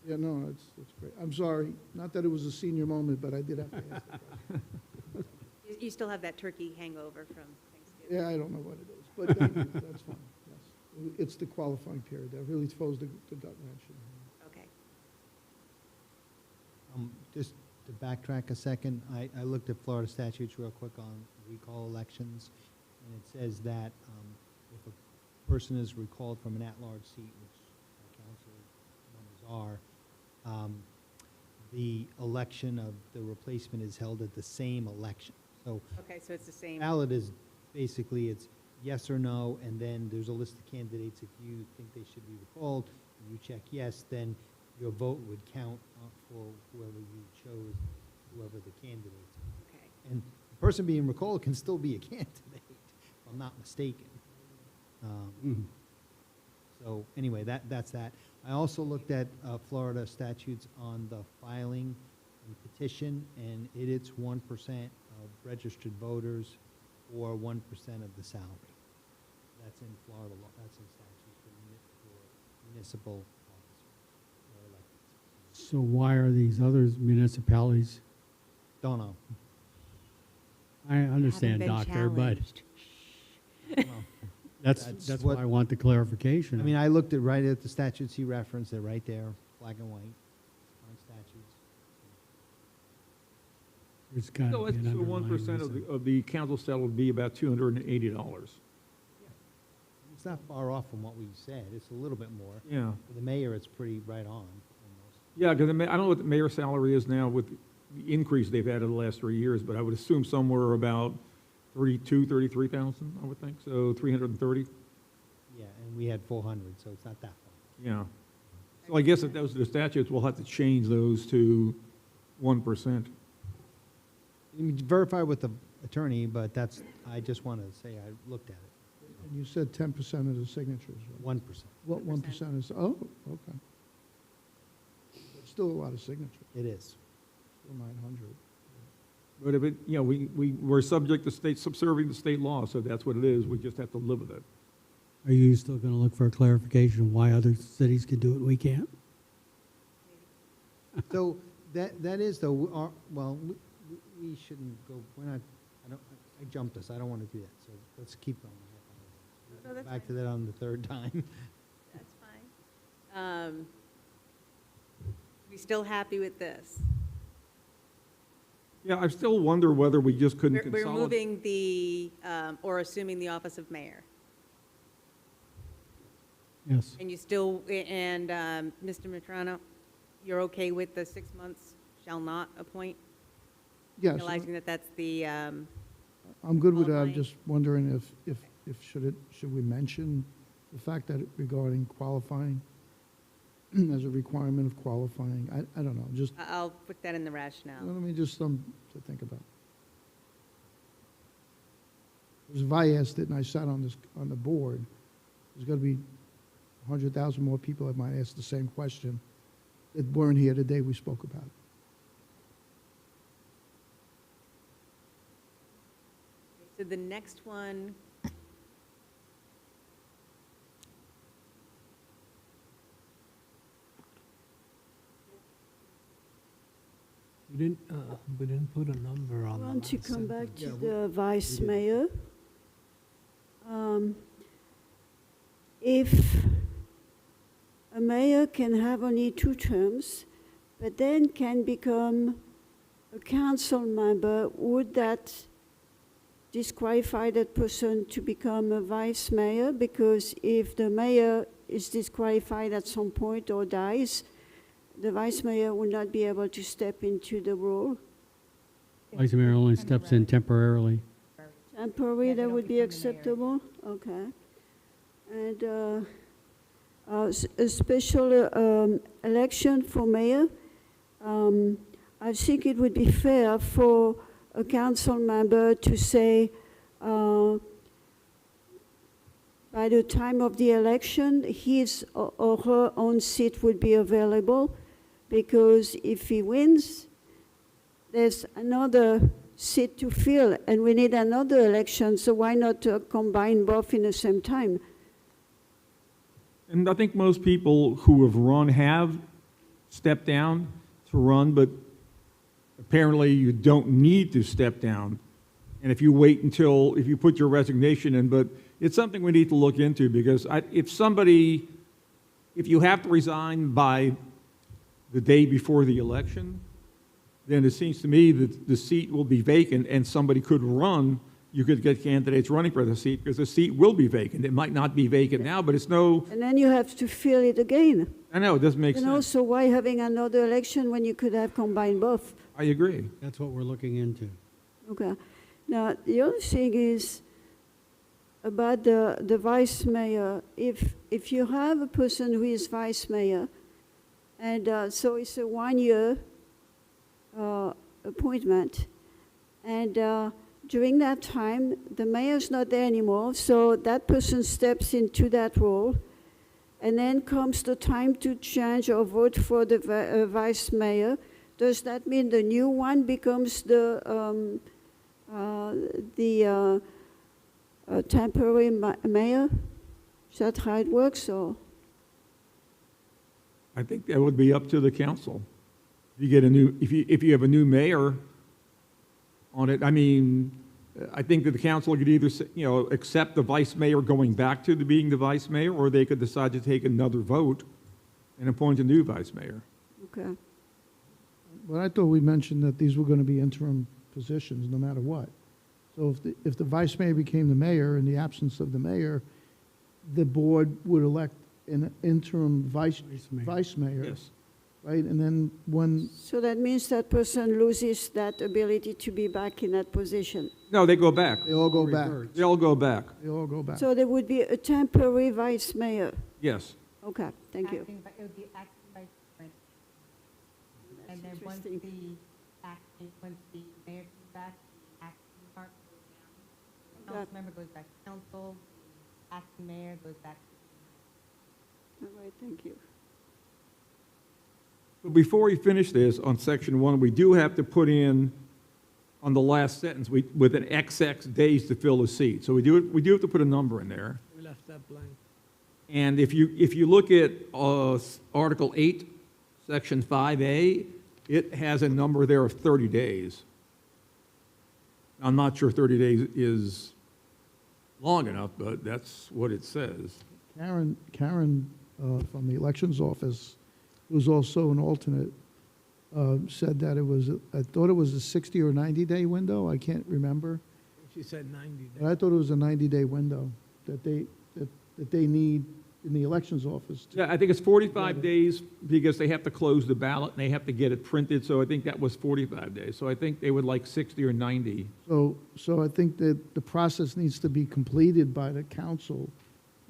Yeah, no, that's great. I'm sorry, not that it was a senior moment, but I did have to ask that question. You still have that turkey hangover from Thanksgiving. Yeah, I don't know what it is, but thank you, that's fine, yes. It's the qualifying period that really throws the gut wrench in. Okay. Just to backtrack a second, I looked at Florida statutes real quick on recall elections, and it says that if a person is recalled from an at-large seat, which council members are, the election of the replacement is held at the same election. So Okay, so it's the same. ballot is basically, it's yes or no, and then there's a list of candidates. If you think they should be recalled, and you check yes, then your vote would count for whoever you chose, whoever the candidate is. Okay. And the person being recalled can still be a candidate, if I'm not mistaken. So anyway, that's that. I also looked at Florida statutes on the filing and petition, and it's 1% of registered voters or 1% of the salary. That's in Florida law, that's in statutes for municipal officers or elected. So why are these other municipalities? Don't know. I understand, Haven't been Doctor, but challenged. Well, that's That's why what- I want the clarification. I mean, I looked right at the statutes he referenced, they're right there, black and white, on statutes. There's got So to be it's an so underlying 1% reason. of the council salary would be about $280. It's not far off from what we said, it's a little bit more. Yeah. For the mayor, it's pretty right on, almost. Yeah, because I don't know what the mayor's salary is now with the increase they've had in the last 3 years, but I would assume somewhere about 33,000, I would think, so 330, Yeah, and we had 400, so it's not that far. yeah. So I guess if those are the statutes, we'll have to change those to 1%. You can verify with the attorney, but that's, I just want to say I looked at it, And you said 10% of the signatures, right? 1%. What, 1% is, oh, okay. It's still a lot of signatures, It is. still 900. But if it, you know, we're subject to subserving the state law, so that's what it is, we just have to live with it. Are you still going to look for a clarification of why other cities can do it and we can't? So that is though, well, we shouldn't go, we're not, I jumped us, I don't want to do that, so let's keep going. No, that's Back to fine. that on the third time. That's fine. We still happy with this? Yeah, I still wonder whether we just couldn't We're consolidate. moving the, or assuming the office of mayor. Yes. And you still, and Mr. Matrano, you're okay with the 6 months shall not appoint? Yes, Realizing that that's the, I'm good with that, I'm qualifying? just wondering if should we mention the fact that regarding qualifying, as a requirement of qualifying, I don't know, just, I'll put that in the rationale. let me just to think about. Because if I asked it and I sat on the board, there's got to be 100,000 more people that might ask the same question that weren't here the day we spoke about it. So the next one, We didn't put a number I on the want to last come back sentence. to the vice mayor. If a mayor can have only 2 terms, but then can become a council member, would that disqualify that person to become a vice mayor? Because if the mayor is disqualified at some point or dies, the vice mayor will not be able to step into the role. Vice Mayor only steps in temporarily. Temporary, Yeah, they that don't would be become the mayor. acceptable? Okay. And a special election for mayor, I think it would be fair for a council member to say, by the time of the election, his or her own seat would be available, because if he wins, there's another seat to fill, and we need another election, so why not combine both in the same time? And I think most people who have run have stepped down to run, but apparently you don't need to step down And if you wait until, if you put your resignation in, but it's something we need to look into, because if you have to resign by the day before the election, then it seems to me that the seat will be vacant and somebody could run. You could get candidates running for the seat because the seat will be vacant. It might not be vacant now, but it's no, And then you have to fill it again. I know, it doesn't make And sense. also, why having another election when you could have combined both? I agree. That's what we're looking into. Okay. Now, the other thing is about the vice mayor. If you have a person who is vice mayor, and so it's a 1-year appointment, and during that time, the mayor's not there anymore, so that person steps into that role, and then comes the time to change or vote for the vice mayor. Does that mean the new one becomes the temporary mayor? Is that how it works, or? I think that would be up to the council. If you have a new mayor on it, I mean, I think that the council could either, accept the vice mayor going back to being the vice mayor, or they could decide to take another vote and appoint a new vice mayor. Okay. But I thought we mentioned that these were going to be interim positions, no matter what. So if the vice mayor became the mayor, in the absence of the mayor, the board would elect an interim vice mayor, Yes. right? And then when, So that means that person loses that ability to be back in that position. No, they go back. they all go back. They all go back. They all go back. So there would be a temporary vice mayor. Yes. Okay, thank you. It would be acting vice mayor. And then once interesting. once the mayor comes back, the acting part goes down. The Okay. council member goes back to council, the acting mayor goes back. All right, thank you. But before we finish this, on section 1, we do have to put in, on the last sentence, with an XX days to fill the seat. So we do have to put a number in there. We left that blank. And if you look at Article 8, Section 5A, it has a number there of 30 days. I'm not sure 30 days is long enough, but that's what it says. Karen from the elections office, who's also an alternate, said that I thought it was a 60 or 90-day window. I can't remember. She said 90 days. But I thought it was a 90-day window that they need in the elections office. Yeah, I think it's 45 days because they have to close the ballot and they have to get it printed, so I think that was 45 days. So I think they would like 60 or 90. So I think that the process needs to be completed by the council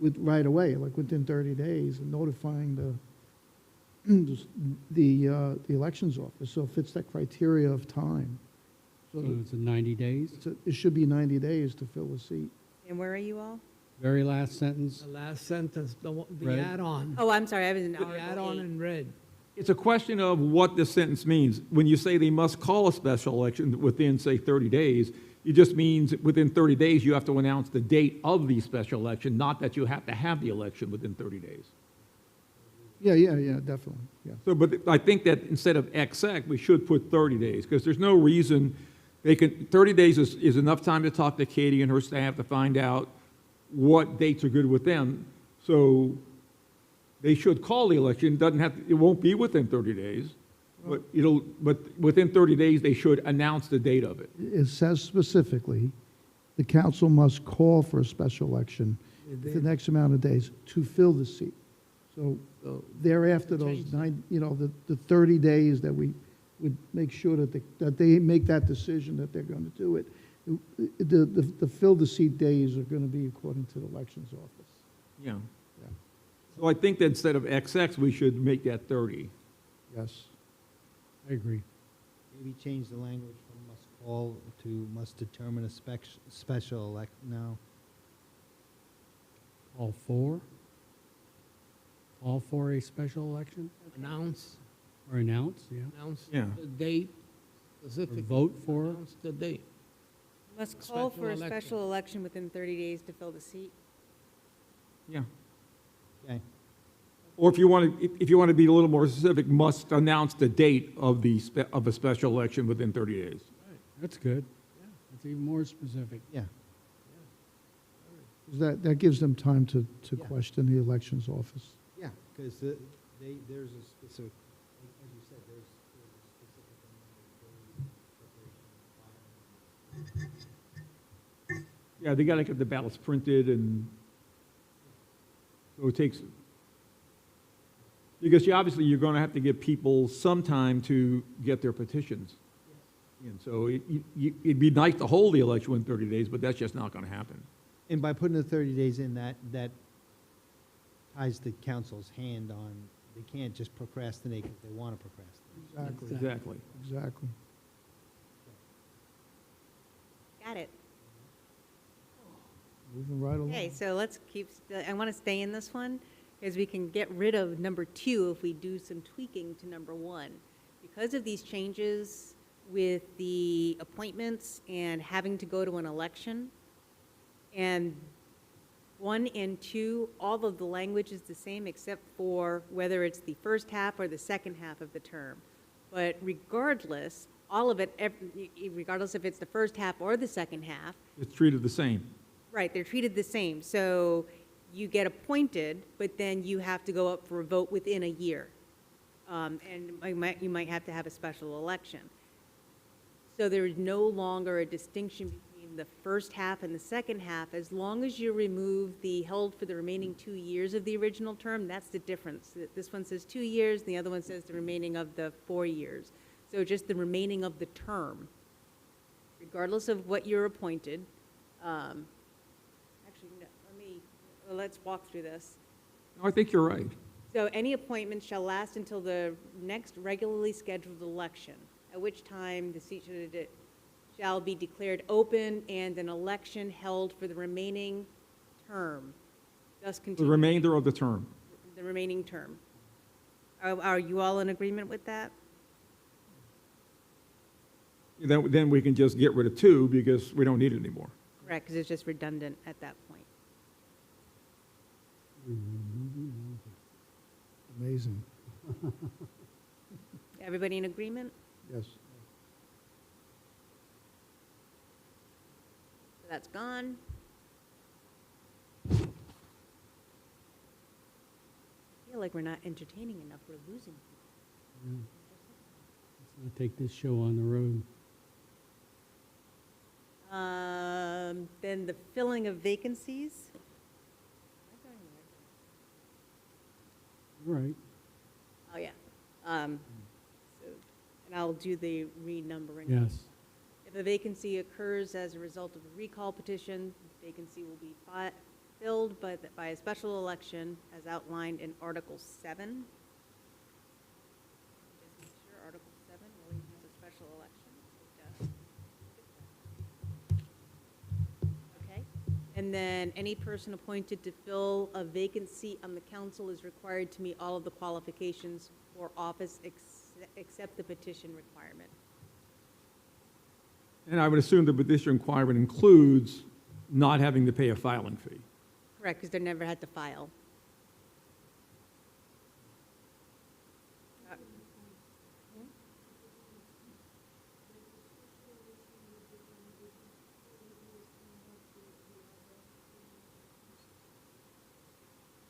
right away, like within 30 days, and notifying the elections office, so it fits that criteria of time. So So it's a 90 days. it should be 90 days to fill a seat. And where are you all? Very last sentence. The last sentence, the Right. add-on. Oh, I'm sorry, I was in The Article add-on 8. in red. It's a question of what this sentence means. When you say they must call a special election within, say, 30 days, it just means within 30 days you have to announce the date of the special election, not that you have to have the election within 30 days. Yeah, definitely, yeah. So, but I think that instead of XX, we should put 30 days, because there's no reason 30 days is enough time to talk to Katie and her staff to find out what dates are good with them. So they should call the election. It won't be within 30 days, but within 30 days, they should announce the date of it. It says specifically, the council must call for a special election within the next amount of days to fill the seat. So thereafter, those the 30 days that we would make sure that they make that decision that they're going to do it. The fill the seat days are going to be according to the elections office. Yeah. Yeah. So I think that instead of XX, we should make that 30. Yes. I agree. Maybe change the language from must call to must determine a special elect, no. All for a special election Announce, or announce, yeah. announce Yeah. the date, Or specifically. vote for. Announce the date. Must call for a Special election. special election within 30 days to fill the seat. Yeah. Okay. Or if you want to be a little more specific, must announce the date of a special election within 30 days. That's good. It's even more specific. Yeah. That gives them time to Yeah. question the elections office. Yeah, because there's a specific, as you said, there's a specific amount of days preparation. Yeah, they gotta get the ballots printed and, so it takes, because obviously you're gonna have to give people some time to get their petitions. And so it'd be nice to hold the election within 30 days, but that's just not gonna happen. And by putting the 30 days in, that ties the council's hand on, they can't just procrastinate because they want to procrastinate. Exactly, Exactly. exactly. Got it. Moving right along. Okay, so let's keep, I want to stay in this one, because we can get rid of number 2 if we do some tweaking to number 1. Because of these changes with the appointments and having to go to an election, and 1 and 2, all of the language is the same except for whether it's the first half or the second half of the term. But regardless, all of it, regardless if it's the first half or the second half, It's treated the same. right, they're treated the same. So you get appointed, but then you have to go up for a vote within a year. And you might have to have a special election. So there is no longer a distinction between the first half and the second half. As long as you remove the held for the remaining 2 years of the original term, that's the difference. This one says 2 years, the other one says the remaining of the 4 years. So just the remaining of the term, regardless of what you're appointed. Actually, no, let's walk through this. No, I think you're right. So any appointment shall last until the next regularly scheduled election, at which time the seat shall be declared open and an election held for the remaining term. Thus The continue. remainder of the term. The remaining term. Are you all in agreement with that? Then we can just get rid of 2 because we don't need it anymore. Correct, because it's just redundant at that point. Amazing. Everybody in agreement? Yes. So that's gone. I feel like we're not entertaining enough, we're losing. Yeah. Let's not take this show on the road. Then the filling of vacancies. Right. Oh, yeah. And I'll do the renumbering. Yes. If a vacancy occurs as a result of a recall petition, the vacancy will be filled by a special election as outlined in Article 7. Just make sure Article 7 really is a special election. It does. Okay. And then any person appointed to fill a vacant seat on the council is required to meet all of the qualifications for office except the petition requirement. And I would assume the petition requirement includes not having to pay a filing fee. Correct, because they never had to file.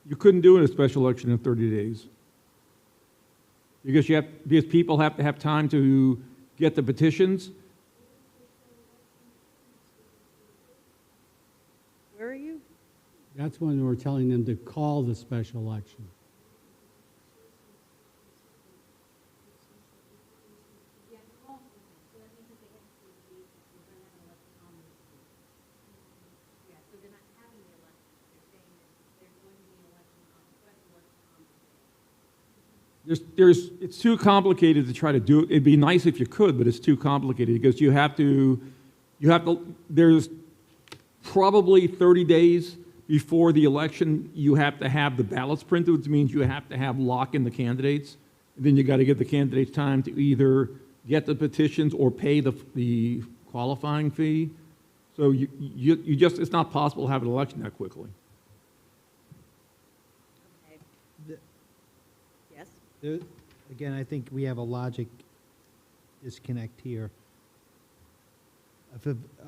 You couldn't do a special election in 30 days. Because people have to have time to get the petitions. Where are you? That's when we're telling them to call the special election. It's too complicated to try to do it. It'd be nice if you could, but it's too complicated because there's probably 30 days before the election, you have to have the ballots printed, which means you have to have lock in the candidates. And then you got to give the candidates time to either get the petitions or pay the qualifying fee. So it's not possible to have an election that quickly. Okay. The- Yes? Again, I think we have a logic disconnect here.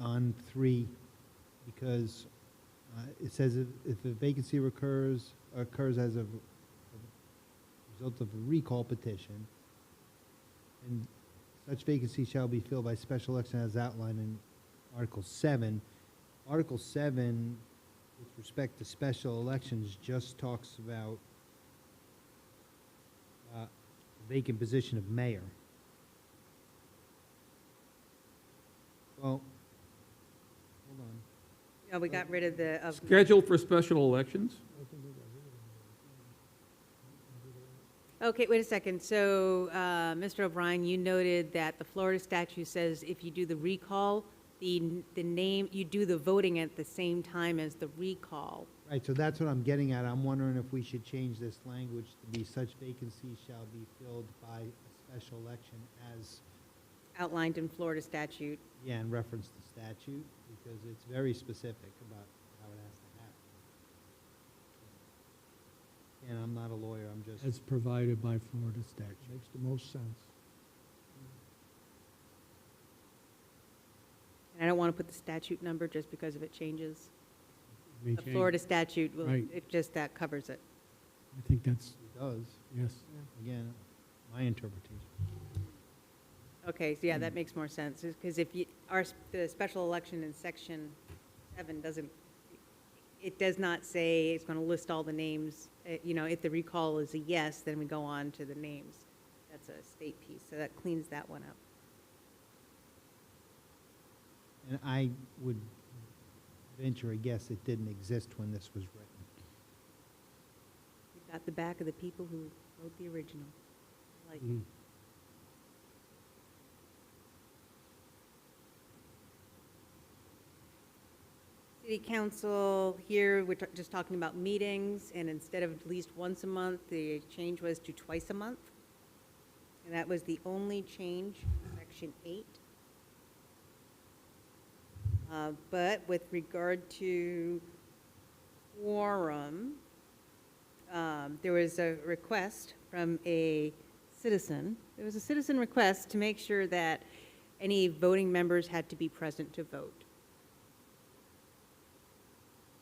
on 3, because it says if a vacancy occurs as a result of a recall petition, and such vacancy shall be filled by special election as outlined in Article 7. Article 7, with respect to special elections, just talks about vacant position of mayor. Well, hold on. No, we got rid of the, of, Scheduled for special elections? okay, wait a second. So, Mr. O'Brien, you noted that the Florida statute says if you do the recall, the name, you do the voting at the same time as the recall. Right, so that's what I'm getting at. I'm wondering if we should change this language to be such vacancies shall be filled by a special election as, Outlined in Florida statute. yeah, in reference to statute, because it's very specific about how it has to happen. And I'm not a lawyer, I'm just, As provided by Florida statute. Makes the most sense. And I don't want to put the statute number just because if it changes. May The change. Florida statute, will Right. it just, that covers it. I think that's, it does, yes. again, my interpretation. Okay, so yeah, that makes more sense, because if you, the special election in section 7 doesn't, it does not say it's going to list all the names. You know, if the recall is a yes, then we go on to the names. That's a state piece, so that cleans that one up. And I would venture a guess it didn't exist when this was written. We've got the back of the people who wrote the original. Like, Mhm. City council, here, we're just talking about meetings, and instead of at least once a month, the change was to twice a month. And that was the only change, section 8. But with regard to quorum, there was a request from a citizen. There was a citizen request to make sure that any voting members had to be present to vote.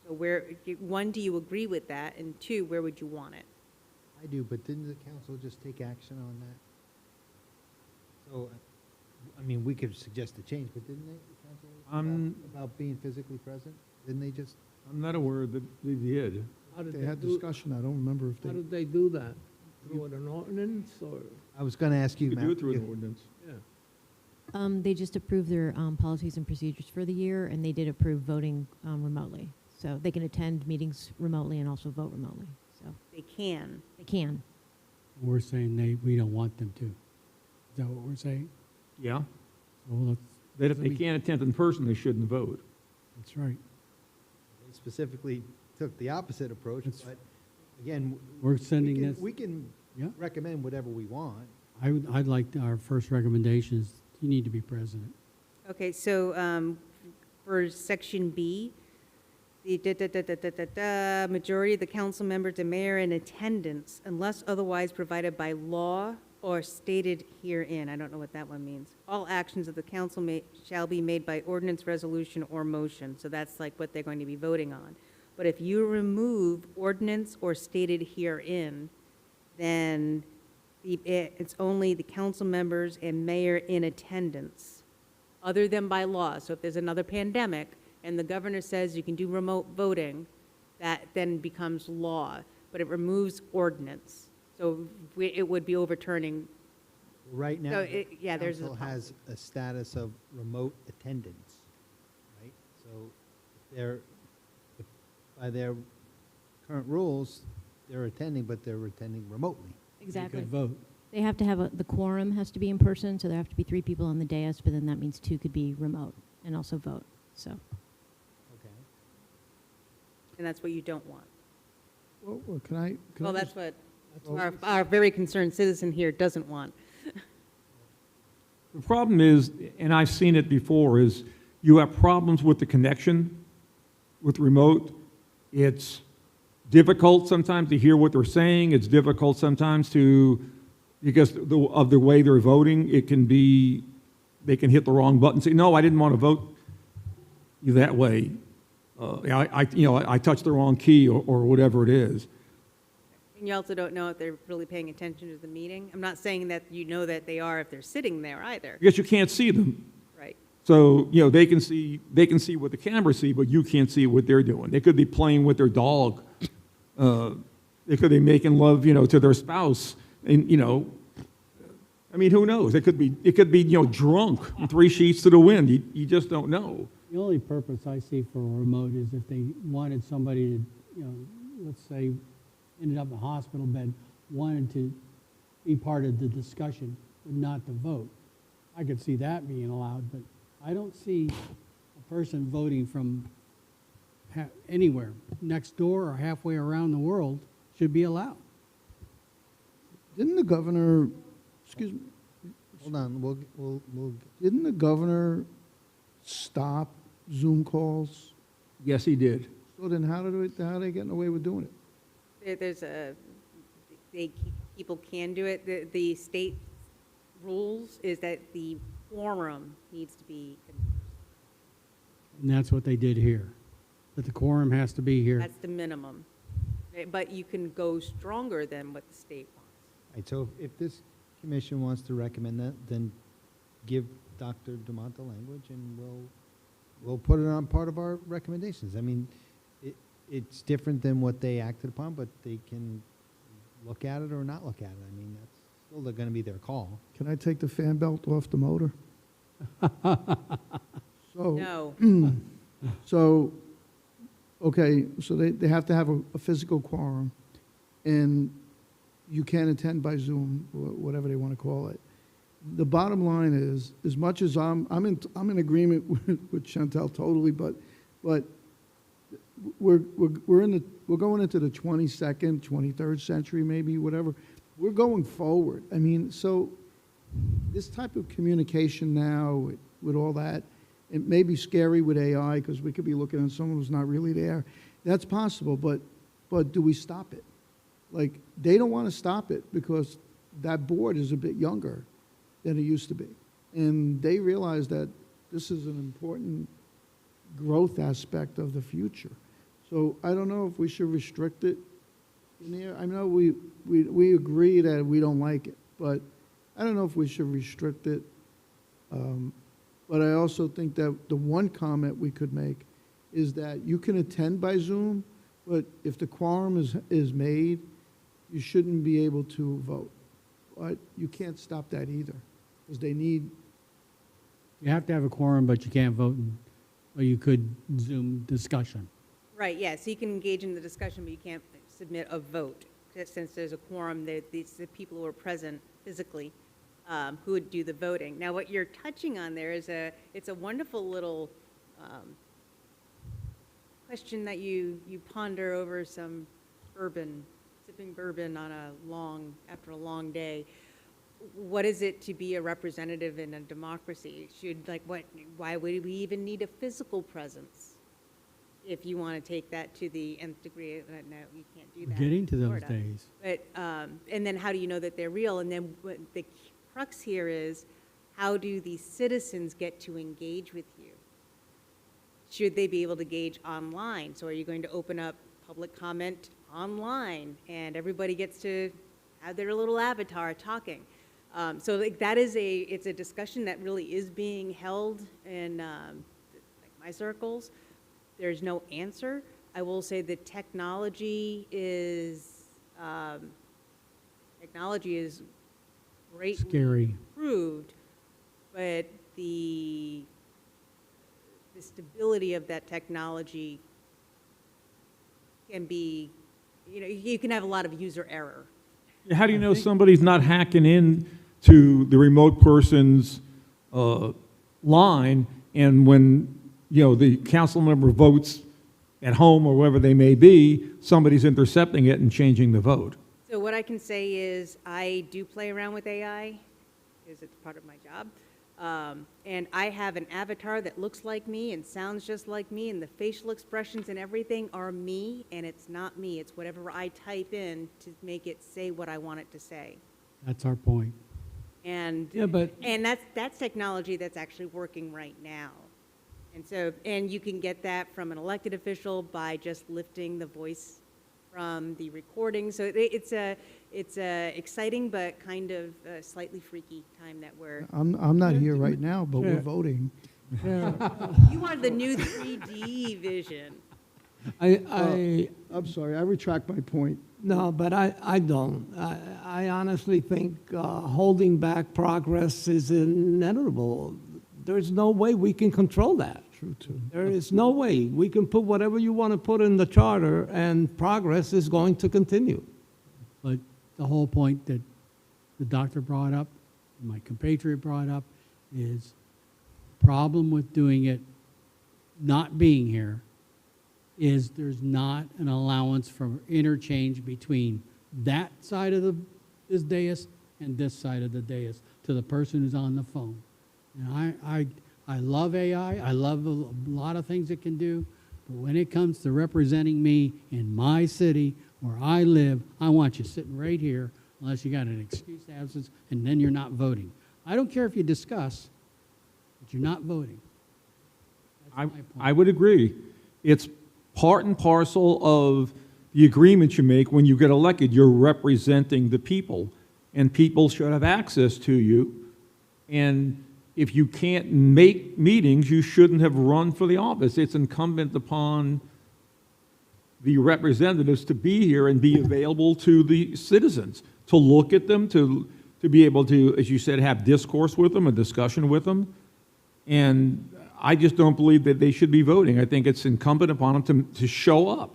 So where, one, do you agree with that? And two, where would you want it? I do, but didn't the council just take action on that? So, I mean, we could suggest a change, but didn't they, the council, about being physically present? Didn't they just? I'm not aware that they did. How did They had do- discussion, I don't remember if How they, did they do that? Through an ordinance or? I was going to ask you, You could Matt. do it through an you- ordinance. Yeah. They just approved their policies and procedures for the year, and they did approve voting remotely. So they can attend meetings remotely and also vote remotely. So They can. they can. We're saying we don't want them to. Is that what we're saying? Yeah, So let's, that if they can't attend in person, they shouldn't vote. that's right. They specifically took the opposite approach, That's- but again, We're sending this, we can yeah. recommend whatever we want. I'd like, our first recommendation is you need to be president. Okay, so for section B, the majority of the council members, the mayor in attendance, unless otherwise provided by law or stated herein. I don't know what that one means. All actions of the council shall be made by ordinance, resolution, or motion. So that's like what they're going to be voting on. But if you remove ordinance or stated herein, then it's only the council members and mayor in attendance, other than by law. So if there's another pandemic and the governor says you can do remote voting, that then becomes law, but it removes ordinance. So it would be overturning. Right now, So the yeah, there's a council has a status of remote attendance, right? So by their current rules, they're attending, but they're attending remotely. Exactly. You could vote. They have to have the quorum has to be in person, so there have to be 3 people on the dais, but then that means 2 could be remote and also vote. So Okay. And that's what you don't want. well, can I? Well, I that's just- what well, our very concerned citizen here doesn't want. The problem is, and I've seen it before, is you have problems with the connection with remote. It's difficult sometimes to hear what they're saying. It's difficult sometimes to, because of the way they're voting, it can be they can hit the wrong button, say, no, I didn't want to vote you that way. I touched the wrong key or whatever it is. And you also don't know if they're really paying attention to the meeting. I'm not saying that you know that they are if they're sitting there either. Because you can't see them. Right. So, they can see what the cameras see, but you can't see what they're doing. They could be playing with their dog. They could be making love, to their spouse. And, who knows? It could be, drunk, 3 sheets to the wind. You just don't know. The only purpose I see for a remote is if they wanted somebody to, let's say, ended up in a hospital bed, wanted to be part of the discussion, but not to vote. I could see that being allowed, but I don't see a person voting from anywhere, next door or halfway around the world, should be allowed. Didn't the governor, excuse me, Hold on, we'll didn't the governor stop Zoom calls? Yes, he did. So then how are they getting away with doing it? People can do it. The state rules is that the quorum needs to be, And that's what they did here. That the quorum has to be here. that's the minimum. But you can go stronger than what the state wants. Right, so if this commission wants to recommend that, then give Dr. Dumont the language, and we'll put it on part of our recommendations. I mean, it's different than what they acted upon, but they can look at it or not look at it. I mean, that's still going to be their call. Can I take the fan belt off the motor? No. So, okay, so they have to have a physical quorum, and you can attend by Zoom, or whatever they want to call it. The bottom line is, as much as I'm in agreement with Chantel totally, but we're going into the 22nd, 23rd century, maybe, whatever. We're going forward. I mean, so this type of communication now with all that, it may be scary with AI because we could be looking at someone who's not really there. That's possible, but do we stop it? Like, they don't want to stop it because that board is a bit younger than it used to be. And they realize that this is an important growth aspect of the future. So I don't know if we should restrict it in here. I know we agree that we don't like it, but I don't know if we should restrict it. But I also think that the one comment we could make is that you can attend by Zoom, but if the quorum is made, you shouldn't be able to vote. But you can't stop that either, because they need, You have to have a quorum, but you can't vote, or you could Zoom discussion. Right, yeah, so you can engage in the discussion, but you can't submit a vote. Since there's a quorum, the people who are present physically who would do the voting. Now, what you're touching on there is it's a wonderful little question that you ponder over some sipping bourbon after a long day. What is it to be a representative in a democracy? Why would we even need a physical presence? If you want to take that to the nth degree, no, you can't do that. Getting to in those Florida. days. But, and then how do you know that they're real? And then what the crux here is, how do the citizens get to engage with you? Should they be able to engage online? So are you going to open up public comment online and everybody gets to have their little avatar talking? So that is it's a discussion that really is being held in my circles. There's no answer. I will say that technology is greatly Scary. improved, but the stability of that technology can be, you can have a lot of user error. How do you know somebody's not hacking in to the remote person's line, and when the council member votes at home or wherever they may be, somebody's intercepting it and changing the vote? So what I can say is I do play around with AI because it's part of my job. And I have an avatar that looks like me and sounds just like me, and the facial expressions and everything are me, and it's not me. It's whatever I type in to make it say what I want it to say. That's our point. And, Yeah, but and that's technology that's actually working right now. And so, and you can get that from an elected official by just lifting the voice from the recording. So it's a exciting but kind of slightly freaky time that we're, I'm not here right now, but we're Sure. voting. you wanted the new 3D vision. I'm sorry, I retract my point. No, but I don't. I honestly think holding back progress is inevitable. There's no way we can control that. True, too. There is no way. We can put whatever you want to put in the charter, and progress is going to continue. But the whole point that the doctor brought up, my compatriot brought up, is problem with doing it, not being here, is there's not an allowance for interchange between that side of this dais and this side of the dais to the person who's on the phone. And I love AI. I love a lot of things it can do. But when it comes to representing me in my city where I live, I want you sitting right here unless you got an excused absence, and then you're not voting. I don't care if you discuss, but you're not voting. That's my point. I would agree. It's part and parcel of the agreement you make when you get elected. You're representing the people, and people should have access to you. And if you can't make meetings, you shouldn't have run for the office. It's incumbent upon the representatives to be here and be available to the citizens, to look at them, to be able to, as you said, have discourse with them, a discussion with them. And I just don't believe that they should be voting. I think it's incumbent upon them to show up.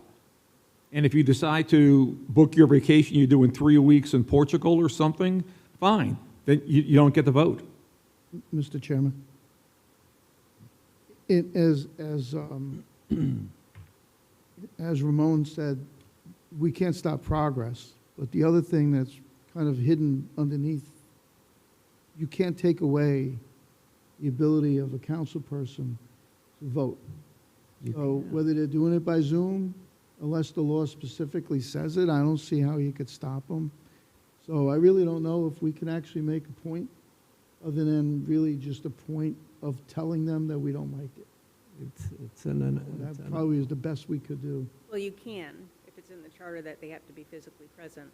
And if you decide to book your vacation, you're doing 3 weeks in Portugal or something, fine. Then you don't get the vote. Mr. Chairman. As Ramon said, we can't stop progress, but the other thing that's kind of hidden underneath, you can't take away the ability of a council person to vote. So whether they're doing it by Zoom, unless the law specifically says it, I don't see how you could stop them. So I really don't know if we can actually make a point other than really just a point of telling them that we don't like it. That probably is the best we could do. Well, you can, if it's in the charter that they have to be physically present.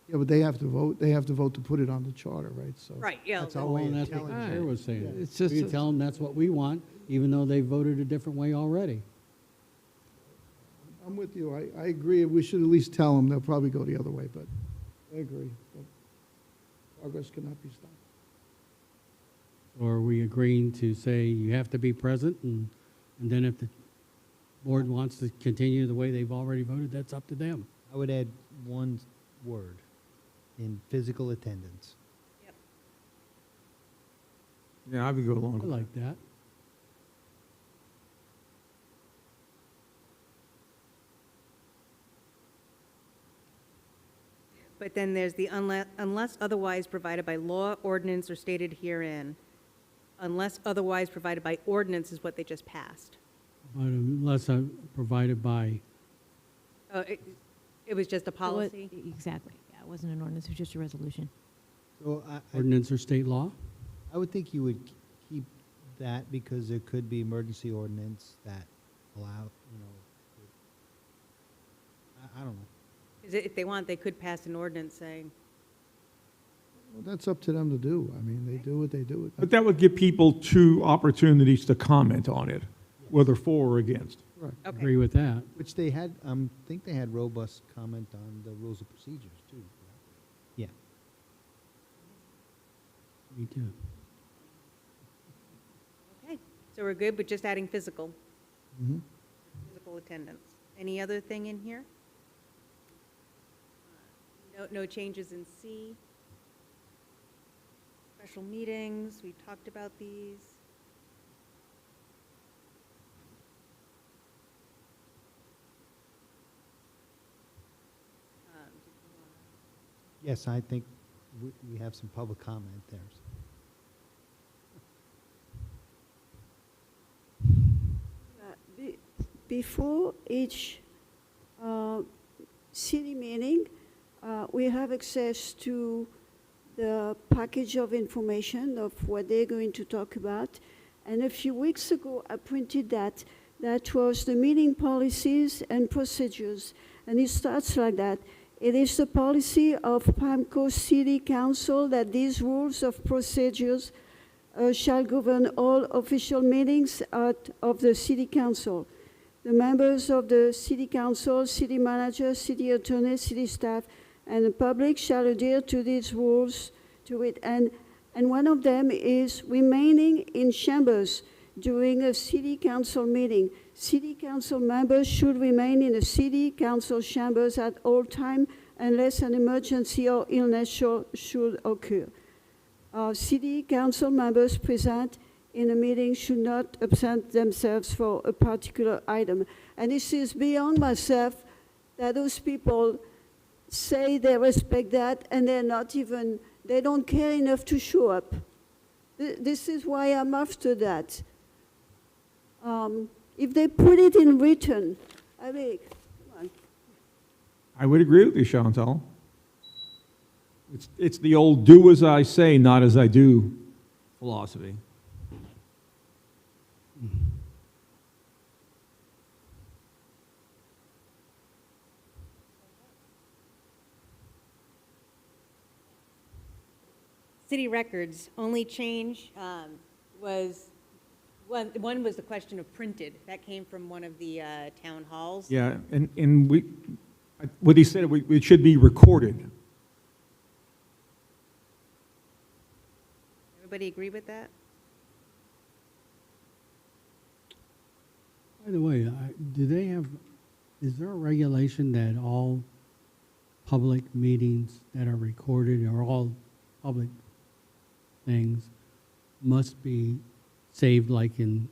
Yeah, but they have to vote. They have to vote to put it on the charter, right? So Right, yeah. that's our Well, way and of that's what telling the them. chair was saying. It's just You tell them that's what we want, even though they voted a different way already. I'm with you. I agree. We should at least tell them. They'll probably go the other way, but I agree. But progress cannot be stopped. Or are we agreeing to say you have to be present, and then if the board wants to continue the way they've already voted, that's up to them? I would add one word, in physical attendance. Yeah, I would go I along with that. like that. But then there's the unless otherwise provided by law, ordinance, or stated herein. Unless otherwise provided by ordinance is what they just passed. But unless provided by, Oh, it was just a policy? Exactly. Yeah, it wasn't an ordinance, it was just a resolution. So ordinance or state law? I would think you would keep that because there could be emergency ordinance that allow, I don't know. If they want, they could pass an ordinance saying, Well, that's up to them to do. I mean, they do what they do. But that would give people 2 opportunities to comment on it, whether for or against. Right. okay. Agree with that. Which they had, I think they had robust comment on the rules of procedures too. Yeah. Me too. Okay, so we're good with just adding physical Mhm. attendance. Any other thing in here? No changes in C. Special meetings, we talked about these. Yes, I think we have some public comment there. Before each city meeting, we have access to the package of information of what they're going to talk about. And a few weeks ago, I printed that. That was the meeting policies and procedures. And it starts like that. It is the policy of Pamco City Council that these rules of procedures shall govern all official meetings of the City Council. The members of the City Council, City Manager, City Attorney, City staff, and the public shall adhere to these rules to it. And one of them is remaining in chambers during a City Council meeting. City Council members should remain in the City Council chambers at all times unless an emergency or illness should occur. City Council members present in a meeting should not absent themselves for a particular item. And this is beyond myself that those people say they respect that and they don't care enough to show up. This is why I'm after that. If they put it in written, I mean, come on. I would agree with you, Chantal. It's the old do as I say, not as I do philosophy. City records, only change was, one was the question of printed. That came from one of the town halls. Yeah, and what he said, it should be recorded. Everybody agree with that? By the way, is there a regulation that all public meetings that are recorded or all public things must be saved like in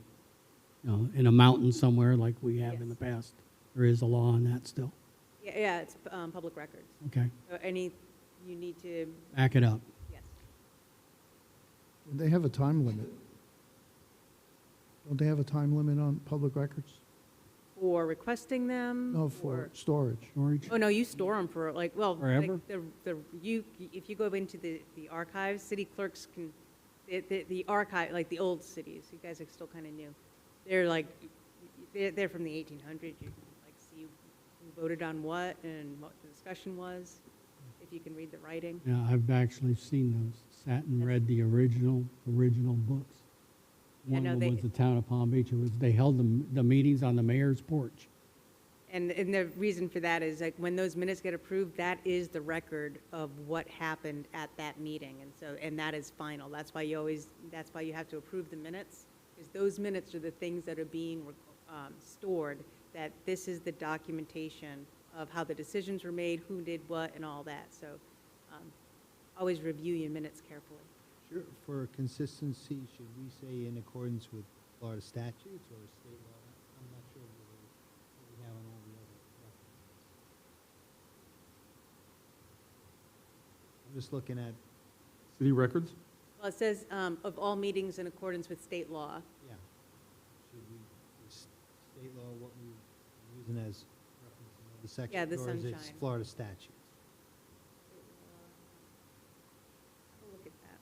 a mountain somewhere like we have in the past? There is a law on that still? Yeah, it's public records. Okay, So you need to, back it up. yes. They have a time limit. Don't they have a time limit on public records? For requesting them? No, for or- storage. Storage? Oh, no, you store them for, like, well, like, Forever? if you go into the archives, city clerks can, the archive, like the old cities, you guys are still kind of new. They're like, they're from the 1800s. You can like see who voted on what and what the discussion was, if you can read the writing. Yeah, I've actually seen those, sat and read the original books. Yeah, One no, of them they- was the town of Palm Beach. They held the meetings on the mayor's porch. And the reason for that is like when those minutes get approved, that is the record of what happened at that meeting. And that is final. That's why you have to approve the minutes, because those minutes are the things that are being stored, that this is the documentation of how the decisions were made, who did what, and all that. So always review your minutes carefully. Sure. For consistency, should we say in accordance with Florida statutes or state law? I'm not sure what we have on all the other records. I'm just looking at, City records? Well, it says of all meetings in accordance with state law. yeah, should we, is state law what we're using as reference in the section? Yeah, the Or is it sunshine. Florida statutes? We'll look at that.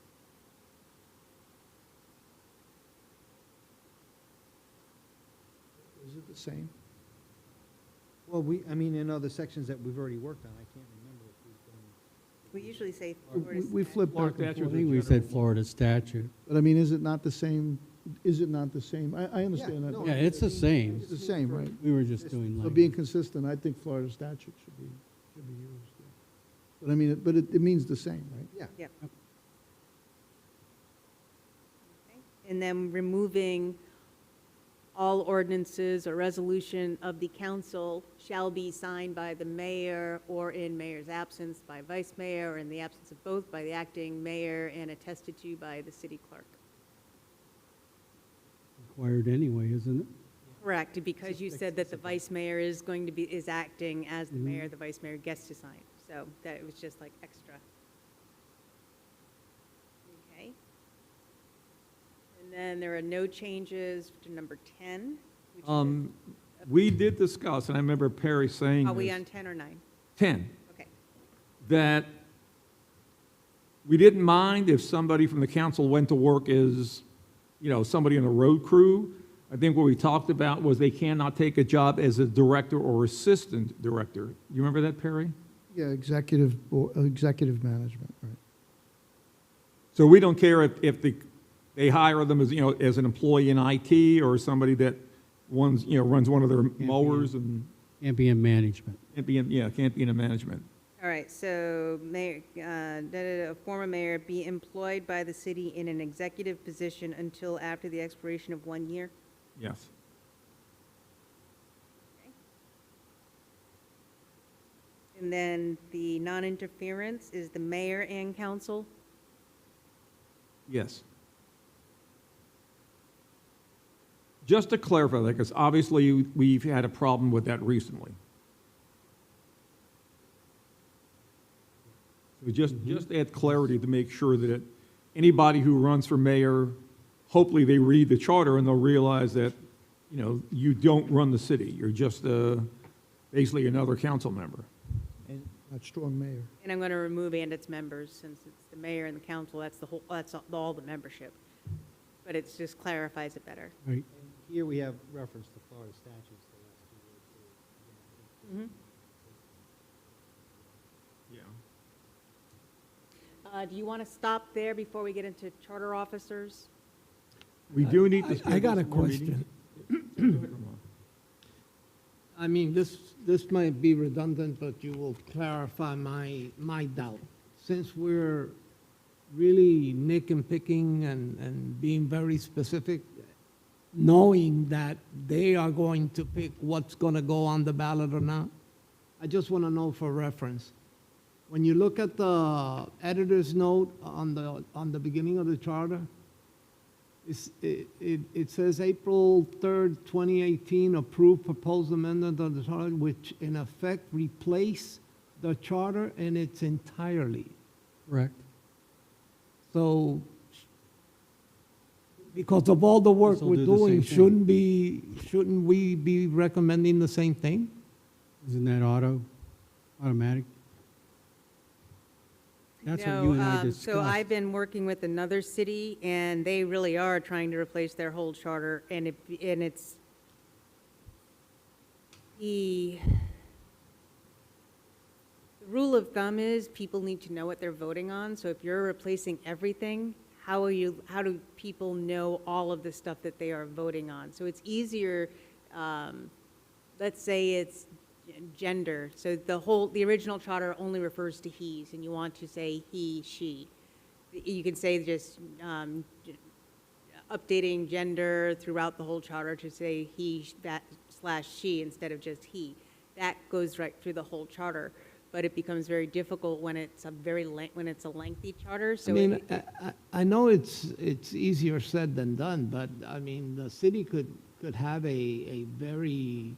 Is it the same? Well, I mean, in other sections that we've already worked on, I can't remember if we've done. We usually say We- Florida We statute. flip Florida back and I statute. forth. think we said Florida statute. But I mean, is it not the same? Is it not the same? I understand that. no, Yeah, it's the same. It's the same, right? We were just doing So like. being consistent, I think Florida statute should be used. Yeah. But I mean, it means the same, right? Yeah. Yeah. Okay. And then removing all ordinances or resolution of the council shall be signed by the mayor or in mayor's absence by vice mayor, or in the absence of both by the acting mayor and attested to by the city clerk. Required anyway, isn't it? Correct, because you said that the vice mayor is acting as the Mhm. mayor, the vice mayor gets to sign. So that it was just like extra. Okay. And then there are no changes to number 10. which is- We did discuss, and I remember Perry saying Are we this, on 10 or 9? 10, Okay. that We didn't mind if somebody from the council went to work as, somebody in a road crew. I think what we talked about was they cannot take a job as a director or assistant director. You remember that, Perry? Yeah, executive management, right. So we don't care if they hire them as, as an employee in IT or somebody that runs one of their mowers and Can't be in management. can't be in a management. All right, so mayor, a former mayor be employed by the city in an executive position until after the expiration of 1 year? Yes. And then the non-interference is the mayor and council? Yes. Just to clarify that, because obviously we've had a problem with that recently. So just add clarity to make sure that anybody who runs for mayor, hopefully they read the charter and they'll realize that, you don't run the city. You're just basically another council member. And Not strong mayor. And I'm going to remove and its members, since it's the mayor and the council, that's all the membership. But it just clarifies it better. Right. here we have reference to Florida statutes, the last two words. Yeah. Do you want to stop there before we get into charter officers? We do need to. I got a schedule some more meetings. question. I mean, this might be redundant, but you will clarify my doubt. Since we're really nick and picking and being very specific, knowing that they are going to pick what's going to go on the ballot or not, I just want to know for reference. When you look at the editor's note on the beginning of the charter, it says April 3rd, 2018, approved proposed amendment of the charter, which in effect replace the charter in its entirely. Correct. So, because of all the work This'll we're do the doing, same thing. shouldn't we be recommending the same thing? Isn't that automatic? That's what you and I discussed. So I've been working with another city, and they really are trying to replace their whole charter, and it's the rule of thumb is people need to know what they're voting on. So if you're replacing everything, how do people know all of the stuff that they are voting on? So it's easier, let's say it's gender. So the original charter only refers to he's, and you want to say he, she. You can say just updating gender throughout the whole charter to say he, that / she instead of just he. That goes right through the whole charter, but it becomes very difficult when it's a lengthy charter. So I mean, I know it's easier said than done, but I mean, the city could have a very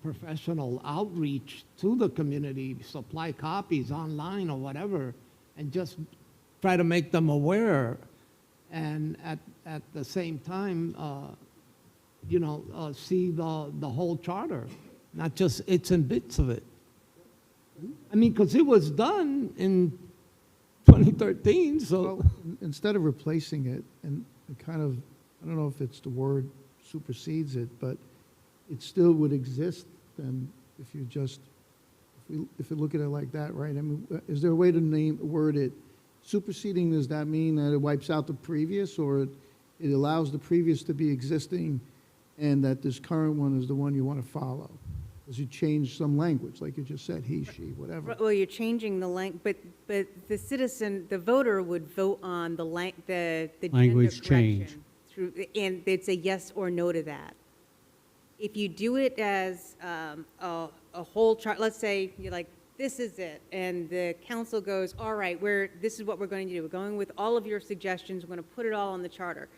professional outreach to the community, supply copies online or whatever, and just try to make them aware, and at the same time, see the whole charter, not just bits and bits of it. I mean, because it was done in 2013, so. Well, instead of replacing it, and it kind of, I don't know if it's the word supersedes it, but it still would exist then if you just, if you look at it like that, right? I mean, is there a way to word it? Superseding, does that mean that it wipes out the previous, or it allows the previous to be existing and that this current one is the one you want to follow? Because you change some language, like you just said, he, she, whatever. well, you're changing the but the voter would vote on the Language gender change. correction and they'd say yes or no to that. If you do it as a whole chart, let's say you're like, this is it, and the council goes, all right, this is what we're going to do. We're going with all of your suggestions. We're going to put it all on the charter.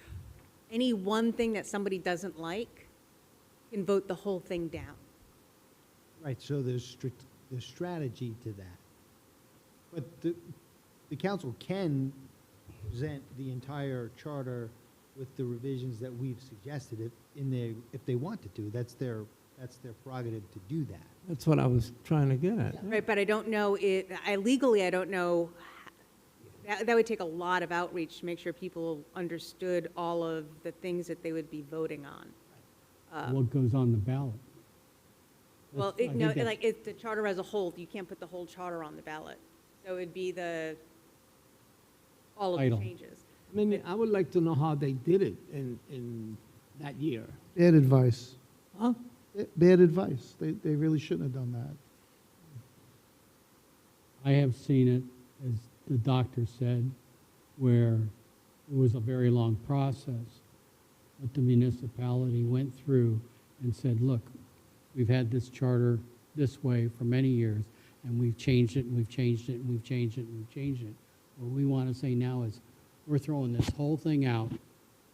Any one thing that somebody doesn't like can vote the whole thing down. Right, so there's strategy to that. But the council can present the entire charter with the revisions that we've suggested if they wanted to. That's their prerogative to do that. That's what I was trying to get at. Right, but I don't know, legally, I don't know That would take a lot of outreach to make sure people understood all of the things that they would be voting on. What goes on the ballot? Well, That's- I no, think that's- like, it's the charter as a whole, you can't put the whole charter on the ballot. So it'd be all of the Title. changes. I mean, I would like to know how they did it in that year. Bad advice. Huh? Bad advice. They really shouldn't have done that. I have seen it, as the doctor said, where it was a very long process, but the municipality went through and said, look, we've had this charter this way for many years, and we've changed it, and we've changed it, and we've changed it, and we've changed it. What we want to say now is, we're throwing this whole thing out.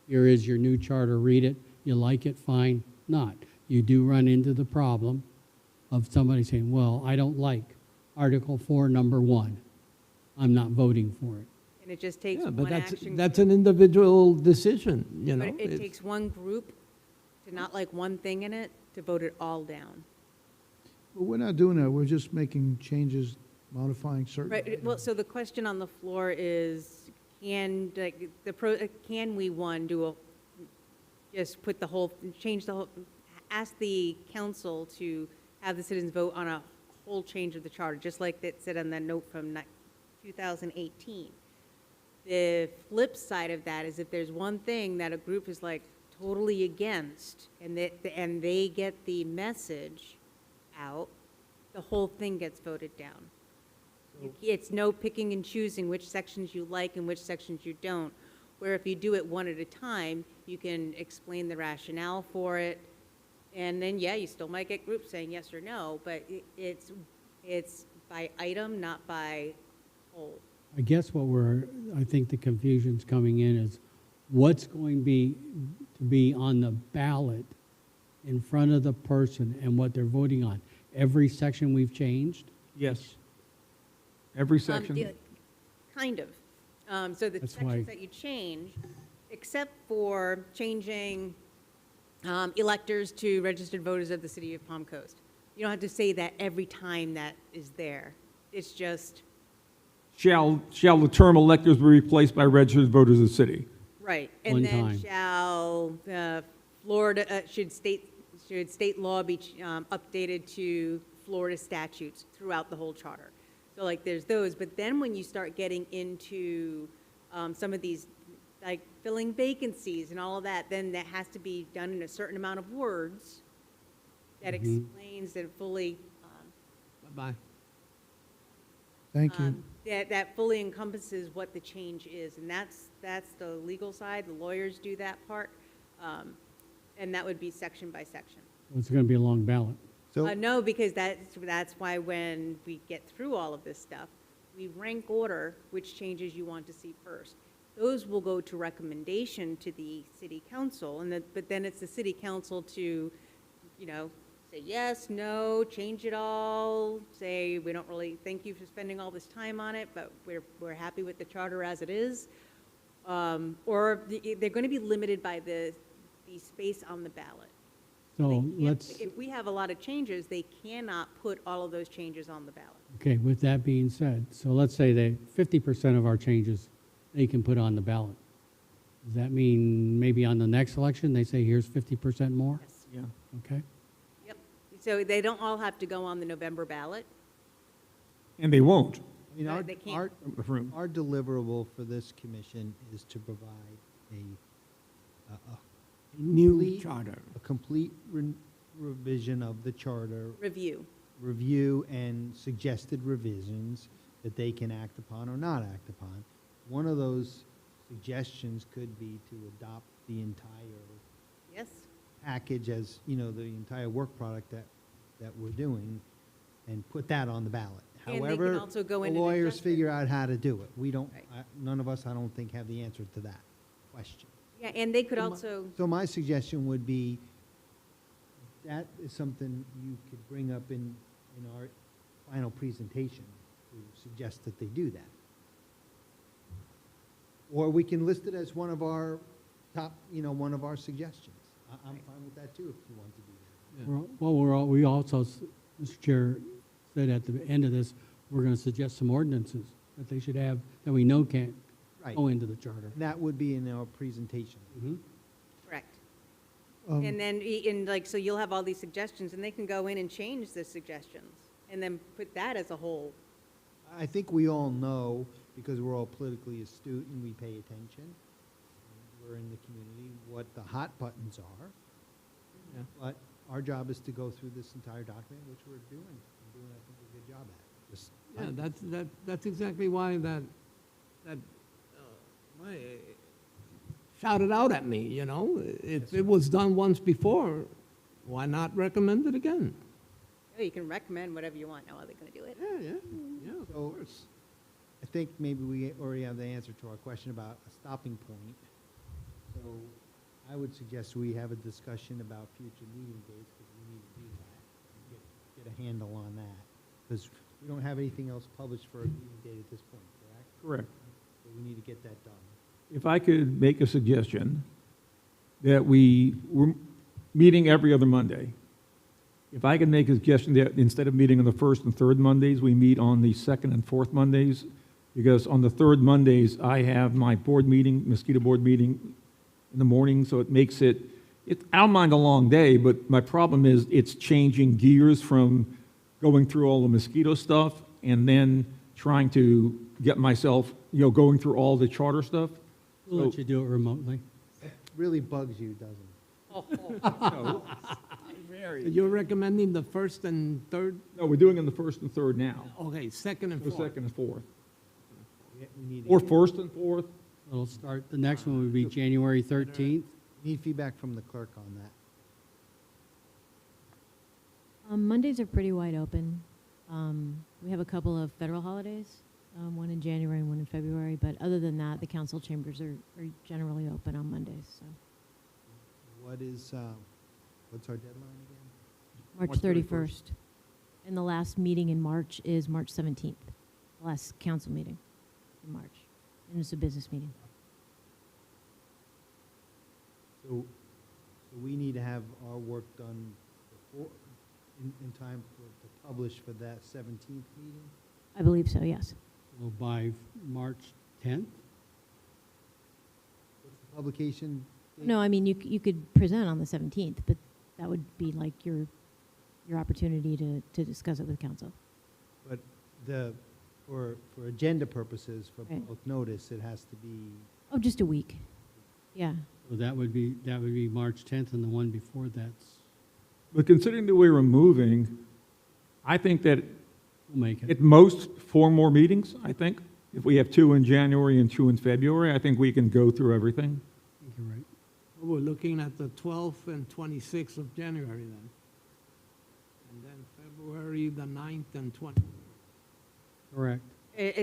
Here is your new charter, read it. You like it, fine. Not. You do run into the problem of somebody saying, well, I don't like Article 4, Number 1. I'm not voting for it. And it just takes Yeah, but one action. that's an individual decision, you know? But it It's- takes one group to not like one thing in it to vote it all down. But we're not doing that. We're just making changes, modifying certain. Right, well, so the question on the floor is, can we, one, just put the whole, change the whole, ask the council to have the citizens vote on a whole change of the charter, just like it said on that note from 2018. The flip side of that is if there's one thing that a group is like totally against, and they get the message out, the whole thing gets voted down. It's no picking and choosing which sections you like and which sections you don't, where if you do it one at a time, you can explain the rationale for it, and then, yeah, you still might get groups saying yes or no, but it's by item, not by whole. I guess I think the confusion's coming in is what's going to be on the ballot in front of the person and what they're voting on. Every section we've changed? Yes. Every section? Yeah, kind of. So the That's why- sections that you change, except for changing electors to registered voters of the city of Palm Coast. You don't have to say that every time that is there. It's just, Shall the term electors be replaced by registered voters of the city? right. One And then time. shall Florida, should state law be updated to Florida statutes throughout the whole charter? So like there's those, but then when you start getting into some of these, like filling vacancies and all of that, then that has to be done in a certain amount of words that explains and fully, Bye-bye. Thank you. that fully encompasses what the change is. And that's the legal side, the lawyers do that part. And that would be section by section. It's going to be a long ballot. So, No, because that's why when we get through all of this stuff, we rank order which changes you want to see first. Those will go to recommendation to the city council, but then it's the city council to, say yes, no, change it all, say we don't really thank you for spending all this time on it, but we're happy with the charter as it is. Or they're going to be limited by the space on the ballot. So They can't- let's, If we have a lot of changes, they cannot put all of those changes on the ballot. okay, with that being said, so let's say that 50% of our changes, they can put on the ballot. Does that mean maybe on the next election, they say, here's 50% more? Yes. Yeah. Okay? Yep. So they don't all have to go on the November ballot. And they won't. I mean, They can't. our deliverable for this commission is to provide a New Complete- charter. complete revision of the charter, Review. and suggested revisions that they can act upon or not act upon. One of those suggestions could be to adopt the entire Yes. package as, the entire work product that we're doing, and put that on the ballot. And they can However, also go the in and lawyers adjust it. figure out how to do it. We don't, Right. none of us, I don't think, have the answer to that question. Yeah, and they could also, So my suggestion would be, that is something you could bring up in our final presentation, to suggest that they do that. Or we can list it as one of our top, one of our suggestions. I'm fine with that too, if you want to do that. Well, we also, Mr. Chair, said at the end of this, we're going to suggest some ordinances. that they should have, that we know can't Right. go into the charter. And that would be in our presentation. Correct. Um, And then, so you'll have all these suggestions, and they can go in and change the suggestions, and then put that as a whole. I think we all know, because we're all politically astute and we pay attention, and we're in the community, what the hot buttons are. Yeah. But our job is to go through this entire document, which we're doing, and doing, I think, a good job at. Just Yeah, that's exactly why that shouted out at me, you know? If it was done once before, why not recommend it again? Oh, you can recommend whatever you want. How are they going to do it? Yeah, of So- course. I think maybe we already have the answer to our question about a stopping point. So I would suggest we have a discussion about future meeting dates, because we need to do that, and get a handle on that. Because we don't have anything else published for a meeting date at this point, correct? Correct. So we need to get that done. If I could make a suggestion, that we're meeting every other Monday. If I could make a suggestion that instead of meeting on the first and third Mondays, we meet on the second and fourth Mondays, because on the third Mondays, I have my board meeting, mosquito board meeting in the morning, so it makes it, I don't mind a long day, but my problem is it's changing gears from going through all the mosquito stuff and then trying to get myself, going through all the charter stuff. We'll let you do it remotely. It really bugs you, doesn't it? No, You're recommending the first and third? no, we're doing it on the first and third now. Okay, second and So fourth. second and fourth. We need to Or get- first and fourth. It'll start, the next one would be January 13th. Need feedback from the clerk on that. Mondays are pretty wide open. We have a couple of federal holidays, one in January and one in February, but other than that, the council chambers are generally open on Mondays, so. What's our deadline again? March March 31st. 31st. And the last meeting in March is March 17th, the last council meeting in March. And it's a business meeting. So we need to have our work done before, in time to publish for that 17th meeting? I believe so, yes. So by March 10th? What's the publication date? No, I mean, you could present on the 17th, but that would be like your opportunity to discuss it with council. But for agenda purposes, for Right. public notice, it has to be, Oh, just a week. Yeah. So that would be March 10th, and the one before that's, But considering the way we're moving, I think that we'll make it. at most 4 more meetings, I think. If we have 2 in January and 2 in February, I think we can go through everything. I think you're right. We're looking at the 12th and 26th of January then. And then February, the 9th and 20th. Correct.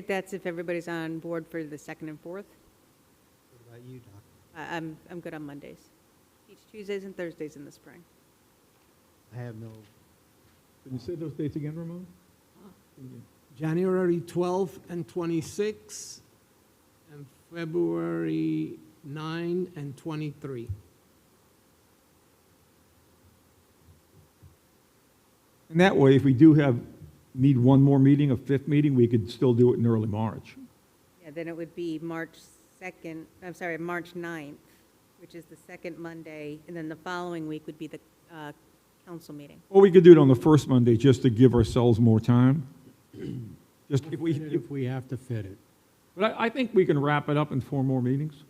That's if everybody's on board for the second and fourth. what about you, Doc? I'm good on Mondays. Each Tuesdays and Thursdays in the spring. I have no, Can you say those dates again, Ramon? January 12th and 26th, and February 9 and 23. And that way, if we do need one more meeting, a 5th meeting, we could still do it in early March. Yeah, then it would be March 9th, which is the second Monday, and then the following week would be the council meeting. Or we could do it on the first Monday, just to give ourselves more time. Just if If we have to fit it. but I think we can wrap it up in 4 more meetings.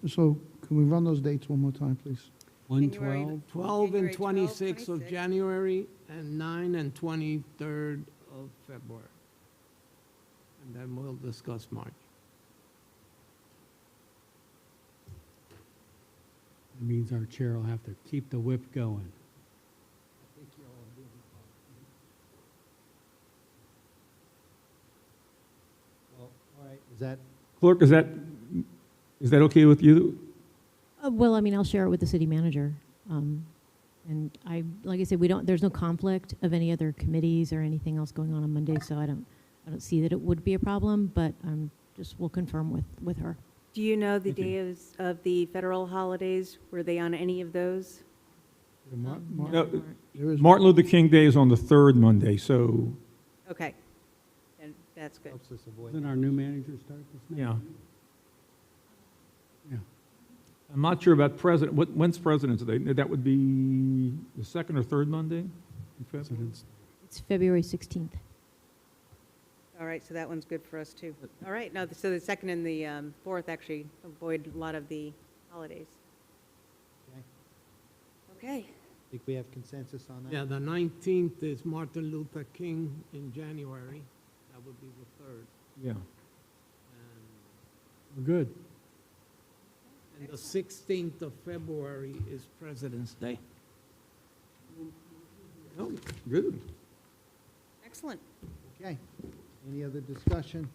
So can we run those dates one more time, please? January 112, 12 January and 12th, 26th of 26th. January, and 9 and 23rd of February. And then we'll discuss March. it means our chair will have to keep the whip going. I think you're all doing fine. Well, all right, is that, Clerk, is that okay with you? Well, I mean, I'll share it with the city manager. And like I said, there's no conflict of any other committees or anything else going on Monday, so I don't see that it would be a problem, but we'll confirm with her. Do you know the Thank you. days of the federal holidays? Were they on any of those? No, There is Martin Luther King Day is on the 3rd Monday, so Okay. And That's good. Helps us avoid. Doesn't our new manager start this next Yeah. week? Yeah. I'm not sure about president, when's President's Day? That would be the second or third Monday in February? President's- It's February 16th. All right, so that one's good for us, too. All right, no, so the second and the 4th actually avoid a lot of the holidays. Okay. Okay. I think we have consensus on that. Yeah, the 19th is Martin Luther King in January. That would be the 3rd. Yeah. We're good. And the 16th of February is President's Day. Oh, good. Excellent. Okay. Any other discussion?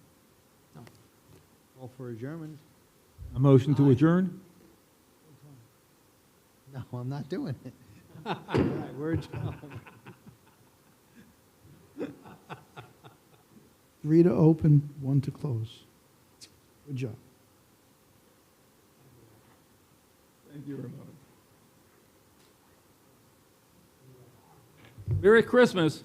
No. Call for adjournment? A motion to adjourn? No, I'm not doing it. All right, we're adjourned. 3 to open, 1 to close. Good job. Thank you, Ramon. Merry Christmas.